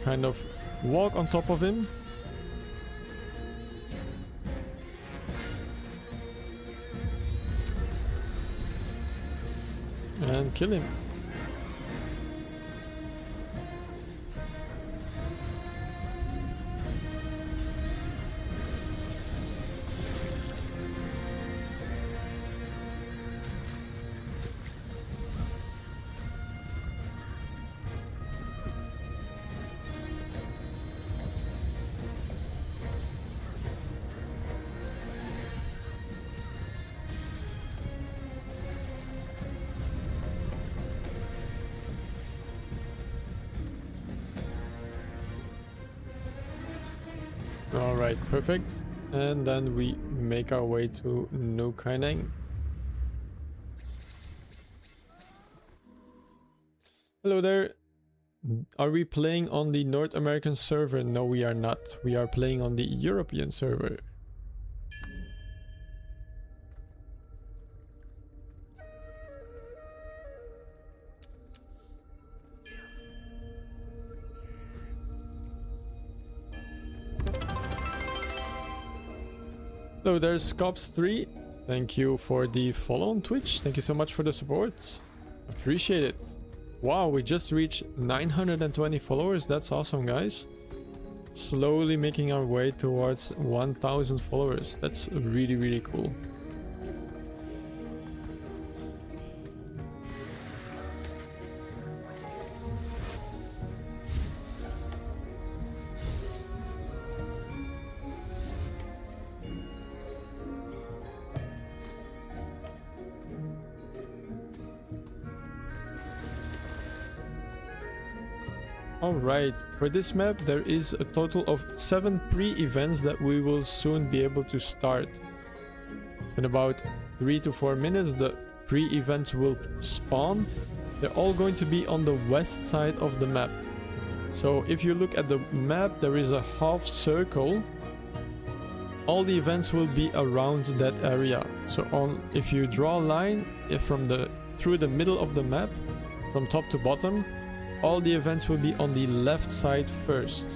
Speaker 1: Kind of walk on top of him. And kill him. Alright, perfect. And then we make our way to New Kaineng. Hello there. Are we playing on the North American server? No, we are not. We are playing on the European server. Hello, there's Scops3. Thank you for the follow on Twitch. Thank you so much for the support. Appreciate it. Wow, we just reached 920 followers. That's awesome, guys. Slowly making our way towards 1000 followers. That's really, really cool. Alright, for this map there is a total of 7 pre-events that we will soon be able to start. In about 3 to 4 minutes the pre-events will spawn. They're all going to be on the west side of the map. So if you look at the map, there is a half circle. All the events will be around that area. So if you draw a line through the middle of the map, from top to bottom, all the events will be on the left side first.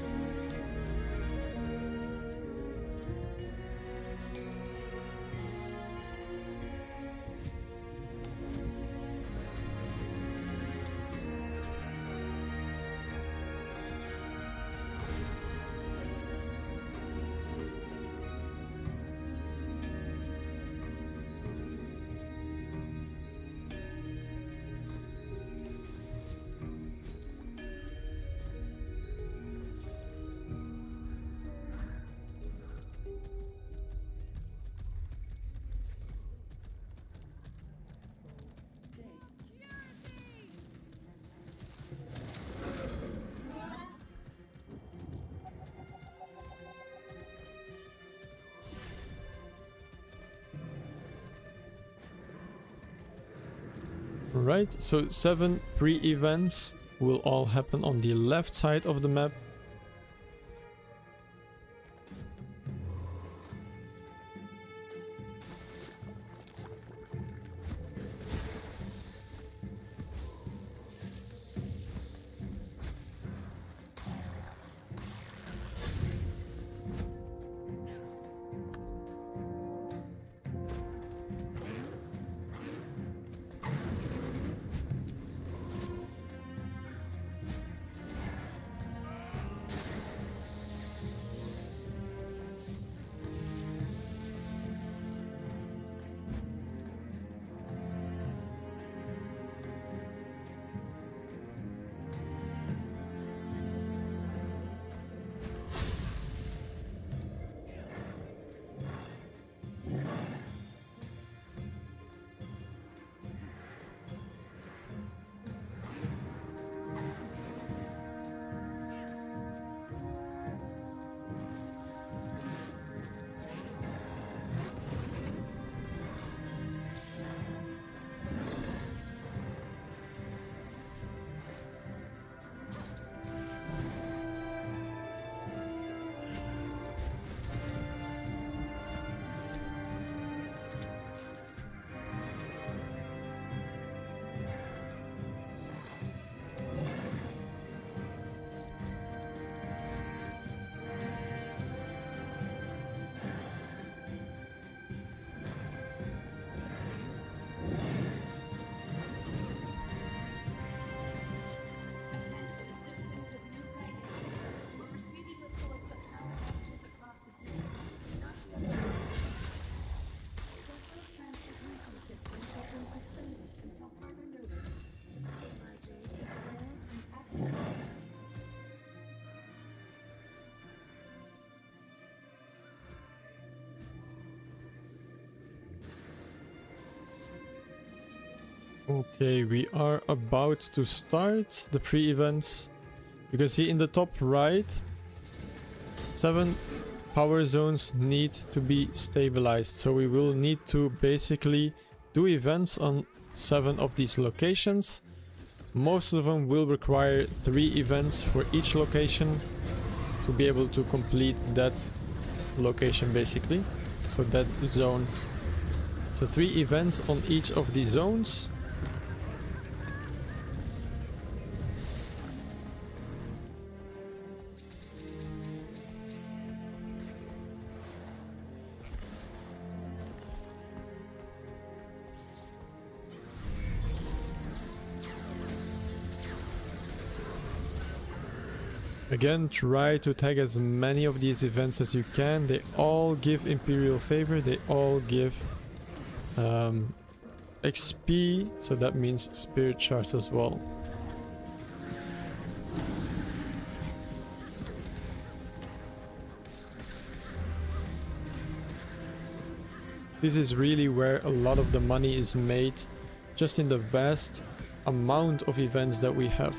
Speaker 1: Alright, so 7 pre-events will all happen on the left side of the map. Okay, we are about to start the pre-events. You can see in the top right, 7 power zones need to be stabilized. So we will need to basically do events on 7 of these locations. Most of them will require 3 events for each location to be able to complete that location basically. So that zone. So 3 events on each of these zones. Again, try to tag as many of these events as you can. They all give Imperial favor, they all give XP, so that means spirit shards as well. This is really where a lot of the money is made, just in the vast amount of events that we have.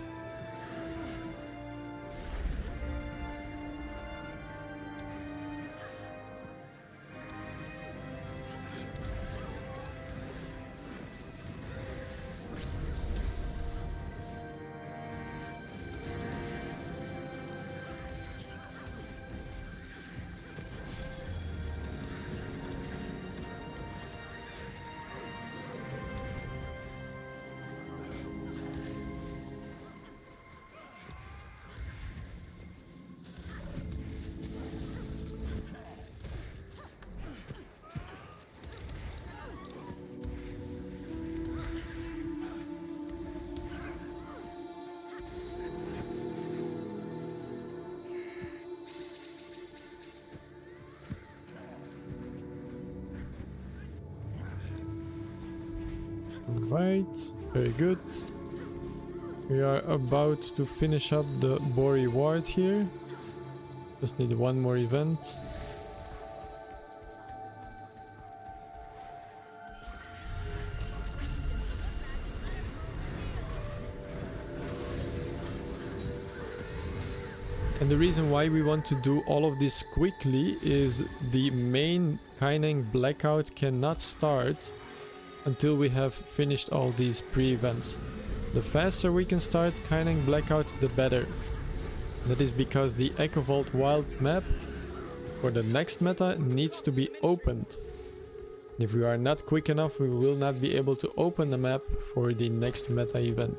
Speaker 1: Right, very good. We are about to finish up the boar reward here. Just need one more event. And the reason why we want to do all of this quickly is the main Kaining blackout cannot start until we have finished all these pre-events. The faster we can start kiting Blackout, the better. That is because the Echo Vault Wild map for the next meta needs to be opened. If we are not quick enough, we will not be able to open the map for the next meta event.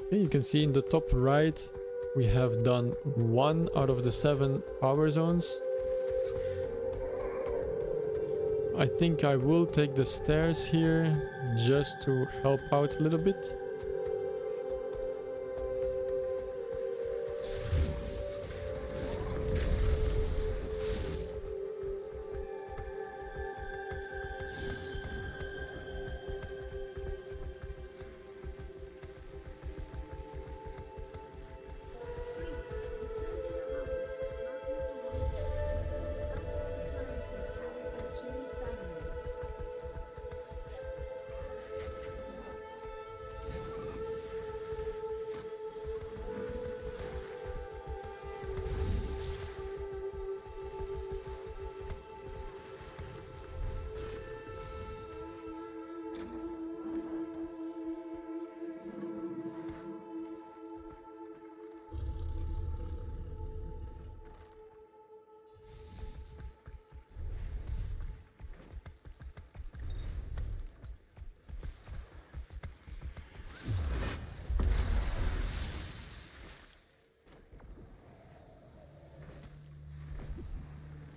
Speaker 1: Okay, you can see in the top right, we have done 1 out of the 7 power zones. I think I will take the stairs here just to help out a little bit.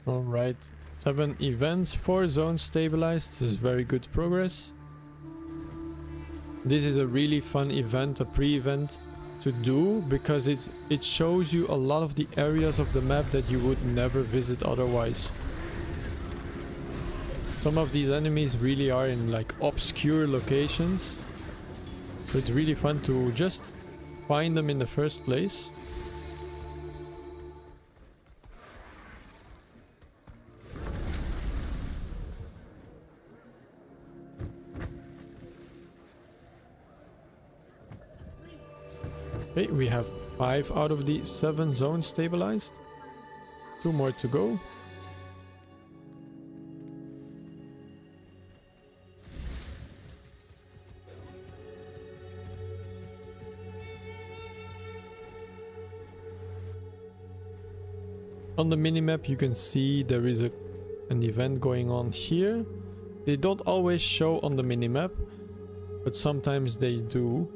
Speaker 1: Alright, 7 events, 4 zones stabilized. This is very good progress. This is a really fun event, a pre-event to do, because it shows you a lot of the areas of the map that you would never visit otherwise. Some of these enemies really are in like obscure locations, so it's really fun to just find them in the first place. Okay, we have 5 out of the 7 zones stabilized. 2 more to go. On the minimap you can see there is an event going on here. They don't always show on the minimap, but sometimes they do.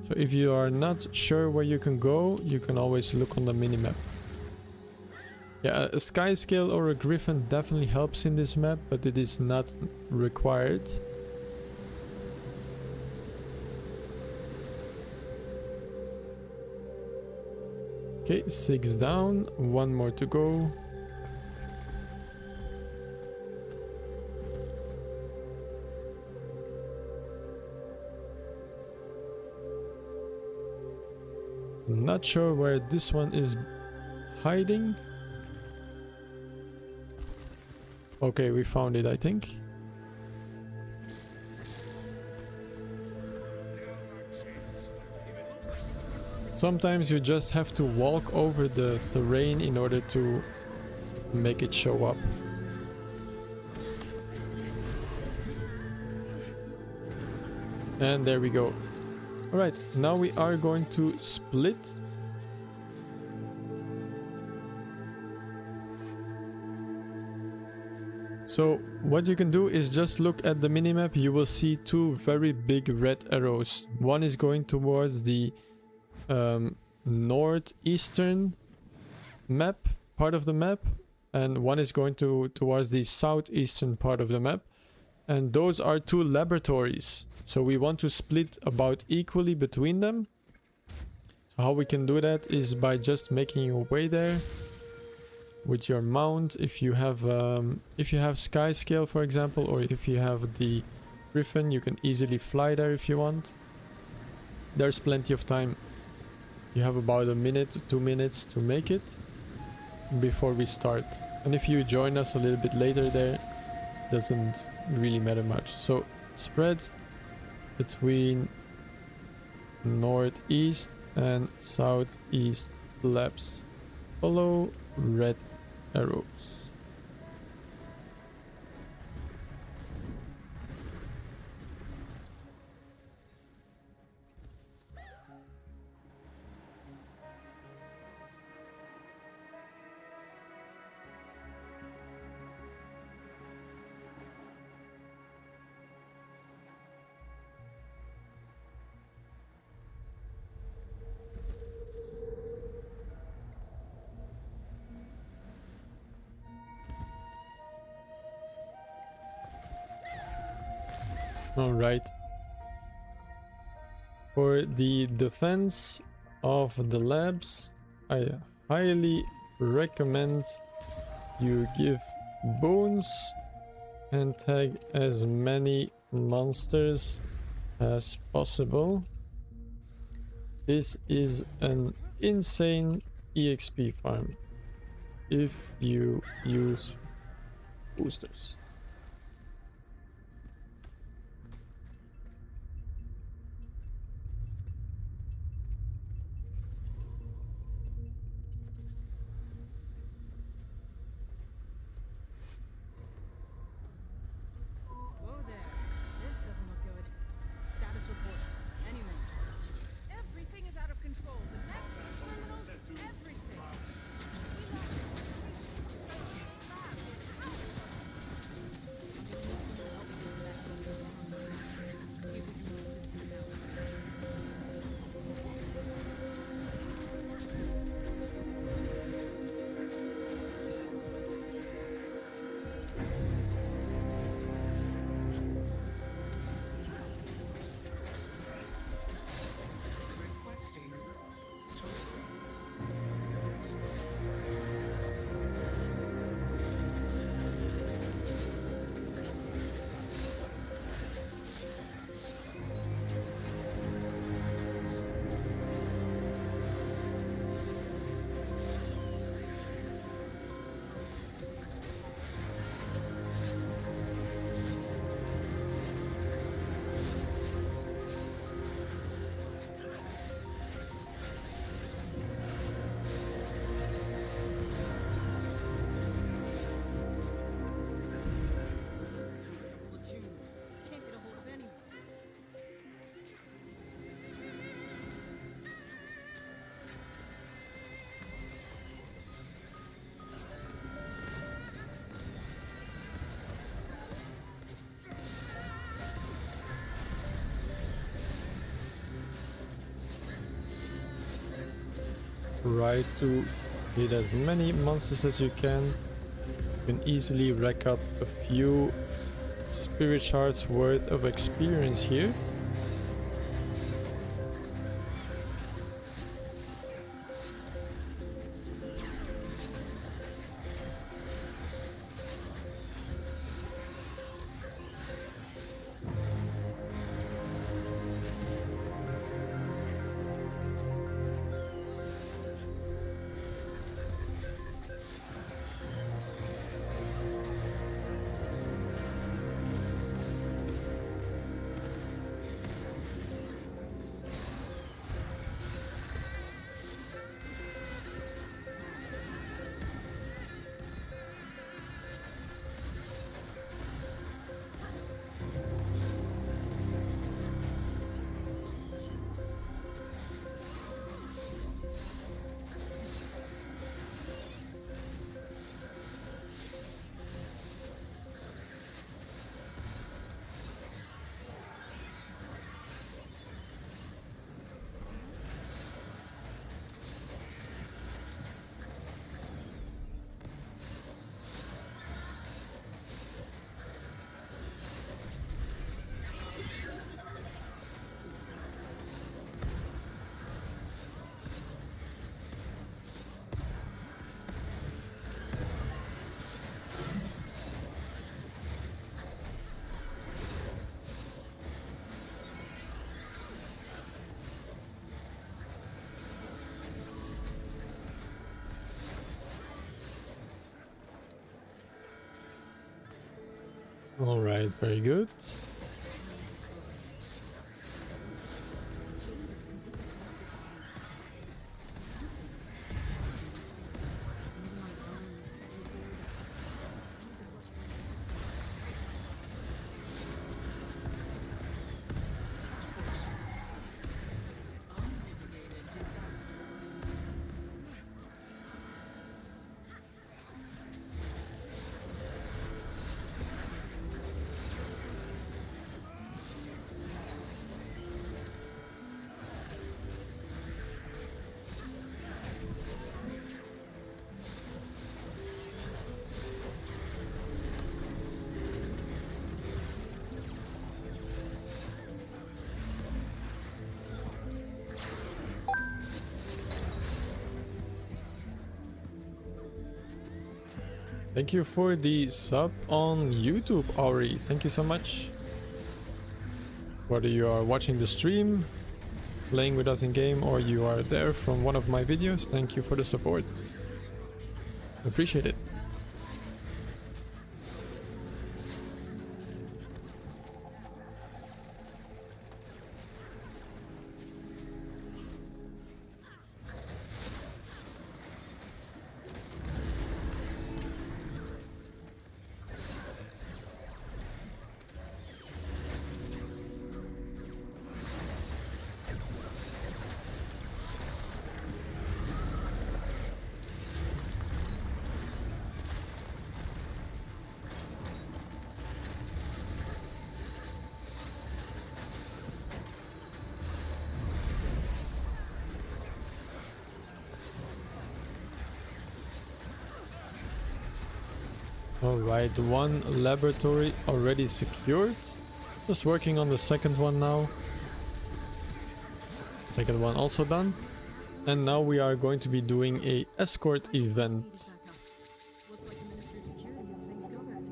Speaker 1: So if you are not sure where you can go, you can always look on the minimap. Yeah, a sky scale or a griffin definitely helps in this map, but it is not required. Okay, 6 down, 1 more to go. I'm not sure where this one is hiding. Okay, we found it, I think. Sometimes you just have to walk over the terrain in order to make it show up. And there we go. Alright, now we are going to split. So what you can do is just look at the minimap. You will see 2 very big red arrows. One is going towards the northeastern map, part of the map, and one is going towards the southeastern part of the map. And those are 2 laboratories. So we want to split about equally between them. So how we can do that is by just making your way there with your mount. If you have sky scale, for example, or if you have the griffin, you can easily fly there if you want. There's plenty of time. You have about a minute, 2 minutes to make it before we start. And if you join us a little bit later there, doesn't really matter much. So spread between northeast and southeast labs. Follow red arrows. Alright. For the defense of the labs, I highly recommend you give bones and tag as many monsters as possible. This is an insane EXP farm if you use boosters.
Speaker 7: Whoa there. This doesn't look good. Status report. Anyone?
Speaker 2: Everything is out of control. The next terminals, everything. We lost
Speaker 7: You'll need some help with that sort of thing. See if we can assist in analysis.
Speaker 6: Requesting
Speaker 7: Platoon. Can't get a hold of anyone.
Speaker 1: Try to hit as many monsters as you can. You can easily rack up a few spirit shards worth of experience here. Alright, very good. Thank you for the sub on YouTube, Auri. Thank you so much. Whether you are watching the stream, playing with us in game, or you are there from one of my videos, thank you for the support. Appreciate it. Alright, one laboratory already secured. Just working on the second one now. Second one also done. And now we are going to be doing a escort event.
Speaker 7: Looks like the Ministry of Security has things covered.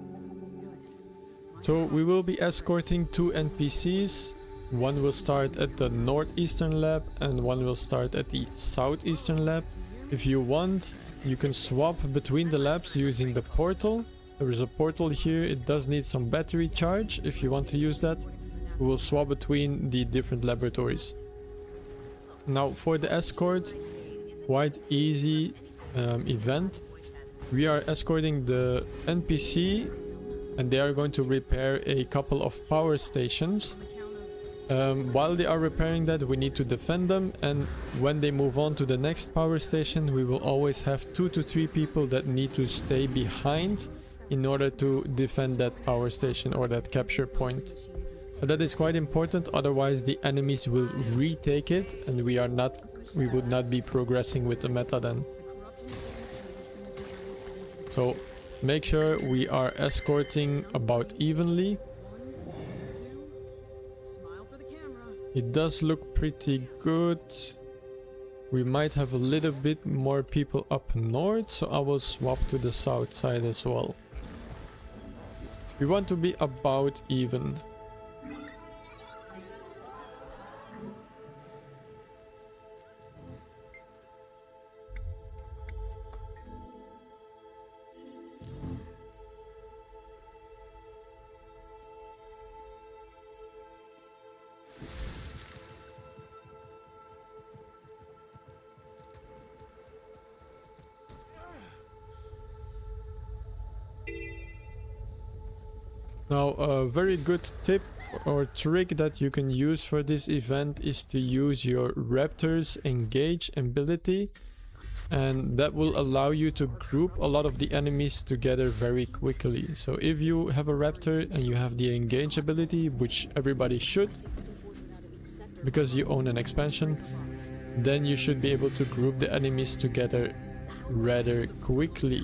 Speaker 7: Good.
Speaker 1: So we will be escorting 2 NPCs. One will start at the northeastern lab and one will start at the southeastern lab. If you want, you can swap between the labs using the portal. There is a portal here. It does need some battery charge. If you want to use that, we will swap between the different laboratories. Now for the escort, quite easy event. We are escorting the NPC and they are going to repair a couple of power stations. While they are repairing that, we need to defend them, and when they move on to the next power station, we will always have 2 to 3 people that need to stay behind in order to defend that power station or that capture point. So that is quite important, otherwise the enemies will retake it and we would not be progressing with the meta then. So make sure we are escorting about evenly. It does look pretty good. We might have a little bit more people up north, so I will swap to the south side as well. We want to be about even. Now, a very good tip or trick that you can use for this event is to use your Raptor's Engage ability, and that will allow you to group a lot of the enemies together very quickly. So if you have a Raptor and you have the Engage ability, which everybody should, because you own an expansion, then you should be able to group the enemies together rather quickly.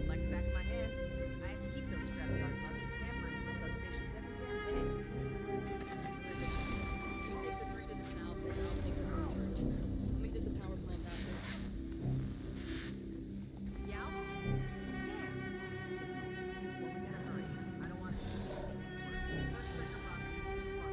Speaker 5: Like the back of my hand, I have to keep those scrapyard bugs from tampering with the substations every damn day.
Speaker 7: You take the 3 to the south, and I'll take the north. Meet at the power plant after.
Speaker 5: Yeah? Damn, lost the signal. Well, we better hurry. I don't want to see things get any worse. First breaker box isn't too far.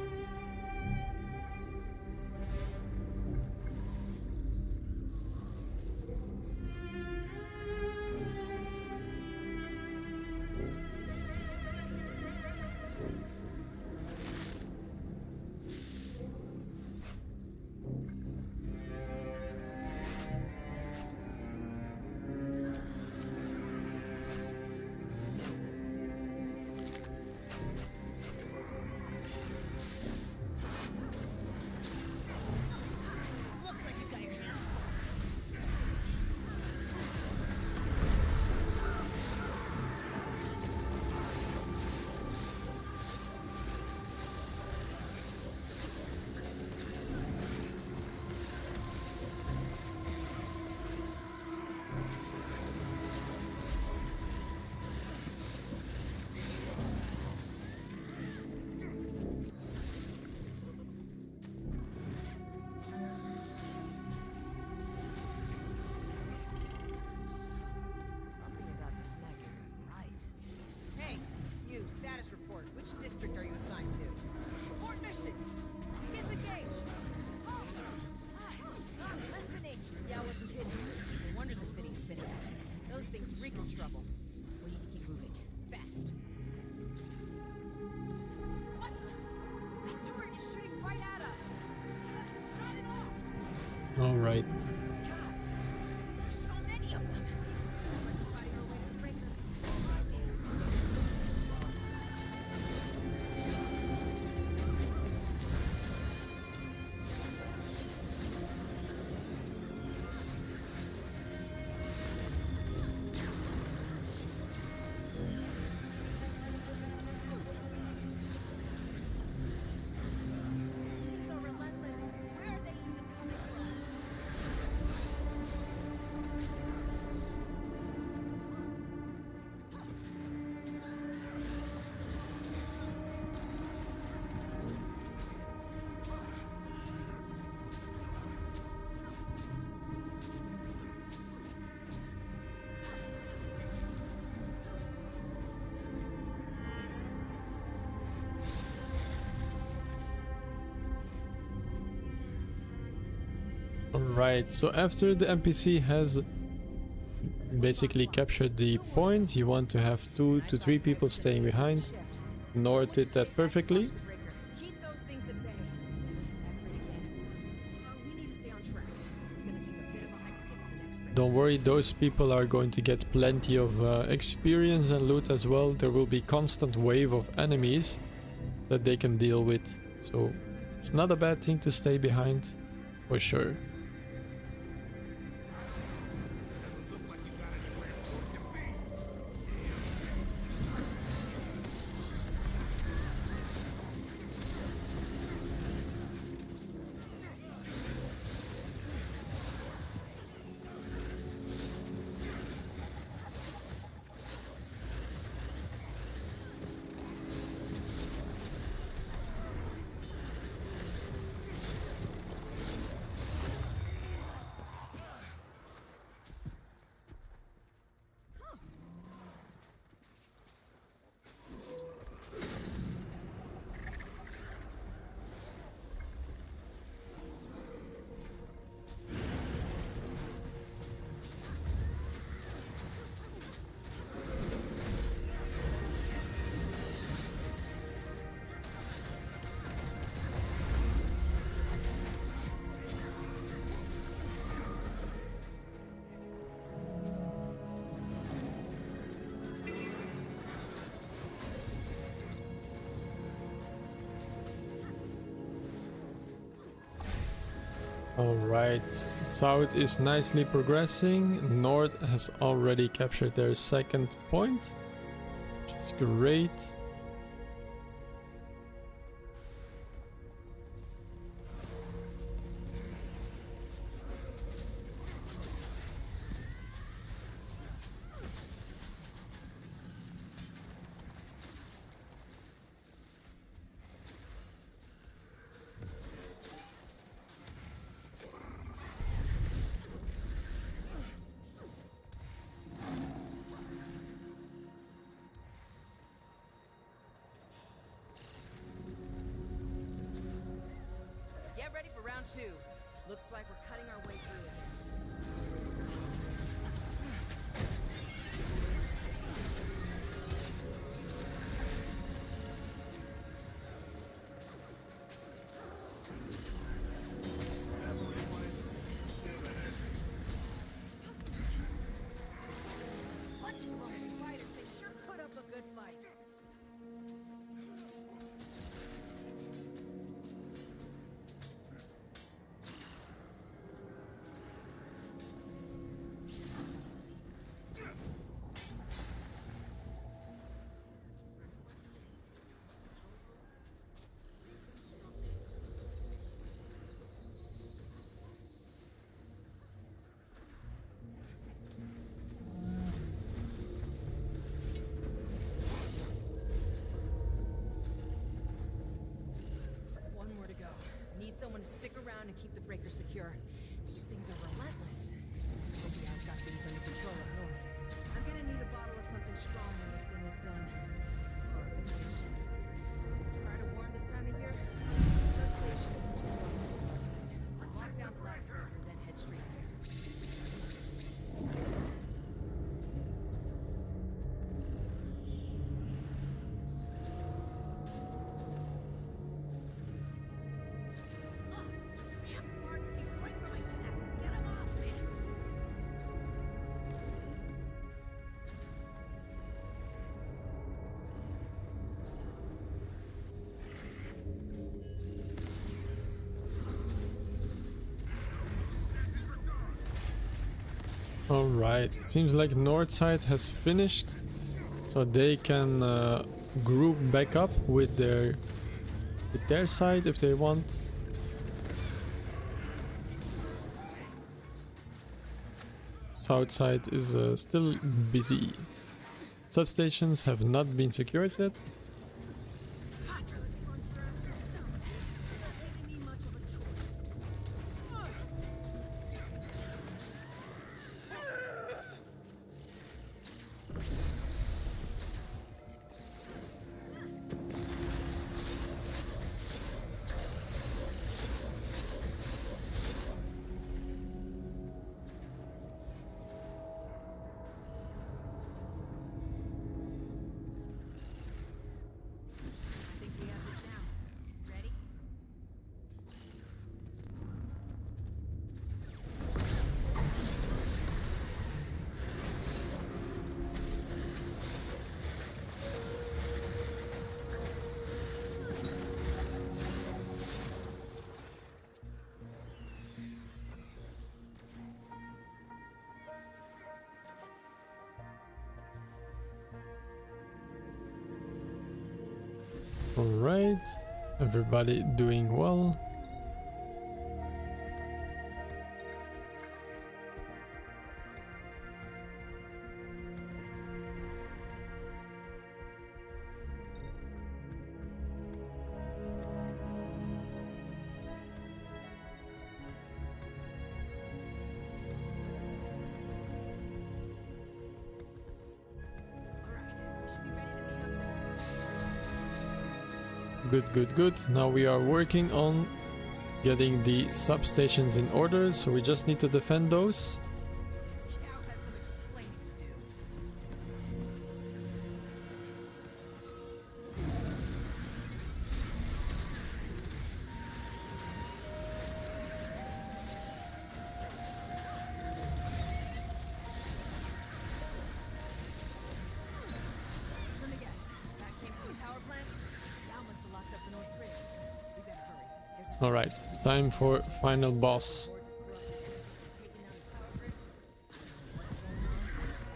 Speaker 2: Which district are you assigned to? Report mission! Disengage! Halt! He's not listening! Yeah, I wasn't kidding. No wonder the city's spinning out. Those things reek of trouble. We need to keep moving. Fast. What? That turret is shooting right at us! Shut it off!
Speaker 1: All right.
Speaker 2: Gods! There's so many of them! Fighting our way to the breaker. These things are relentless. Where are they even coming from?
Speaker 1: Alright, so after the NPC has basically captured the point, you want to have 2 to 3 people staying behind. Nord did that perfectly.
Speaker 2: Keep those things at bay. That grid again. We need to stay on track. It's gonna take a bit of a hike to get to the next break.
Speaker 1: Don't worry, those people are going to get plenty of experience and loot as well. There will be constant wave of enemies that they can deal with. So it's not a bad thing to stay behind, for sure. Alright, South is nicely progressing. North has already captured their second point, which is great.
Speaker 2: Get ready for round 2. Looks like we're cutting our way through it. Bunch of grown spiders, they sure put up a good fight. One more to go. Need someone to stick around and keep the breaker secure. These things are relentless. Hope you guys got things under control up north. I'm gonna need a bottle of something strong when this thing is done. For our vacation.
Speaker 1: Alright, seems like north side has finished, so they can group back up with their side if they want. South side is still busy. Substations have not been secured yet.
Speaker 7: I think we have this down. Ready?
Speaker 1: Alright, everybody doing well. Good. Now we are working on getting the substations in order, so we just need to defend those.
Speaker 7: Now has some explaining to do. Let me guess. That came from the power plant? Yao must have locked up the North Bridge. We better hurry. There's a
Speaker 1: Alright, time for final boss.
Speaker 7: hordes of corrupted taking down the power grid. What's going on?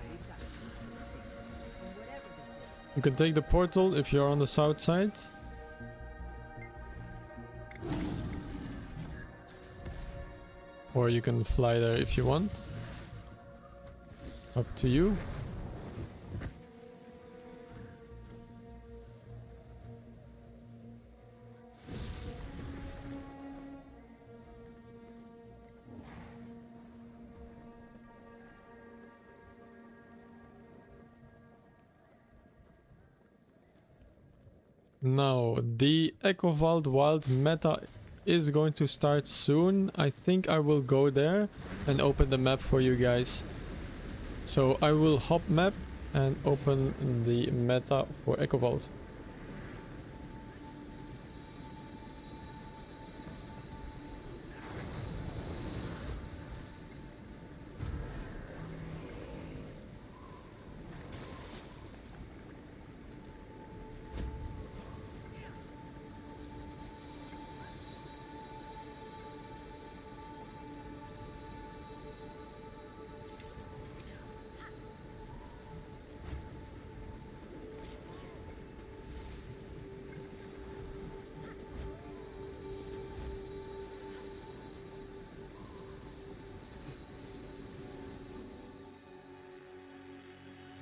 Speaker 7: We've got a piece of the secret. And whatever this is,
Speaker 1: You can take the portal if you're on the south side. Or you can fly there if you want. Up to you. Now, the Echo Vault Wild meta is going to start soon. I think I will go there and open the map for you guys. So I will hop map and open the meta for Echo Vault.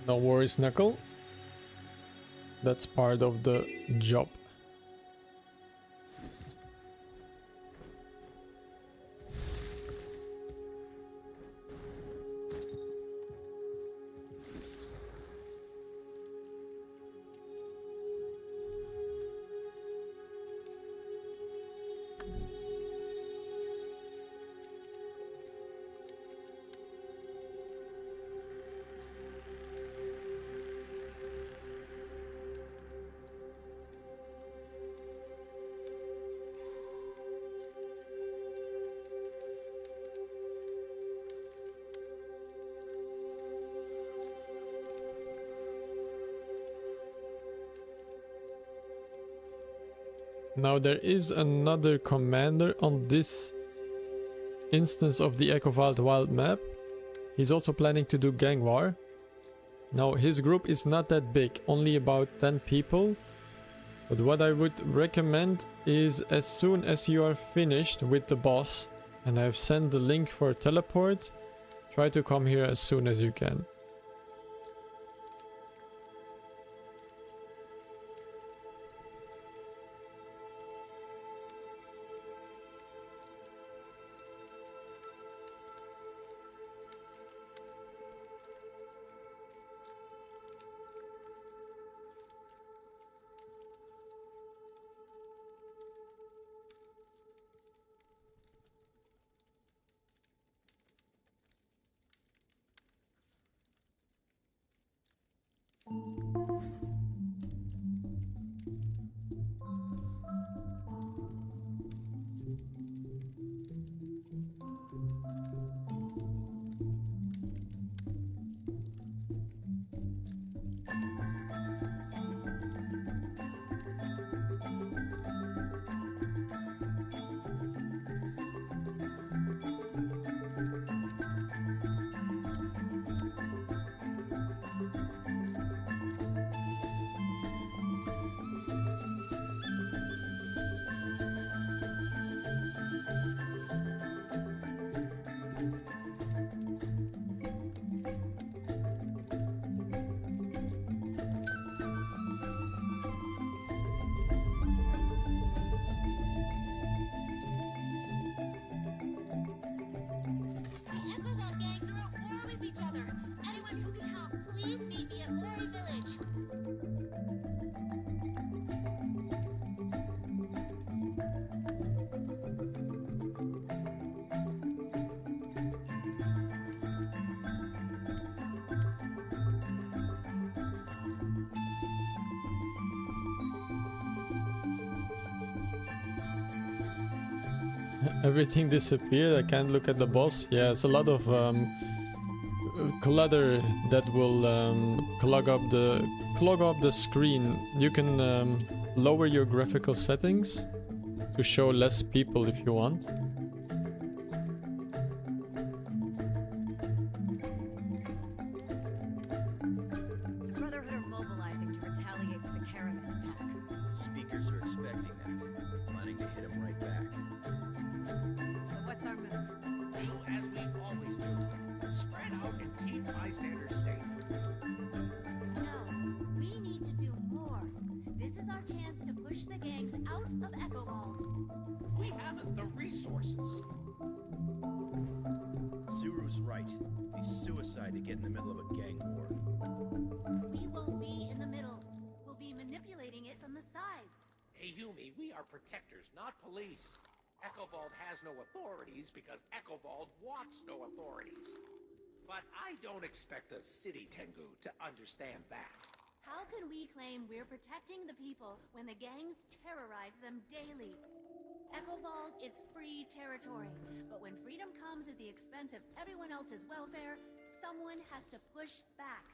Speaker 1: No worries, Knuckle. That's part of the job. Now there is another commander on this instance of the Echo Vault Wild map. He's also planning to do gang war. Now his group is not that big, only about 10 people. But what I would recommend is as soon as you are finished with the boss, and I've sent the link for teleport, try to come here as soon as you can. Everything disappeared. I can't look at the boss. Yeah, it's a lot of clutter that will clog up the screen. You can lower your graphical settings to show less people if you want.
Speaker 7: The Brotherhood are mobilizing to retaliate for the caravan attack.
Speaker 4: Speakers are expecting that. Planning to hit him right back.
Speaker 7: So what's our move?
Speaker 6: Do as we always do. Spread out and keep bystanders safe.
Speaker 9: No, we need to do more. This is our chance to push the gangs out of Echo Ball.
Speaker 6: We haven't the resources.
Speaker 4: Suru's right. Be suicide to get in the middle of a gang war.
Speaker 9: We won't be in the middle. We'll be manipulating it from the sides.
Speaker 6: Hey, Yumi, we are protectors, not police. Echovald has no authorities because Echovald wants no authorities. But I don't expect a city Tengu to understand that.
Speaker 9: How can we claim we're protecting the people when the gangs terrorize them daily? Echovald is free territory, but when freedom comes at the expense of everyone else's welfare, someone has to push back.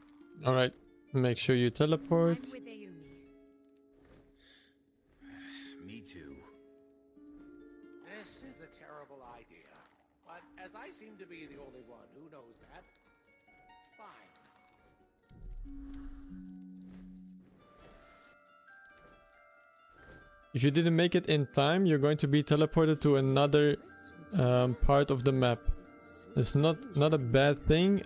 Speaker 1: Alright, make sure you teleport.
Speaker 7: I'm with Ayumi.
Speaker 4: Me too.
Speaker 6: This is a terrible idea. But as I seem to be the only one who knows that, fine.
Speaker 1: If you didn't make it in time, you're going to be teleported to another part of the map. It's not a bad thing.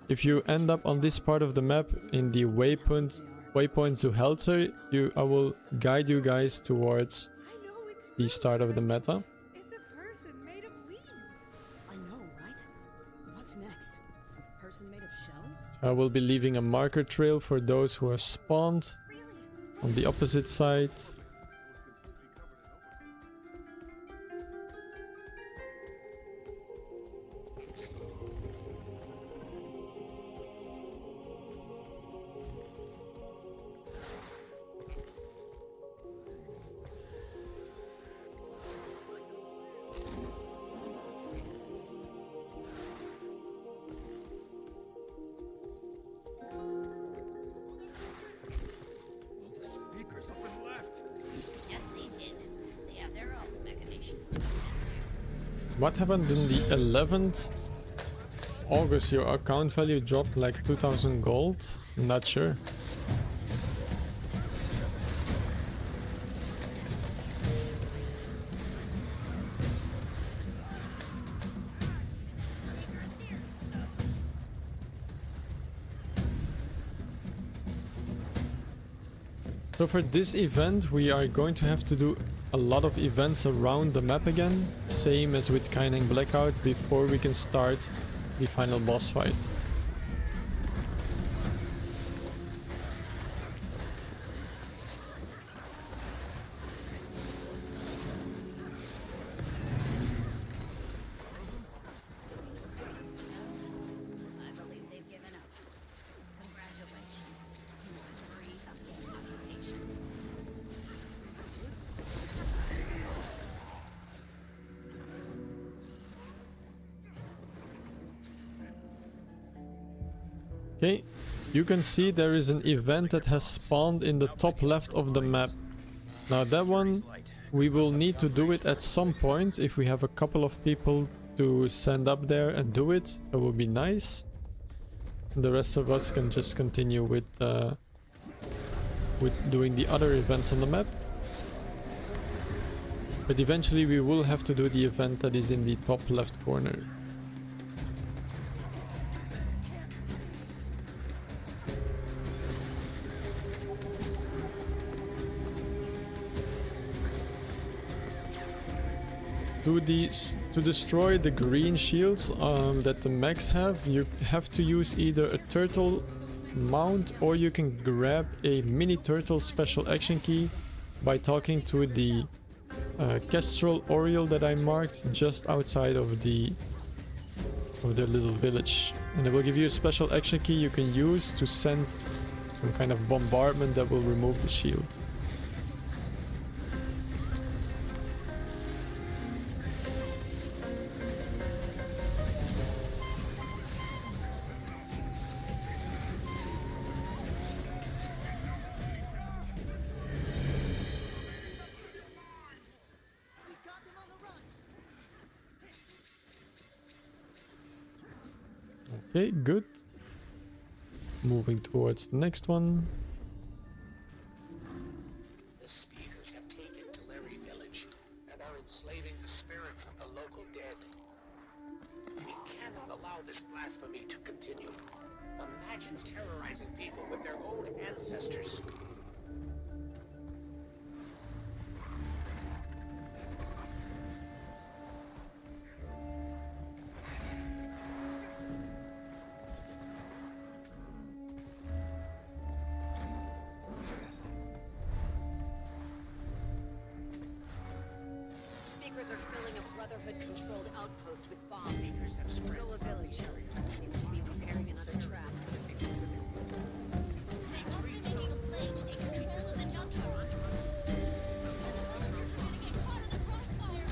Speaker 1: If you end up on this part of the map in the waypoint Zuhelzer, I will guide you guys towards the start of the meta.
Speaker 2: It's a person made of leaves.
Speaker 7: I know, right? What's next? A person made of shells?
Speaker 1: I will be leaving a marker trail for those who are spawned on the opposite side. What happened in the 11th? August, your account value dropped like 2000 gold? I'm not sure. So for this event, we are going to have to do a lot of events around the map again, same as with Kaining Blackout, before we can start the final boss fight.
Speaker 9: I believe they've given up. Congratulations. You are free of gang occupation.
Speaker 1: Okay, you can see there is an event that has spawned in the top left of the map. Now that one, we will need to do it at some point. If we have a couple of people to send up there and do it, that would be nice. And the rest of us can just continue with doing the other events on the map. But eventually we will have to do the event that is in the top left corner. To destroy the green shields that the mechs have, you have to use either a turtle mount or you can grab a mini turtle special action key by talking to the Kestrel Oriole that I marked just outside of the little village. And it will give you a special action key you can use to send some kind of bombardment that will remove the shield. Okay, good. Moving towards the next one.
Speaker 6: The speakers have taken Tulare Village and are enslaving the spirits of the local dead. We cannot allow this blasphemy to continue. Imagine terrorizing people with their own ancestors.
Speaker 5: Speakers are filling a Brotherhood-controlled outpost with bombs.
Speaker 6: Speakers have spread
Speaker 5: Loa Village seems to be preparing another trap.
Speaker 9: They must be making a play to take control of the junkyard. The villagers are gonna get caught in the crossfire.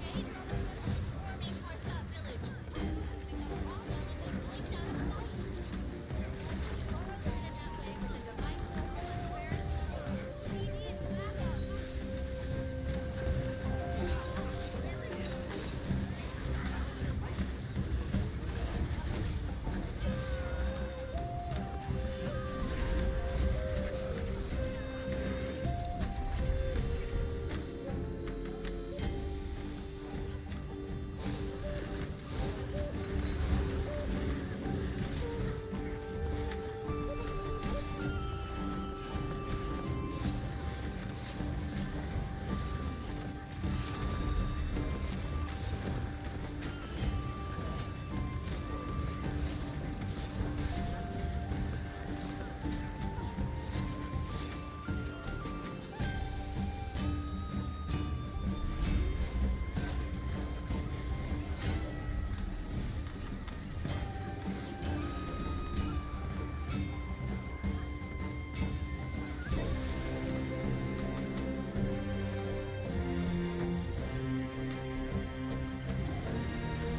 Speaker 9: Okay, Brotherhood is storming Parsa Village. We got a raw while they've been blaming out of sight. Tomorrow they're gonna have banks and devices all the squares. We need backup.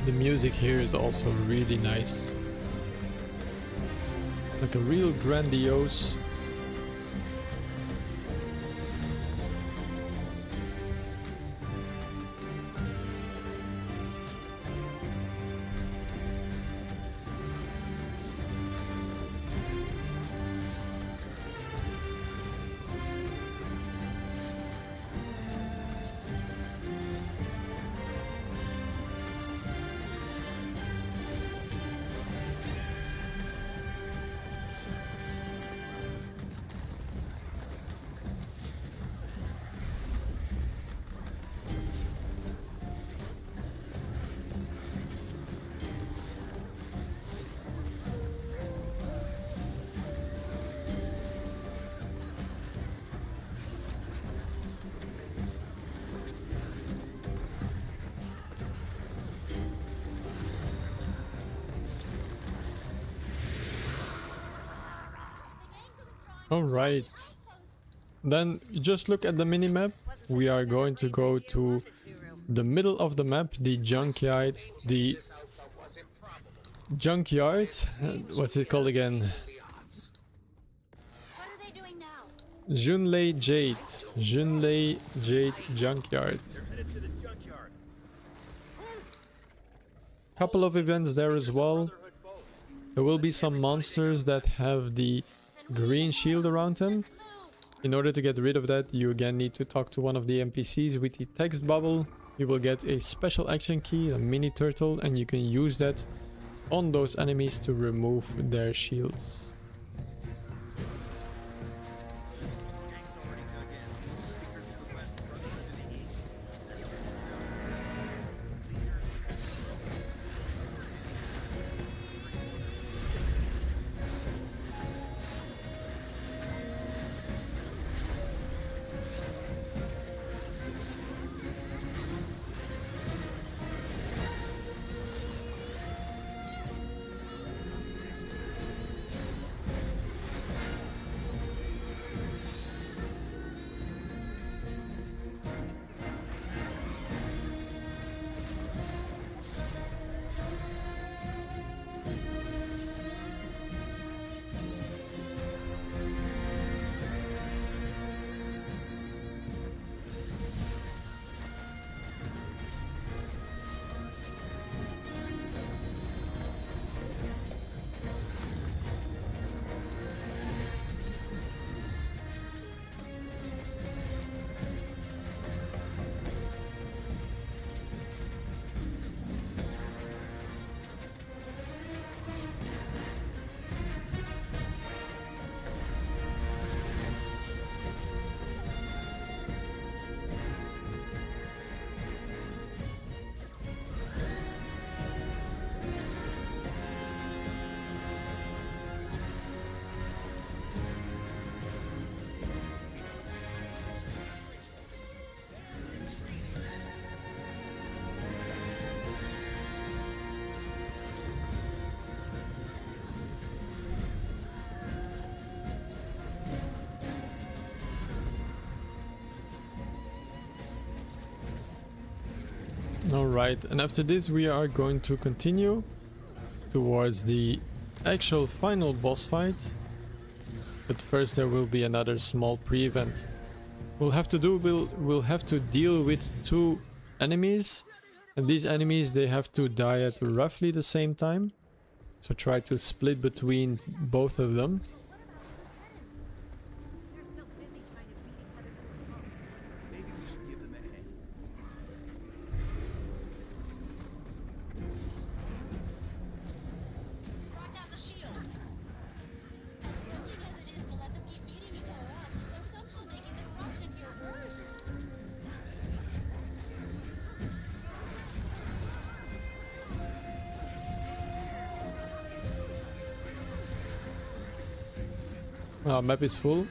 Speaker 1: The music here is also really nice. Like a real grandiose. Alright. Then just look at the minimap. We are going to go to the middle of the map, the junkyard. The junkyard? What's it called again?
Speaker 9: What are they doing now?
Speaker 1: Junlei Jade. Junlei Jade Junkyard. Couple of events there as well. There will be some monsters that have the green shield around them. In order to get rid of that, you again need to talk to one of the NPCs with the text bubble. You will get a special action key, a mini turtle, and you can use that on those enemies to remove their shields.
Speaker 4: Gang's already dug in. Speakers to the west, further to the east.
Speaker 1: Alright, and after this we are going to continue towards the actual final boss fight. But first there will be another small pre-event. We'll have to deal with 2 enemies, and these enemies, they have to die at roughly the same time. So try to split between both of them.
Speaker 7: They're still busy trying to beat each other to a pulp.
Speaker 4: Maybe we should give them a hand.
Speaker 9: Brought down the shield. I'm hesitant to let them keep beating each other up. They're somehow making the corruption here worse.
Speaker 1: Map is full.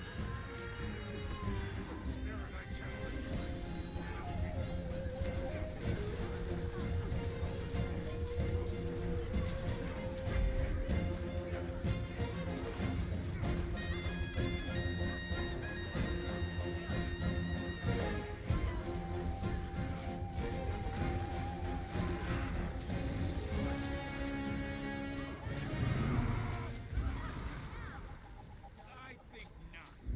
Speaker 3: I think not.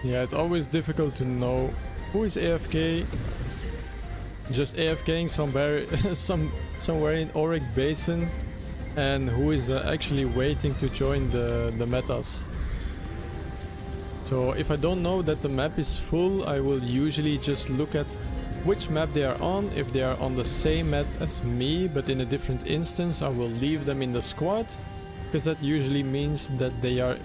Speaker 1: Yeah, it's always difficult to know who is AFK, just AFKing somewhere, somewhere in Auric Basin, and who is actually waiting to join the metas. So if I don't know that the map is full, I will usually just look at which map they are on. If they are on the same map as me, but in a different instance, I will leave them in the squad, because that usually means that they are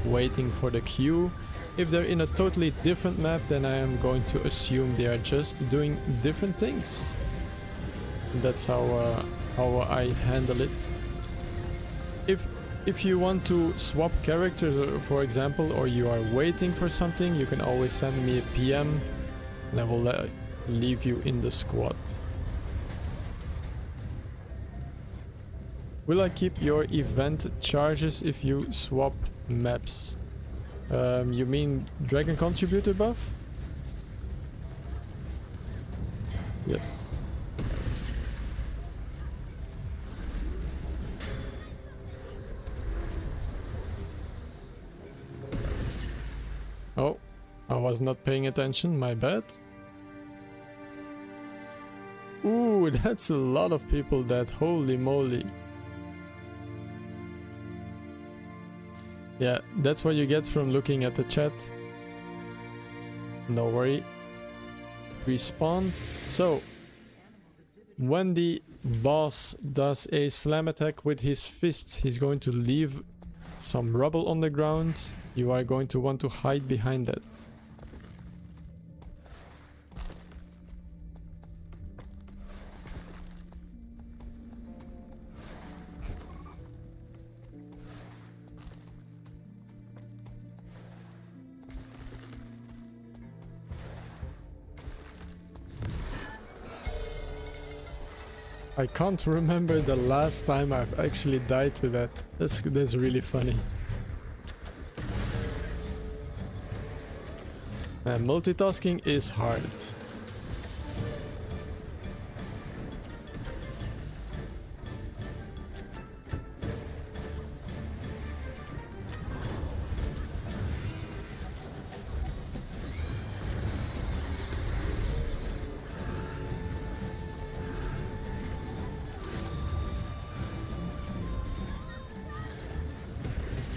Speaker 1: waiting for the queue. If they're in a totally different map, then I am going to assume they are just doing different things. That's how I handle it. If you want to swap characters, for example, or you are waiting for something, you can always send me a PM and I will leave you in the squad. Will I keep your event charges if you swap maps? You mean Dragon Contributor buff? Yes. Oh, I was not paying attention, my bad. Ooh, that's a lot of people dead, holy moly. Yeah, that's what you get from looking at the chat. No worry. Respawn. So, when the boss does a slam attack with his fists, he's going to leave some rubble on the ground. You are going to want to hide behind that. I can't remember the last time I've actually died to that. That's really funny. Multitasking is hard.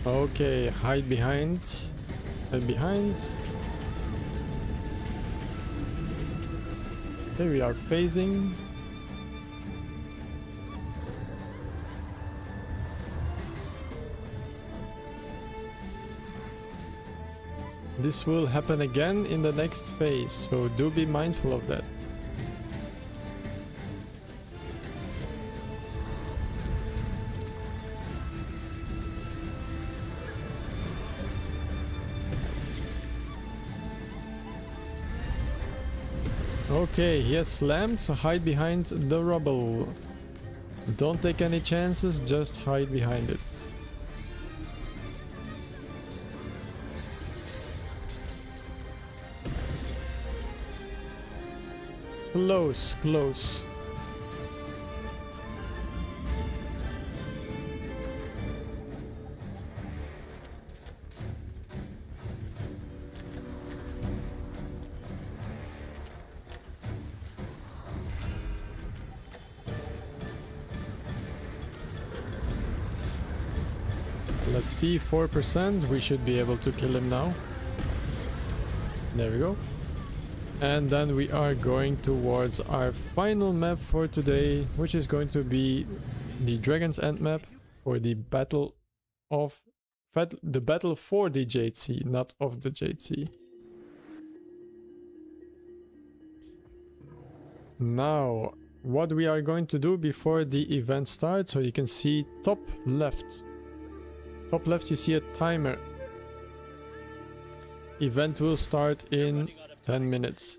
Speaker 1: Okay, hide behind. Hide behind. Okay, we are phasing. This will happen again in the next phase, so do be mindful of that. Okay, he has slammed, so hide behind the rubble. Don't take any chances, just hide behind it. Close, close. Let's see, 4%. We should be able to kill him now. There we go. And then we are going towards our final map for today, which is going to be the Dragon's End map for the battle of the battle for the Jade Sea, not of the Jade Sea. Now, what we are going to do before the event starts, so you can see top left. Top left you see a timer. Event will start in 10 minutes.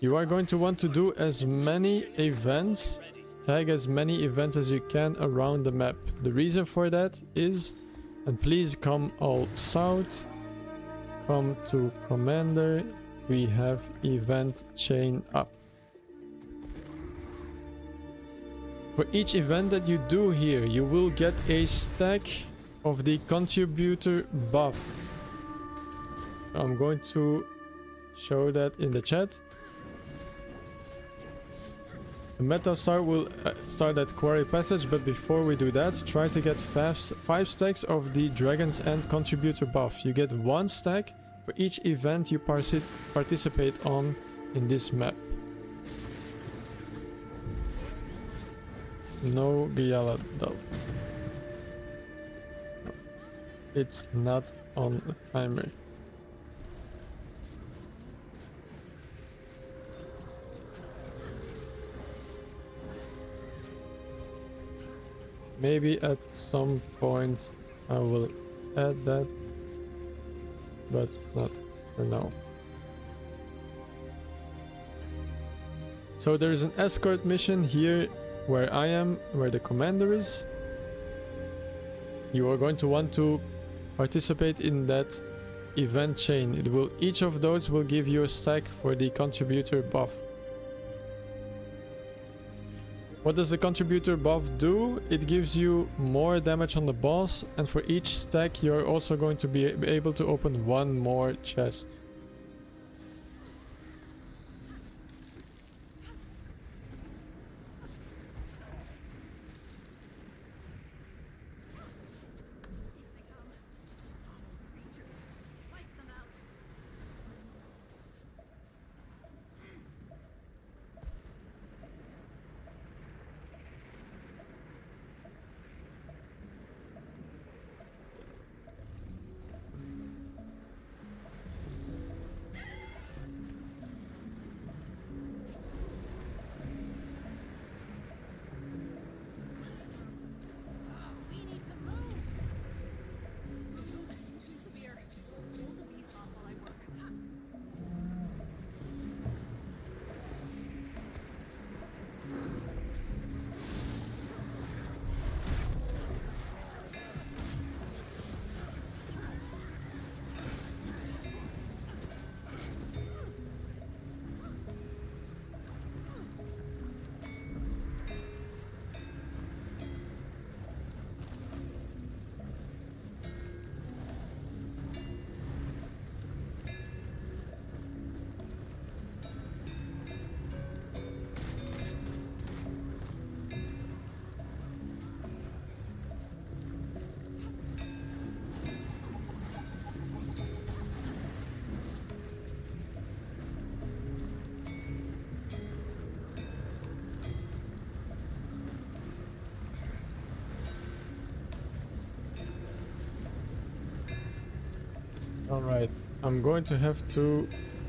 Speaker 1: You are going to want to do as many events, tag as many events as you can around the map. The reason for that is, and please come all south, come to commander, we have event chain up. For each event that you do here, you will get a stack of the contributor buff. I'm going to show that in the chat. The Meta Star will start at Quarry Passage, but before we do that, try to get 5 stacks of the Dragon's End contributor buff. You get 1 stack for each event you participate on in this map. No Guyala though. It's not on a timer. Maybe at some point I will add that, but not for now. So there is an escort mission here where I am, where the commander is. You are going to want to participate in that event chain. Each of those will give you a stack for the contributor buff. What does the contributor buff do? It gives you more damage on the boss, and for each stack you're also going to be able to open 1 more chest. Alright, I'm going to have to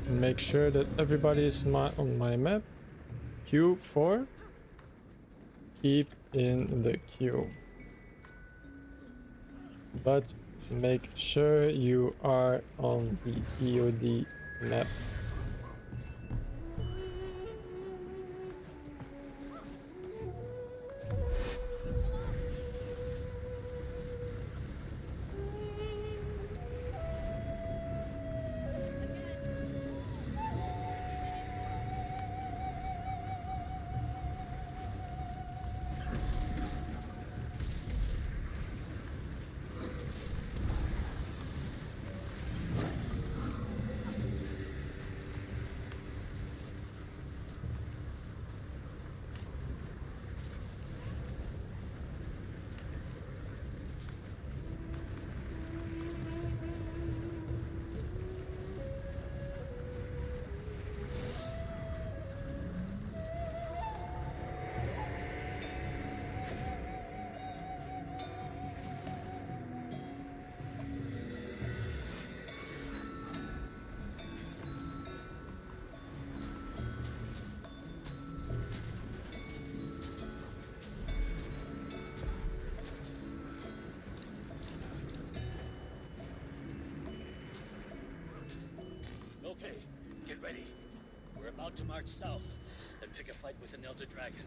Speaker 1: make sure that everybody is on my map. Q4. Keep in the queue. But make sure you are on the EOD map.
Speaker 10: Okay, get ready. We're about to march south and pick a fight with an Elder Dragon.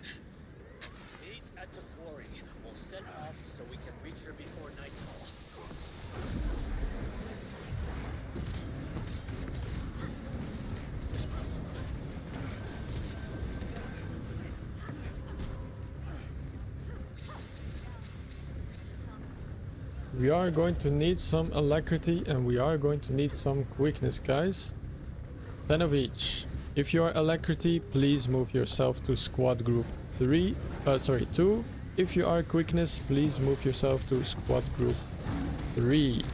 Speaker 10: Meet at the quarry. We'll set off so we can reach her before nightfall.
Speaker 1: We are going to need some alacrity and we are going to need some quickness, guys. 10 of each. If you are alacrity, please move yourself to squad group 2. If you are quickness, please move yourself to squad group 3.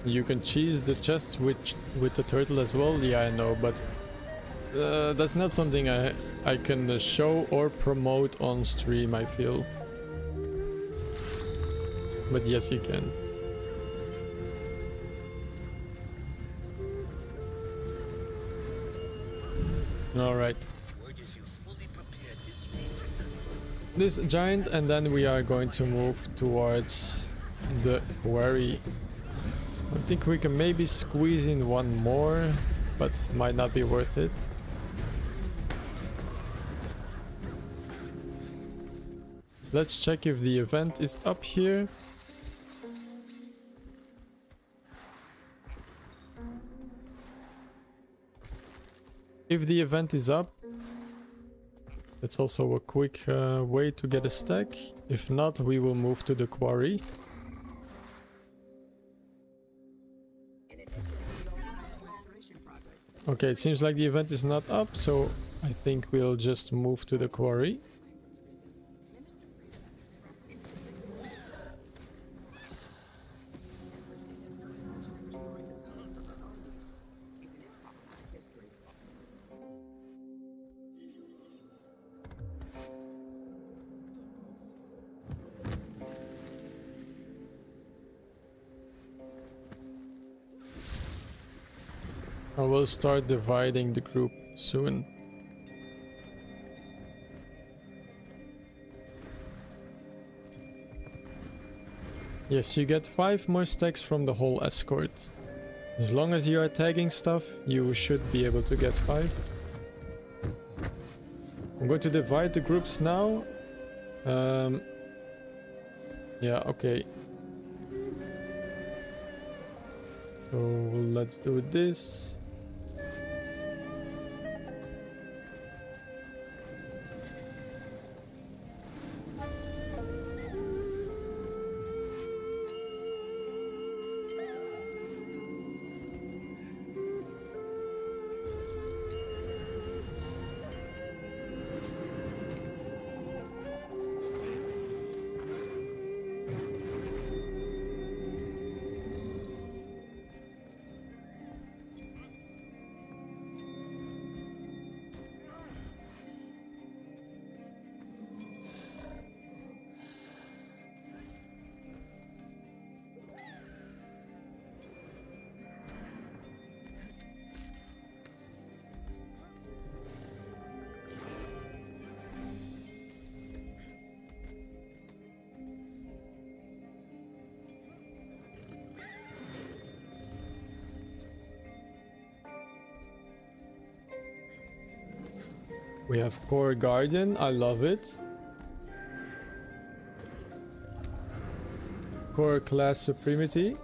Speaker 1: You can cheese the chest with the turtle as well. Yeah, I know, but that's not something I can show or promote on stream, I feel. But yes, you can. All right. This giant, and then we are going to move towards the quarry. I think we can maybe squeeze in one more, but might not be worth it. Let's check if the event is up here. If the event is up, that's also a quick way to get a stack. If not, we will move to the quarry. Okay, it seems like the event is not up, so I think we'll just move to the quarry. I will start dividing the group soon. Yes, you get 5 more stacks from the whole escort. As long as you are tagging stuff, you should be able to get 5. I'm going to divide the groups now. Yeah, okay. So let's do this. We have Core Guardian, I love it. Core Class Supremacy.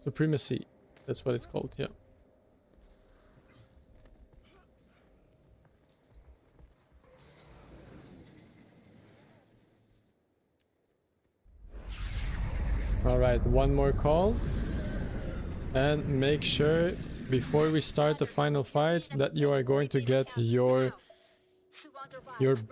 Speaker 1: Supremacy, that's what it's called, yeah. Alright, one more call. And make sure before we start the final fight that you are going to get your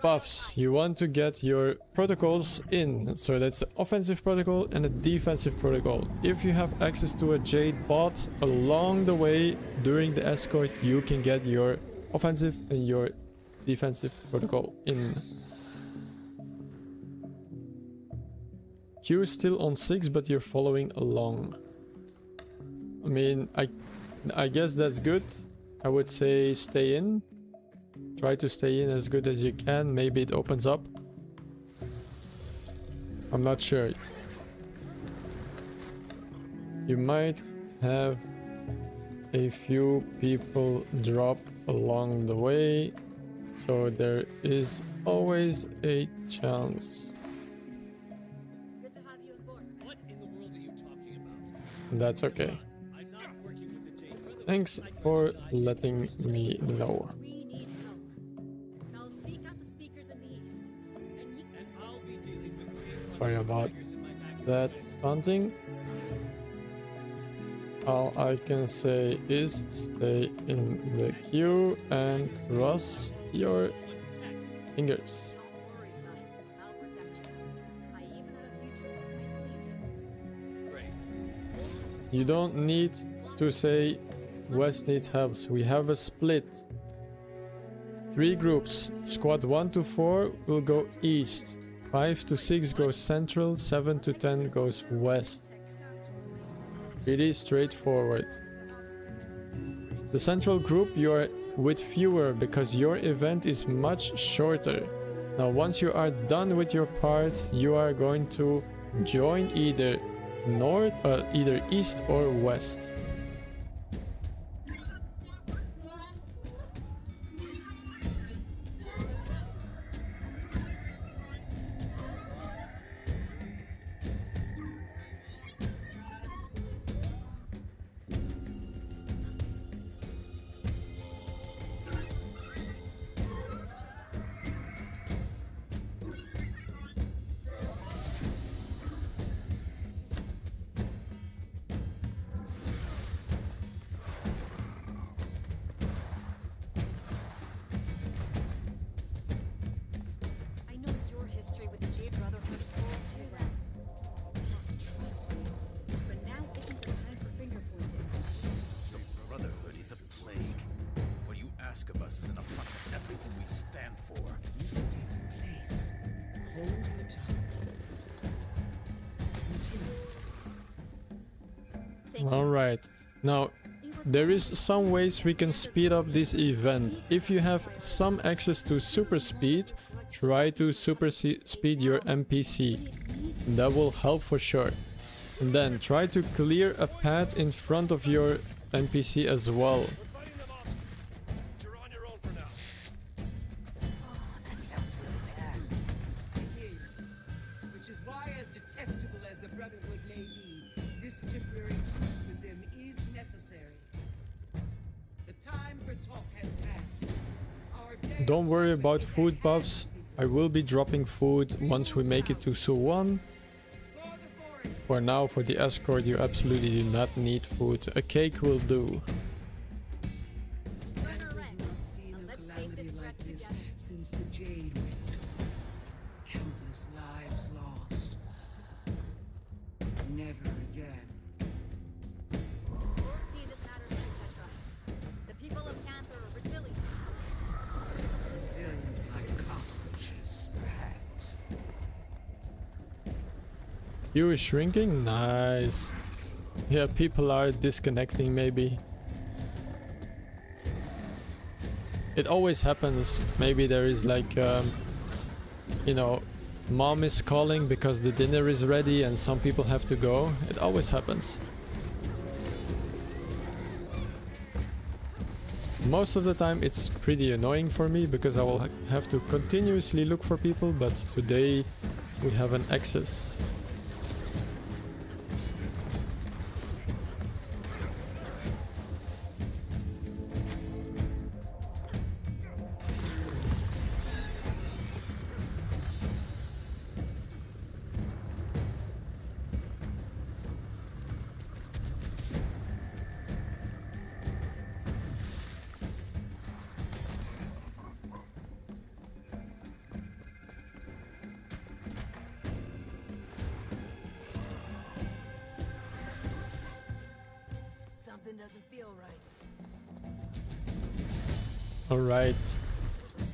Speaker 1: buffs. You want to get your protocols in. So that's an offensive protocol and a defensive protocol. If you have access to a Jade bot along the way during the escort, you can get your offensive and your defensive protocol in. Q is still on 6, but you're following along. I mean, I guess that's good. I would say stay in. Try to stay in as good as you can. Maybe it opens up. I'm not sure. You might have a few people drop along the way, so there is always a chance.
Speaker 7: Good to have you on board.
Speaker 10: What in the world are you talking about?
Speaker 1: That's okay.
Speaker 10: I'm not working with the Jade Brotherhood.
Speaker 1: Thanks for letting me know.
Speaker 7: We need help. So I'll seek out the speakers in the east. And you
Speaker 10: And I'll be dealing with Jade
Speaker 1: Sorry about
Speaker 10: Brotherhood in my back
Speaker 1: that
Speaker 10: office.
Speaker 1: taunting. All I can say is stay in the queue and cross your fingers.
Speaker 7: don't worry, Fred. I'll protect you. I even have a few tricks up my sleeve.
Speaker 10: Great.
Speaker 1: You don't need to say West needs help. We have a split. 3 groups. Squad 1 to 4 will go east. 5 to 6 goes central. 7 to 10 goes west. Pretty straightforward. The central group, you are with fewer because your event is much shorter. Now once you are done with your part, you are going to join either either east or west.
Speaker 7: I know your history with the Jade Brotherhood all too well. Trust me. But now isn't the time for finger pointing.
Speaker 11: The Brotherhood is a plague. What you ask of us is an affront to everything we stand for.
Speaker 12: Place. Hold the tongue. Continue.
Speaker 1: All right. Now there is some ways we can speed up this event. If you have some access to super speed, try to super speed your NPC. That will help for sure. And then try to clear a path in front of your NPC as well.
Speaker 3: Fighting them off. You're on your own for now.
Speaker 4: That sounds really bad.
Speaker 12: It is. Which is why, as detestable as the Brotherhood may be, this temporary truce with them is necessary. The time for talk has passed. Our day
Speaker 1: Don't
Speaker 12: of
Speaker 1: worry
Speaker 12: judgment
Speaker 1: about
Speaker 12: is at
Speaker 1: food
Speaker 12: hand,
Speaker 1: buffs. I will be dropping food once we make it to Suwon.
Speaker 12: For the forest.
Speaker 1: For now, for the escort, you absolutely do not need food. A cake will do.
Speaker 7: Join our
Speaker 12: Has
Speaker 7: ranks.
Speaker 12: not seen
Speaker 7: And
Speaker 12: a
Speaker 7: let's face
Speaker 12: calamity
Speaker 7: this threat
Speaker 12: like this
Speaker 7: together.
Speaker 12: since the Jade went. Countless lives lost. Never again.
Speaker 7: We'll see this matter through, Petra. The people of Panther are resilient.
Speaker 12: Resilient like cockroaches, perhaps.
Speaker 1: You is shrinking? Nice. Yeah, people are disconnecting maybe. It always happens. Maybe there is like, you know, mom is calling because the dinner is ready and some people have to go. It always happens. Most of the time it's pretty annoying for me because I will have to continuously look for people, but today we have an access.
Speaker 4: Something doesn't feel right.
Speaker 1: All right.
Speaker 7: Something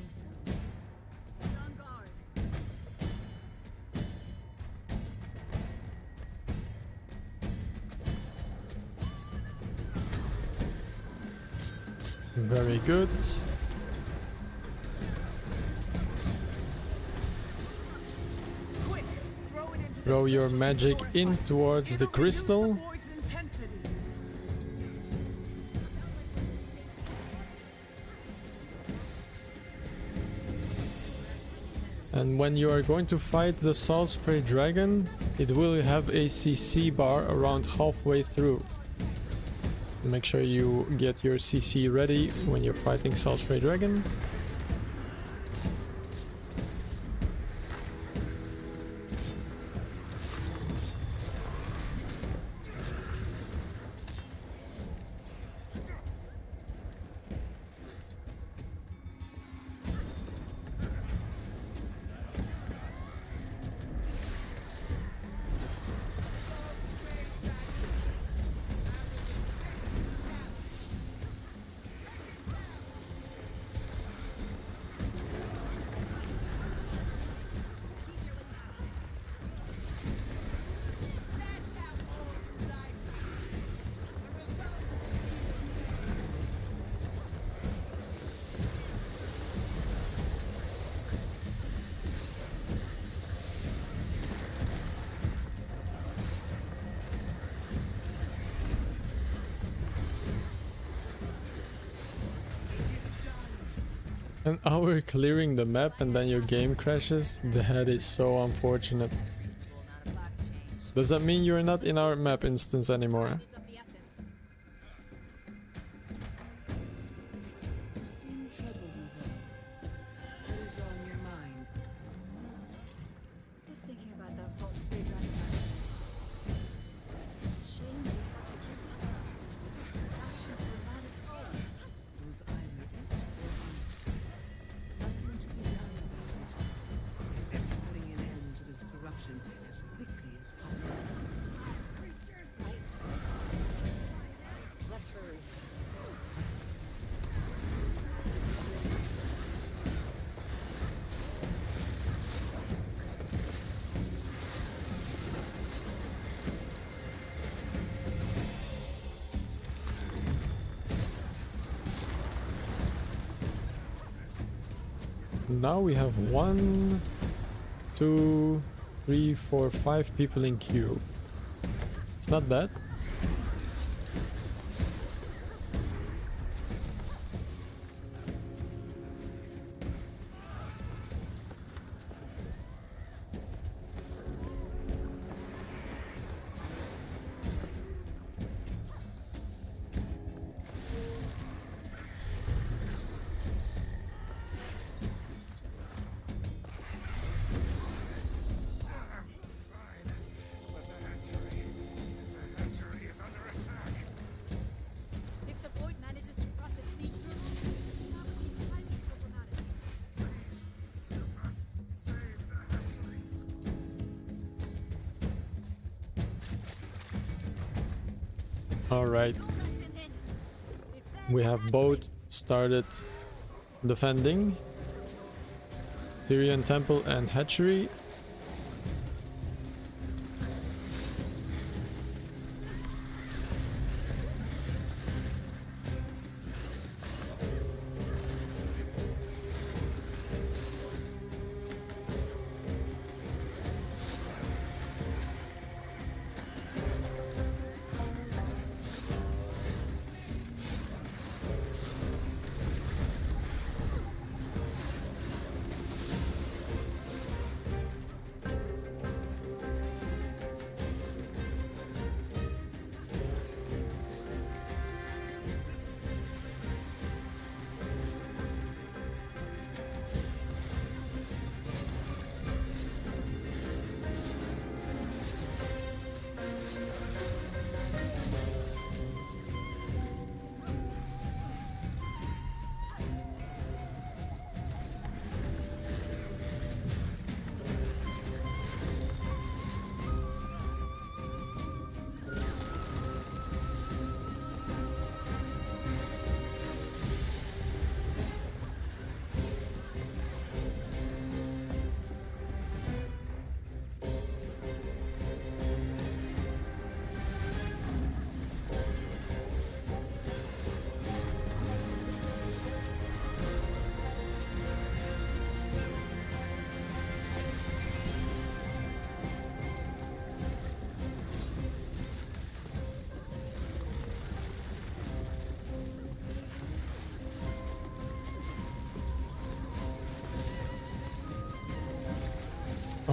Speaker 1: Very good.
Speaker 2: Quick, throw it into
Speaker 1: Throw
Speaker 2: this
Speaker 1: your
Speaker 2: ritual
Speaker 1: magic
Speaker 2: glorify.
Speaker 1: in towards the
Speaker 2: It'll reduce the
Speaker 1: crystal.
Speaker 2: void's intensity.
Speaker 1: And when you are going to fight the Salt Spray Dragon, it will have a CC bar around halfway through. So make sure you get your CC ready when you're fighting Salt Spray Dragon. An hour clearing the map and then your game crashes? That is so unfortunate. Does that mean you're not in our map instance anymore?
Speaker 12: You seem troubled, Mother. What is on your mind?
Speaker 7: Just thinking about that salt spray dragon. It's a shame we have to kill him. His actions were not at all.
Speaker 12: Was either it or us. Nothing to be done about it. Except putting an end to this corruption as quickly as possible.
Speaker 7: Let's hurry.
Speaker 1: Now we have 1, 2, 3, 4, 5 people in queue. It's not bad.
Speaker 7: If the void manages to cross the siege tunnels, that would be highly problematic.
Speaker 1: All right. We have both started defending Tyrian Temple and Hatchery.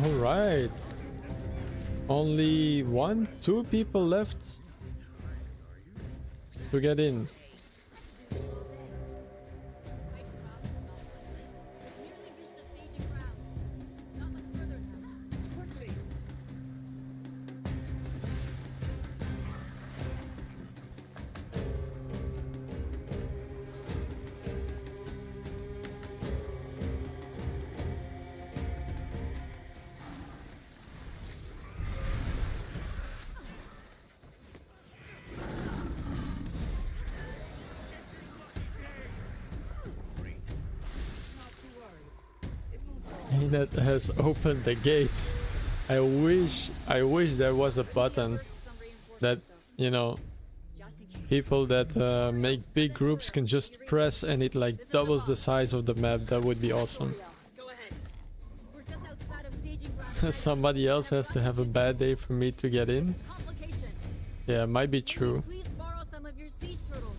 Speaker 1: Alright. Only 2 people left to get in.
Speaker 7: Nearly reached the staging grounds. Not much further now.
Speaker 12: Quickly!
Speaker 1: That has opened the gates. I wish there was a button that, you know, people that make big groups can just press and it like doubles the size of the map. That would be awesome.
Speaker 7: We're just outside of staging grounds.
Speaker 1: Somebody else has to have a bad day for me to get in.
Speaker 7: Complication.
Speaker 1: Yeah, might be true.
Speaker 7: Please borrow some of your siege turtles.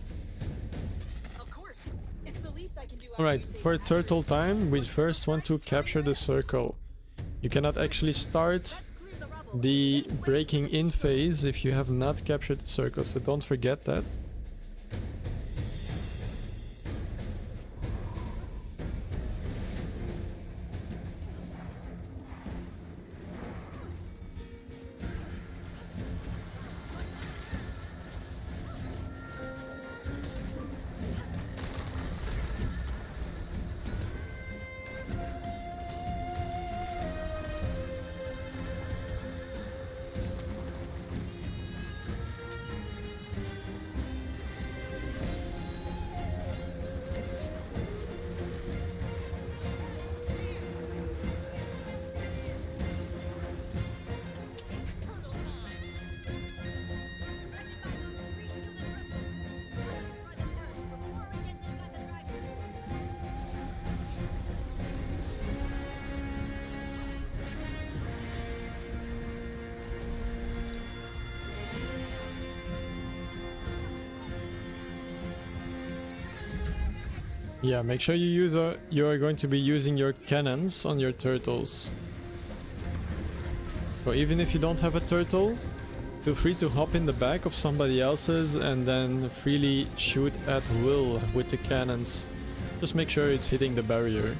Speaker 2: Of course. It's the least I can do.
Speaker 1: Alright, for turtle time, we first want to capture the circle. You cannot actually start the breaking in phase if you have not captured the circle, so don't forget that. Yeah, make sure you use you are going to be using your cannons on your turtles. So even if you don't have a turtle, feel free to hop in the back of somebody else's and then freely shoot at will with the cannons. Just make sure it's hitting the barrier.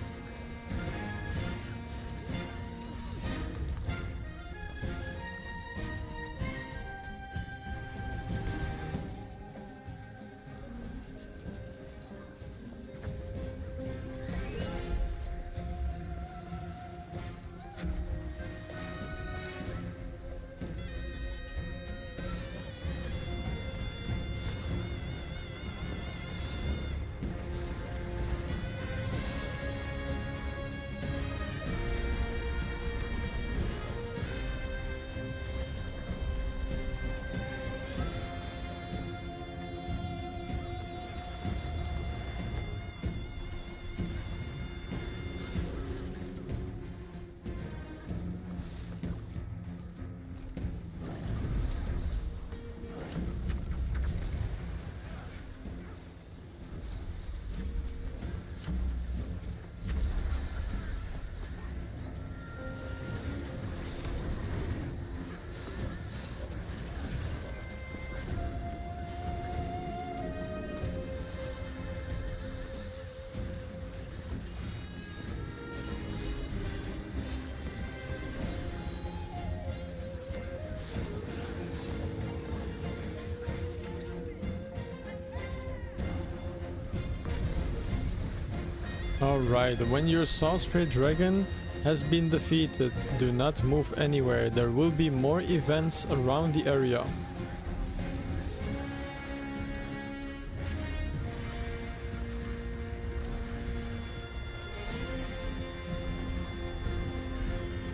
Speaker 1: Alright, when your Salt Spray Dragon has been defeated, do not move anywhere. There will be more events around the area.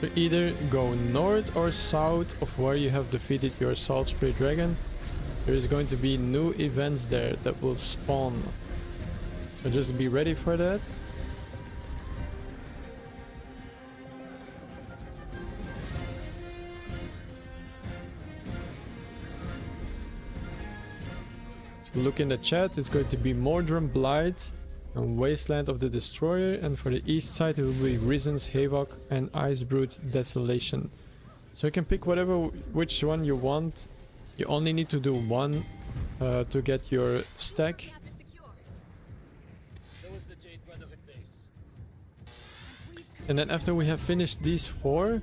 Speaker 1: So either go north or south of where you have defeated your Salt Spray Dragon. There is going to be new events there that will spawn. So just be ready for that. Look in the chat, it's going to be Mordrum Blight and Wasteland of the Destroyer, and for the east side it will be Risen's Havoc and Icebrood's Desolation. So you can pick which one you want. You only need to do one to get your stack. And then after we have finished these 4,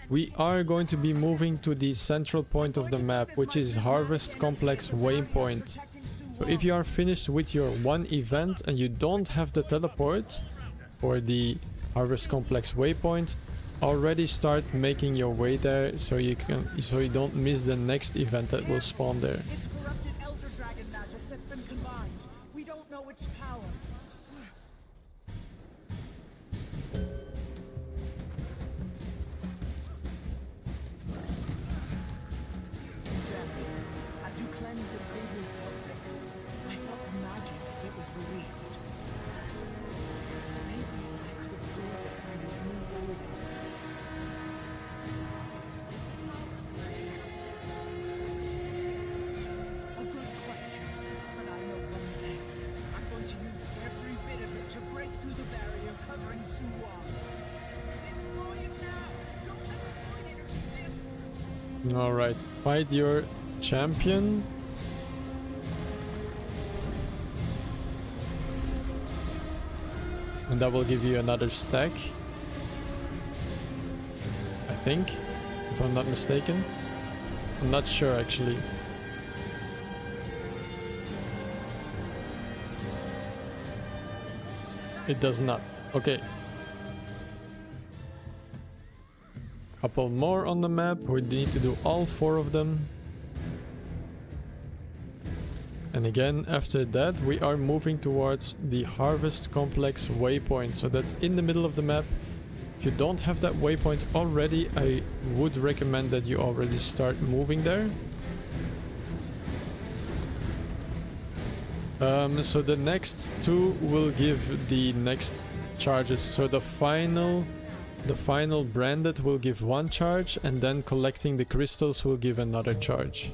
Speaker 1: we are going to be moving to the central point of the map, which is Harvest Complex Waypoint. So if you are finished with your one event and you don't have the teleport for the Harvest Complex Waypoint, already start making your way there so you don't miss the next event that will spawn there.
Speaker 13: It's corrupted Elder Dragon magic that's been combined. We don't know its power. As you cleanse the previous outbreaks, I felt the magic as it was released. Maybe I could absorb it from these new holidays. A good question, but I know one thing. I'm going to use every bit of it to break through the barrier covering Suwon. Destroy him now! Don't let the coordinators live!
Speaker 1: Alright, fight your champion. And that will give you another stack, I think, if I'm not mistaken. I'm not sure actually. It does not. Okay. Couple more on the map. We need to do all 4 of them. And again, after that, we are moving towards the Harvest Complex Waypoint. So that's in the middle of the map. If you don't have that waypoint already, I would recommend that you already start moving there. So the next 2 will give the next charges. So the final branded will give 1 charge, and then collecting the crystals will give another charge.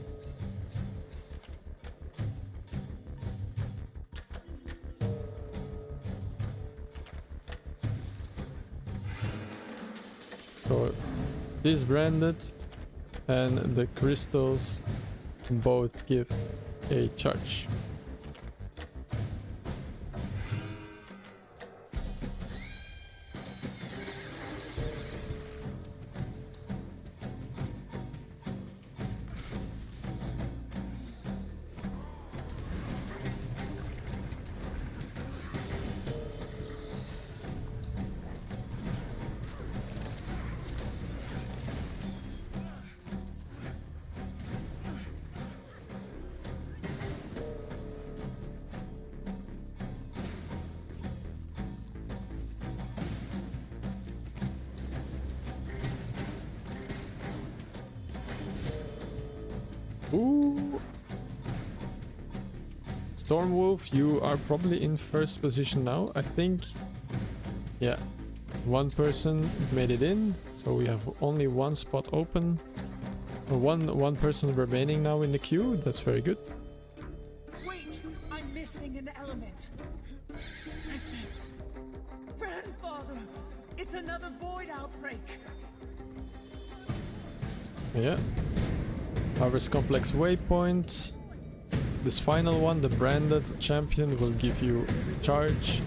Speaker 1: So this branded and the crystals both give a charge. Ooh. Stormwolf, you are probably in first position now. I think, yeah, 1 person made it in, so we have only 1 spot open. One person remaining now in the queue. That's very good.
Speaker 13: Wait, I'm missing an element. This is grandfather. It's another void outbreak.
Speaker 1: Yeah. Harvest Complex Waypoint. This final one, the branded champion, will give you charge.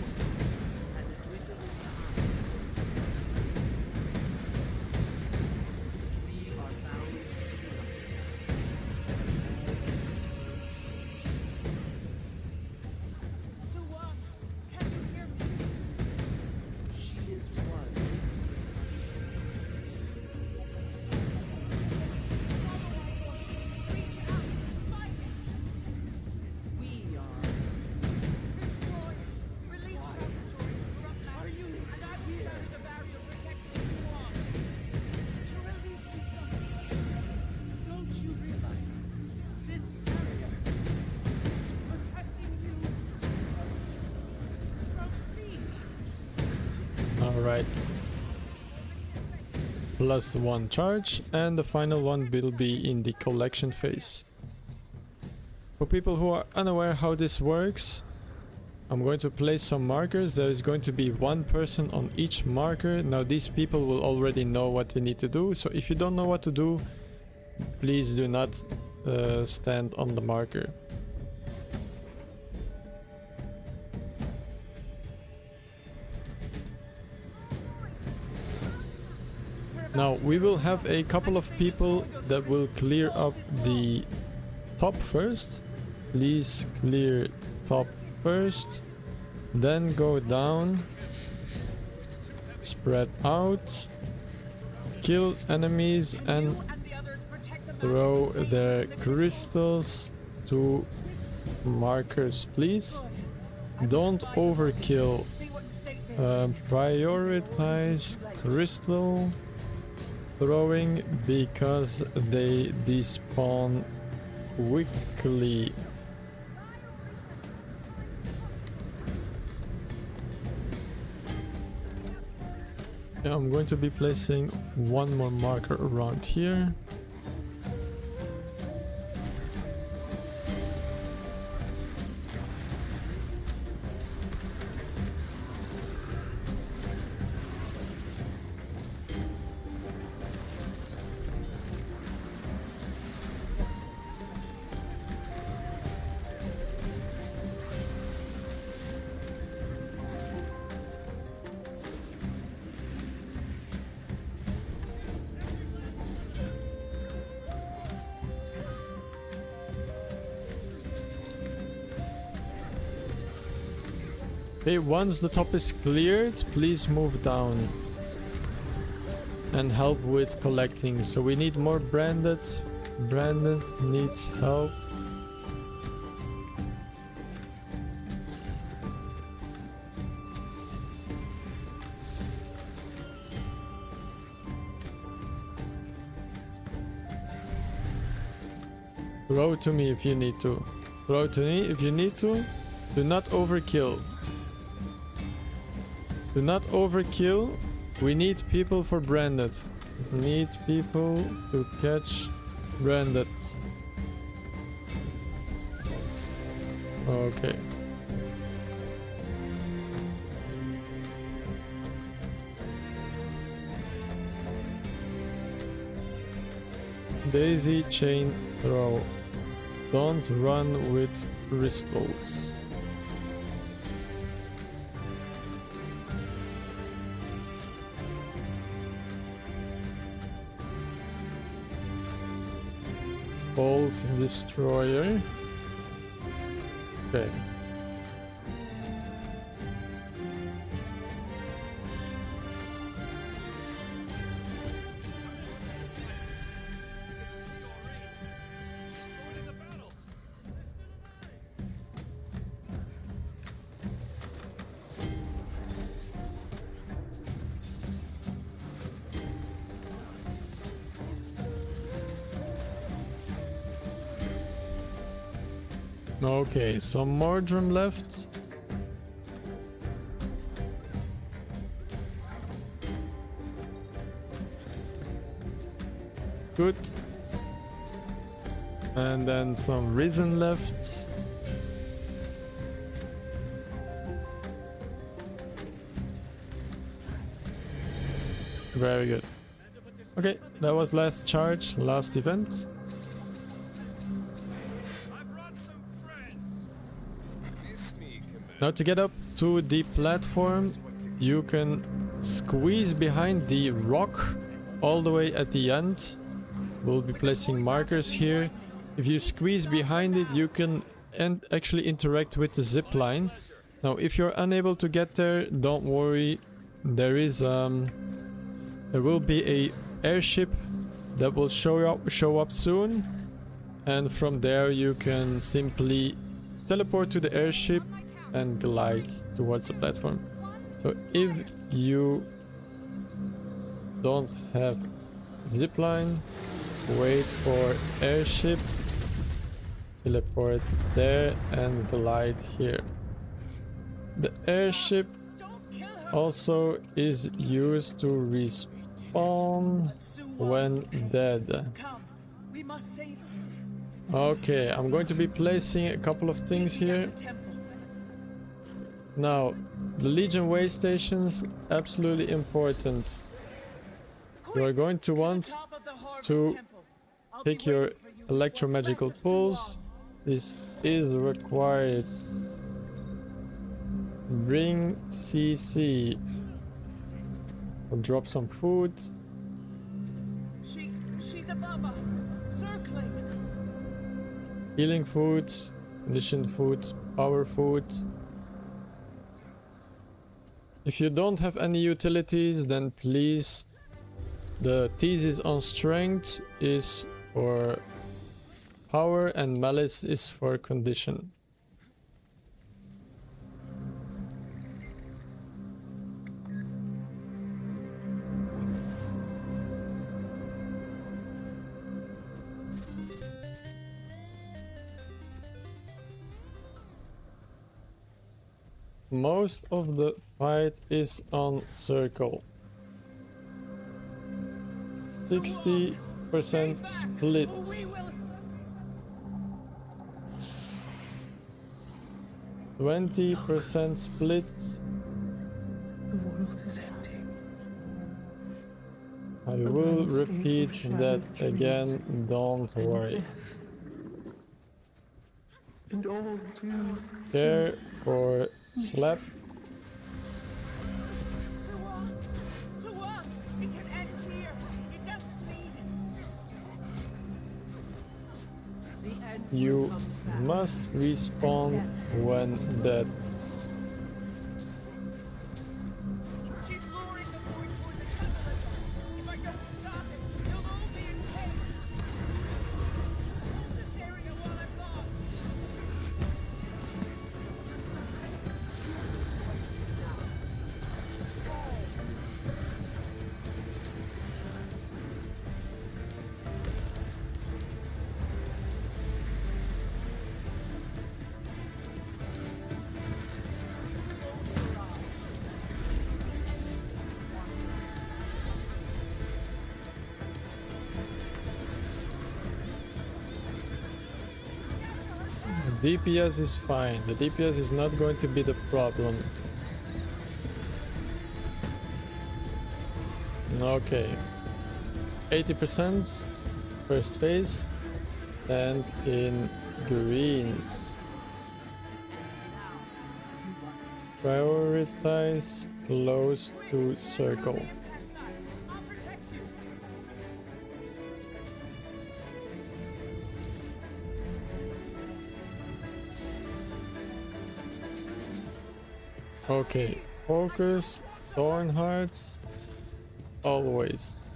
Speaker 1: Alright. Plus 1 charge, and the final one will be in the collection phase. For people who are unaware how this works, I'm going to place some markers. There is going to be one person on each marker. Now these people will already know what they need to do. So if you don't know what to do, please do not stand on the marker. Now we will have a couple of people that will clear up the top first. Please clear top first, then go down, spread out, kill enemies and throw their crystals to markers, please. Don't overkill. Prioritize crystal throwing because they despawn quickly. Yeah, I'm going to be placing one more marker around here. Okay, once the top is cleared, please move down and help with collecting. So we need more branded. Branded needs help. Throw to me if you need to. Throw to me if you need to. Do not overkill. Do not overkill. We need people for branded. Need people to catch branded. Okay. Daisy chain throw. Don't run with crystals. Bolt destroyer. Okay. Okay, some more drum left. Good. And then some risen left. Very good. Okay, that was last charge, last event. Now to get up to the platform, you can squeeze behind the rock all the way at the end. We'll be placing markers here. If you squeeze behind it, you can actually interact with the zip line. Now if you're unable to get there, don't worry. There will be a airship that will show up soon, and from there you can simply teleport to the airship and glide towards the platform. So if you don't have zipline, wait for airship, teleport there and glide here. The airship also is used to respawn when dead. Okay, I'm going to be placing a couple of things here. Now, the Legion way stations, absolutely important. You are going to want to pick your electromagical pulse. This is required. Bring CC. I'll drop some food.
Speaker 13: She's above us, circling.
Speaker 1: Healing food, conditioned food, power food. If you don't have any utilities, then please, the thesis on strength is for power and malice is for condition. Most of the fight is on circle. 60% split. 20% split.
Speaker 14: The world is empty.
Speaker 1: I will repeat that again, don't worry.
Speaker 14: And all due
Speaker 1: Care for slap.
Speaker 13: It can end here. It doesn't need it. The end
Speaker 1: You
Speaker 13: comes fast.
Speaker 1: must respawn when dead.
Speaker 13: She's luring the boy toward the temple again. If I don't stop it, they'll all be encased. Hold this area while I'm gone.
Speaker 1: DPS is fine. The DPS is not going to be the problem. Okay. 80%. First phase. Stand in greens. Prioritize close to circle.
Speaker 13: I'll protect you.
Speaker 1: Okay, focus, thorn hearts, always.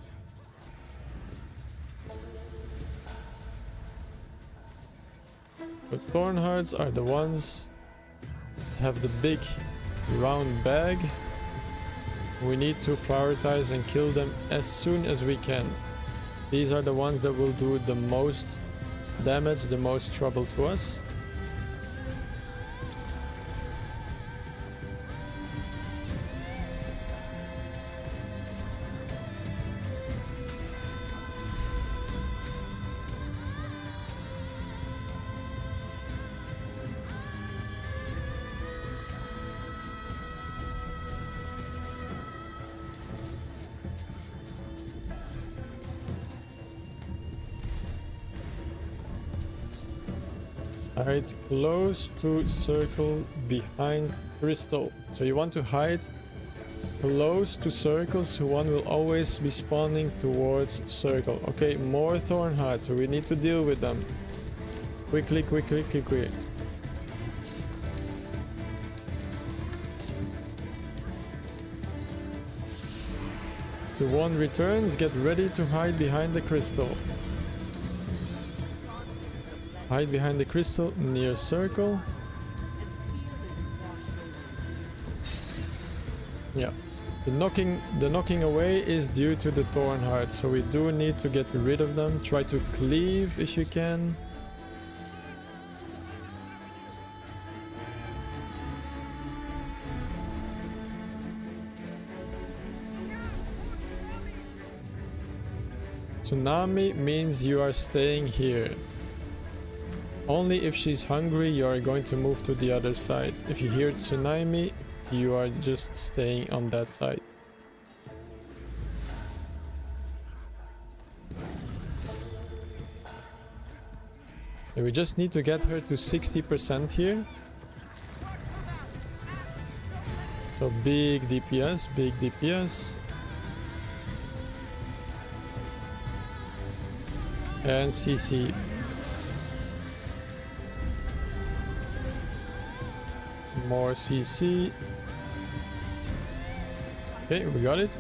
Speaker 1: The thorn hearts are the ones that have the big round bag. We need to prioritize and kill them as soon as we can. These are the ones that will do the most damage, the most trouble to us. Hide close to circle behind crystal. So you want to hide close to circle, so one will always be spawning towards circle. Okay, more thorn hearts, so we need to deal with them. Quickly, quickly, quickly. So one returns, get ready to hide behind the crystal. Hide behind the crystal near circle. Yeah. The knocking away is due to the thorn heart, so we do need to get rid of them. Try to cleave if you can. Tsunami means you are staying here. Only if she's hungry you are going to move to the other side. If you hear tsunami, you are just staying on that side. And we just need to get her to 60% here. So big DPS, big DPS. And CC. More CC. Okay, we got it.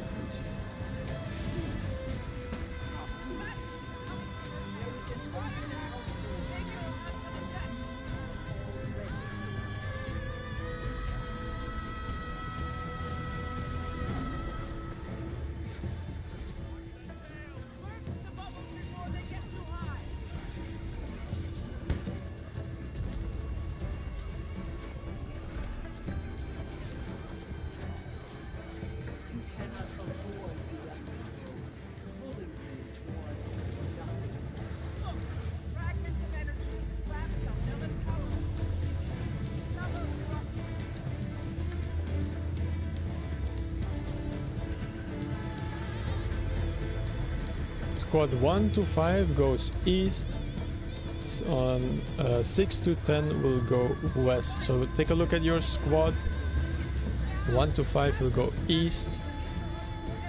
Speaker 1: Squad 1 to 5 goes east, on 6 to 10 will go west. So take a look at your squad. 1 to 5 will go east,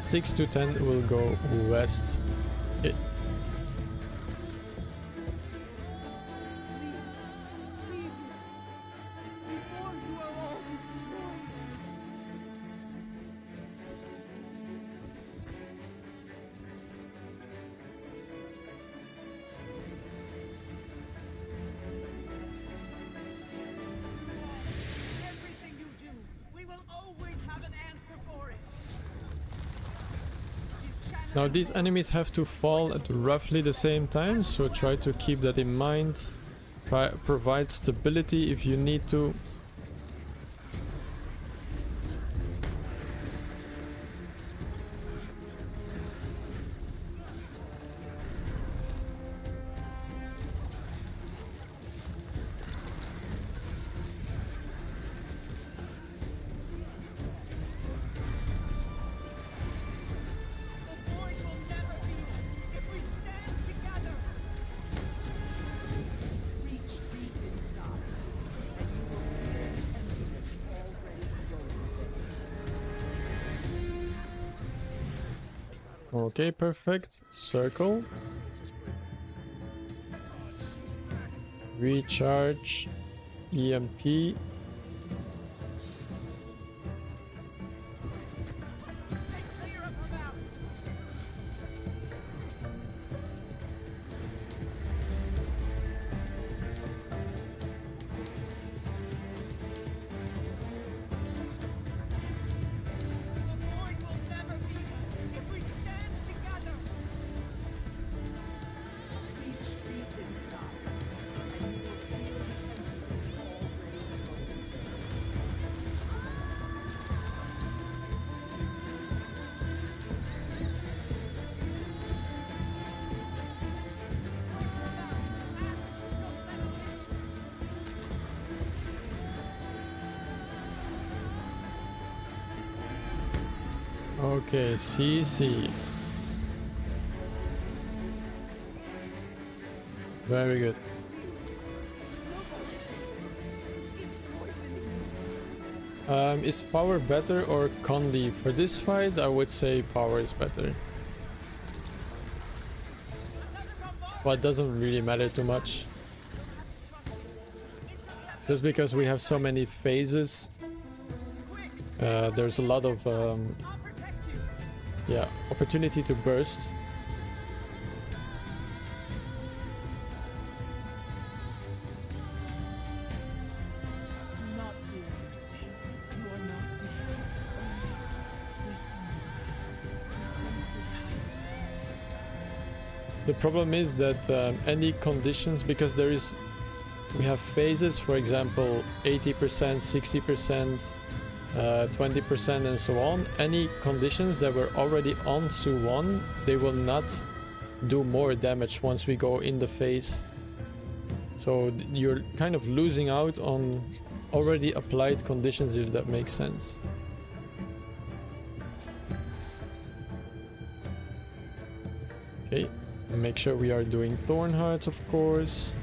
Speaker 1: 6 to 10 will go west. Okay. Now these enemies have to fall at roughly the same time, so try to keep that in mind. Provide stability if you need to. Okay, perfect. Circle. Recharge. EMP. Okay, CC. Very good. Is power better or Condi? For this fight, I would say power is better. But it doesn't really matter too much. Just because we have so many phases, there's a lot of yeah, opportunity to burst.
Speaker 13: Do not fear your state. You are not dead. Listen. The senses heightened.
Speaker 1: The problem is that any conditions, because we have phases, for example, 80%, 60%, 20% and so on. Any conditions that were already on Su1, they will not do more damage once we go in the phase. So you're kind of losing out on already applied conditions, if that makes sense. Okay, make sure we are doing thorn hearts, of course.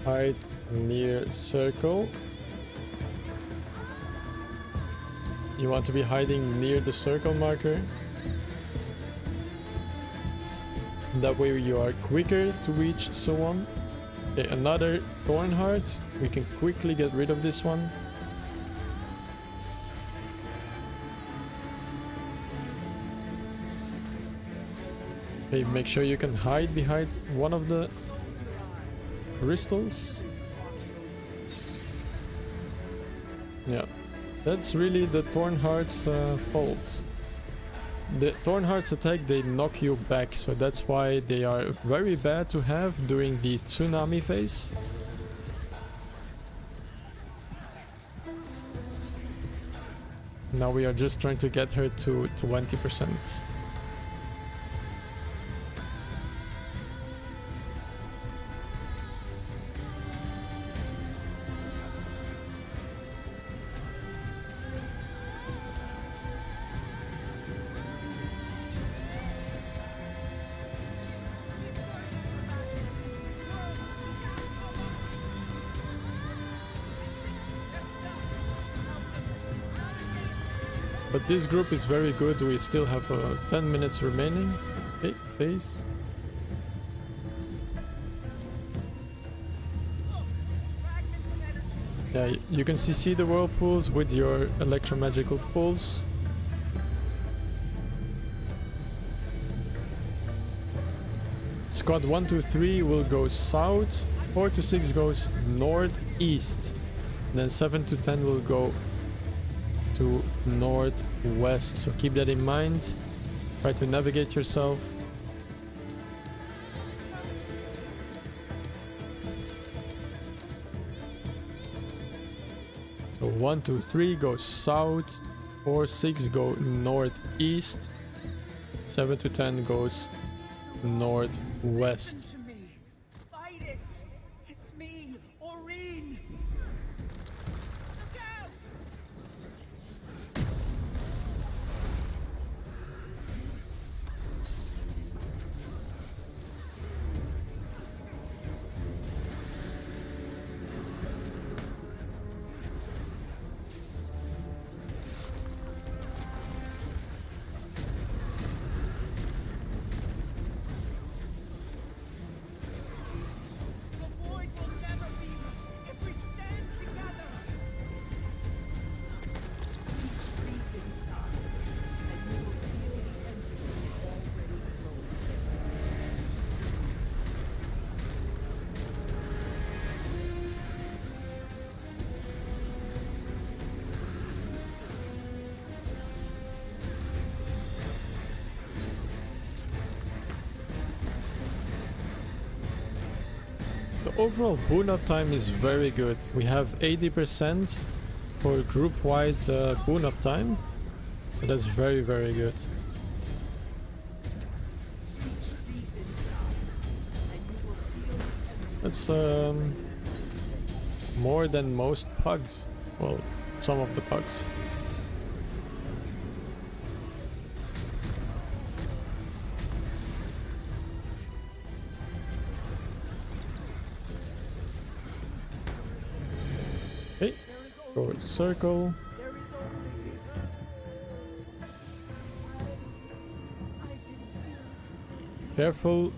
Speaker 1: Hide near circle. You want to be hiding near the circle marker. That way you are quicker to reach someone. Okay, another thorn heart. We can quickly get rid of this one. Okay, make sure you can hide behind one of the crystals. Yeah, that's really the thorn heart's fault. The thorn hearts attack, they knock you back, so that's why they are very bad to have during the tsunami phase. Now we are just trying to get her to 20%. But this group is very good. We still have 10 minutes remaining. Okay, face. Yeah, you can CC the whirlpools with your electromagical pulse. Squad 1 to 3 will go south, 4 to 6 goes northeast, then 7 to 10 will go to northwest, so keep that in mind. Try to navigate yourself. So 1 2 3 go south, 4 6 go northeast, 7 to 10 goes northwest.
Speaker 13: Fight it! It's me, Aureen! Look out!
Speaker 1: The overall boon up time is very good. We have 80% for group-wide boon up time. So that's very, very good. That's more than most pugs. Well, some of the pugs. Okay, go circle. Careful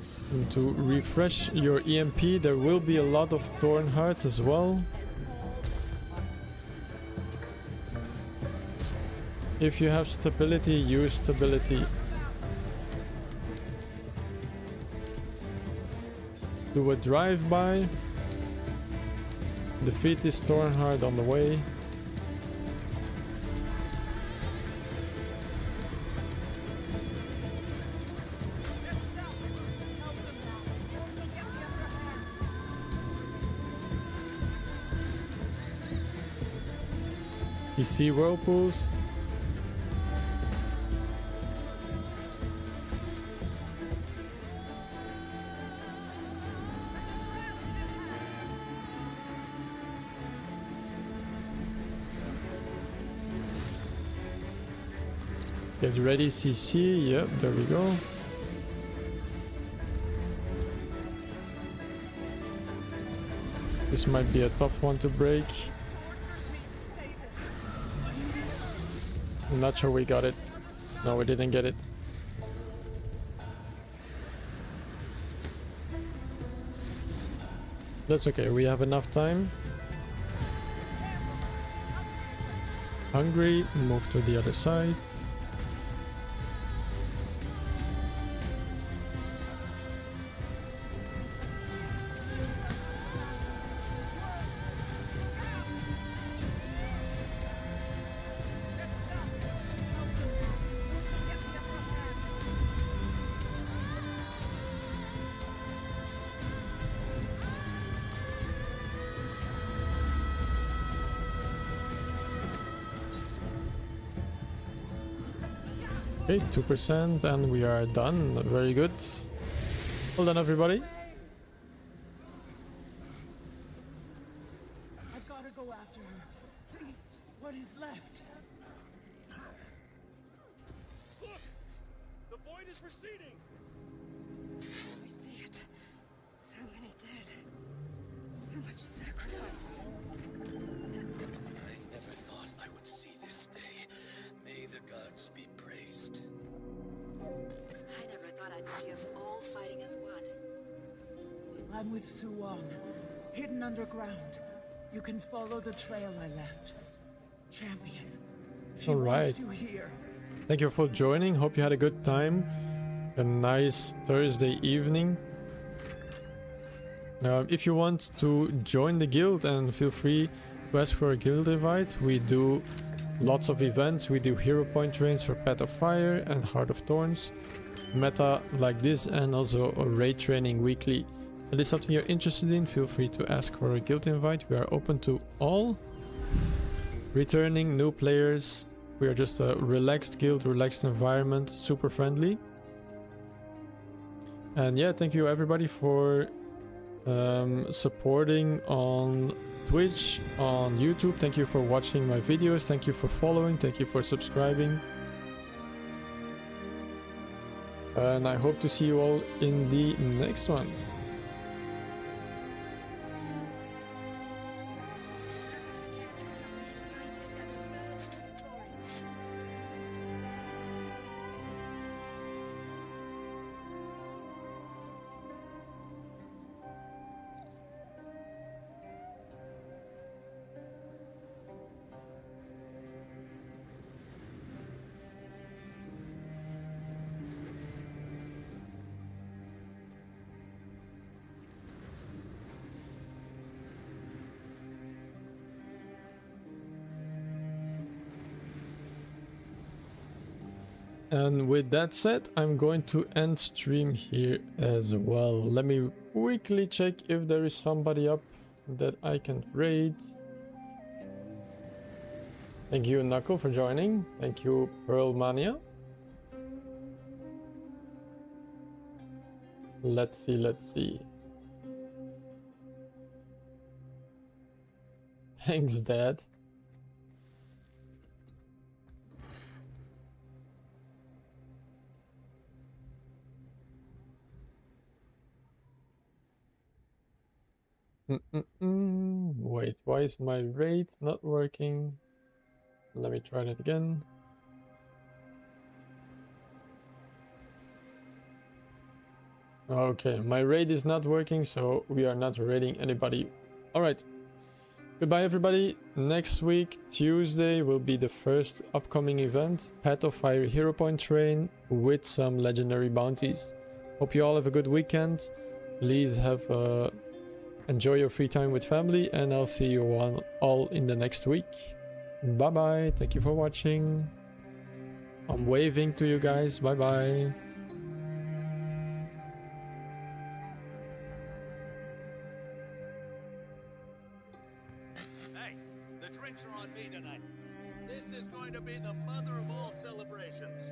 Speaker 1: to refresh your EMP. There will be a lot of thorn hearts as well. If you have stability, use stability. Do a drive-by. Defeat this thorn heart on the way. CC whirlpools. Get ready, CC. Yep, there we go. This might be a tough one to break. I'm not sure we got it. No, we didn't get it. That's okay, we have enough time. Hungry, move to the other side. Okay, 2% and we are done. Very good. Well done, everybody.
Speaker 13: I've got to go after her. See what is left.
Speaker 10: Look! The void is receding!
Speaker 7: I see it. So many dead. So much sacrifice.
Speaker 10: I never thought I would see this day. May the gods be praised.
Speaker 7: I never thought I'd see us all fighting as one.
Speaker 13: I'm with Su Wong, hidden underground. You can follow the trail I left. Champion. She
Speaker 1: All right.
Speaker 13: wants you here.
Speaker 1: Thank you for joining. Hope you had a good time. A nice Thursday evening. If you want to join the guild, and feel free to ask for a guild invite. We do lots of events. We do hero point trains for Path of Fire and Heart of Thorns, meta like this, and also a raid training weekly. If it is something you're interested in, feel free to ask for a guild invite. We are open to all. Returning, new players. We are just a relaxed guild, relaxed environment, super friendly. And yeah, thank you everybody for supporting on Twitch, on YouTube. Thank you for watching my videos. Thank you for following. Thank you for subscribing. And I hope to see you all in the next one. And with that said, I'm going to end stream here as well. Let me quickly check if there is somebody up that I can raid. Thank you, Knuckle, for joining. Thank you, Pearl Mania. Let's see, let's see. Thanks, Dad. Wait, why is my raid not working? Let me try that again. Okay, my raid is not working, so we are not raiding anybody. Alright. Goodbye, everybody. Next week, Tuesday, will be the first upcoming event. Path of Fire Hero Point Train with some legendary bounties. Hope you all have a good weekend. Please have enjoy your free time with family, and I'll see you all in the next week. Bye bye. Thank you for watching. I'm waving to you guys. Bye bye.
Speaker 11: Hey, the drinks are on me tonight.
Speaker 15: This is going to be the mother of all celebrations.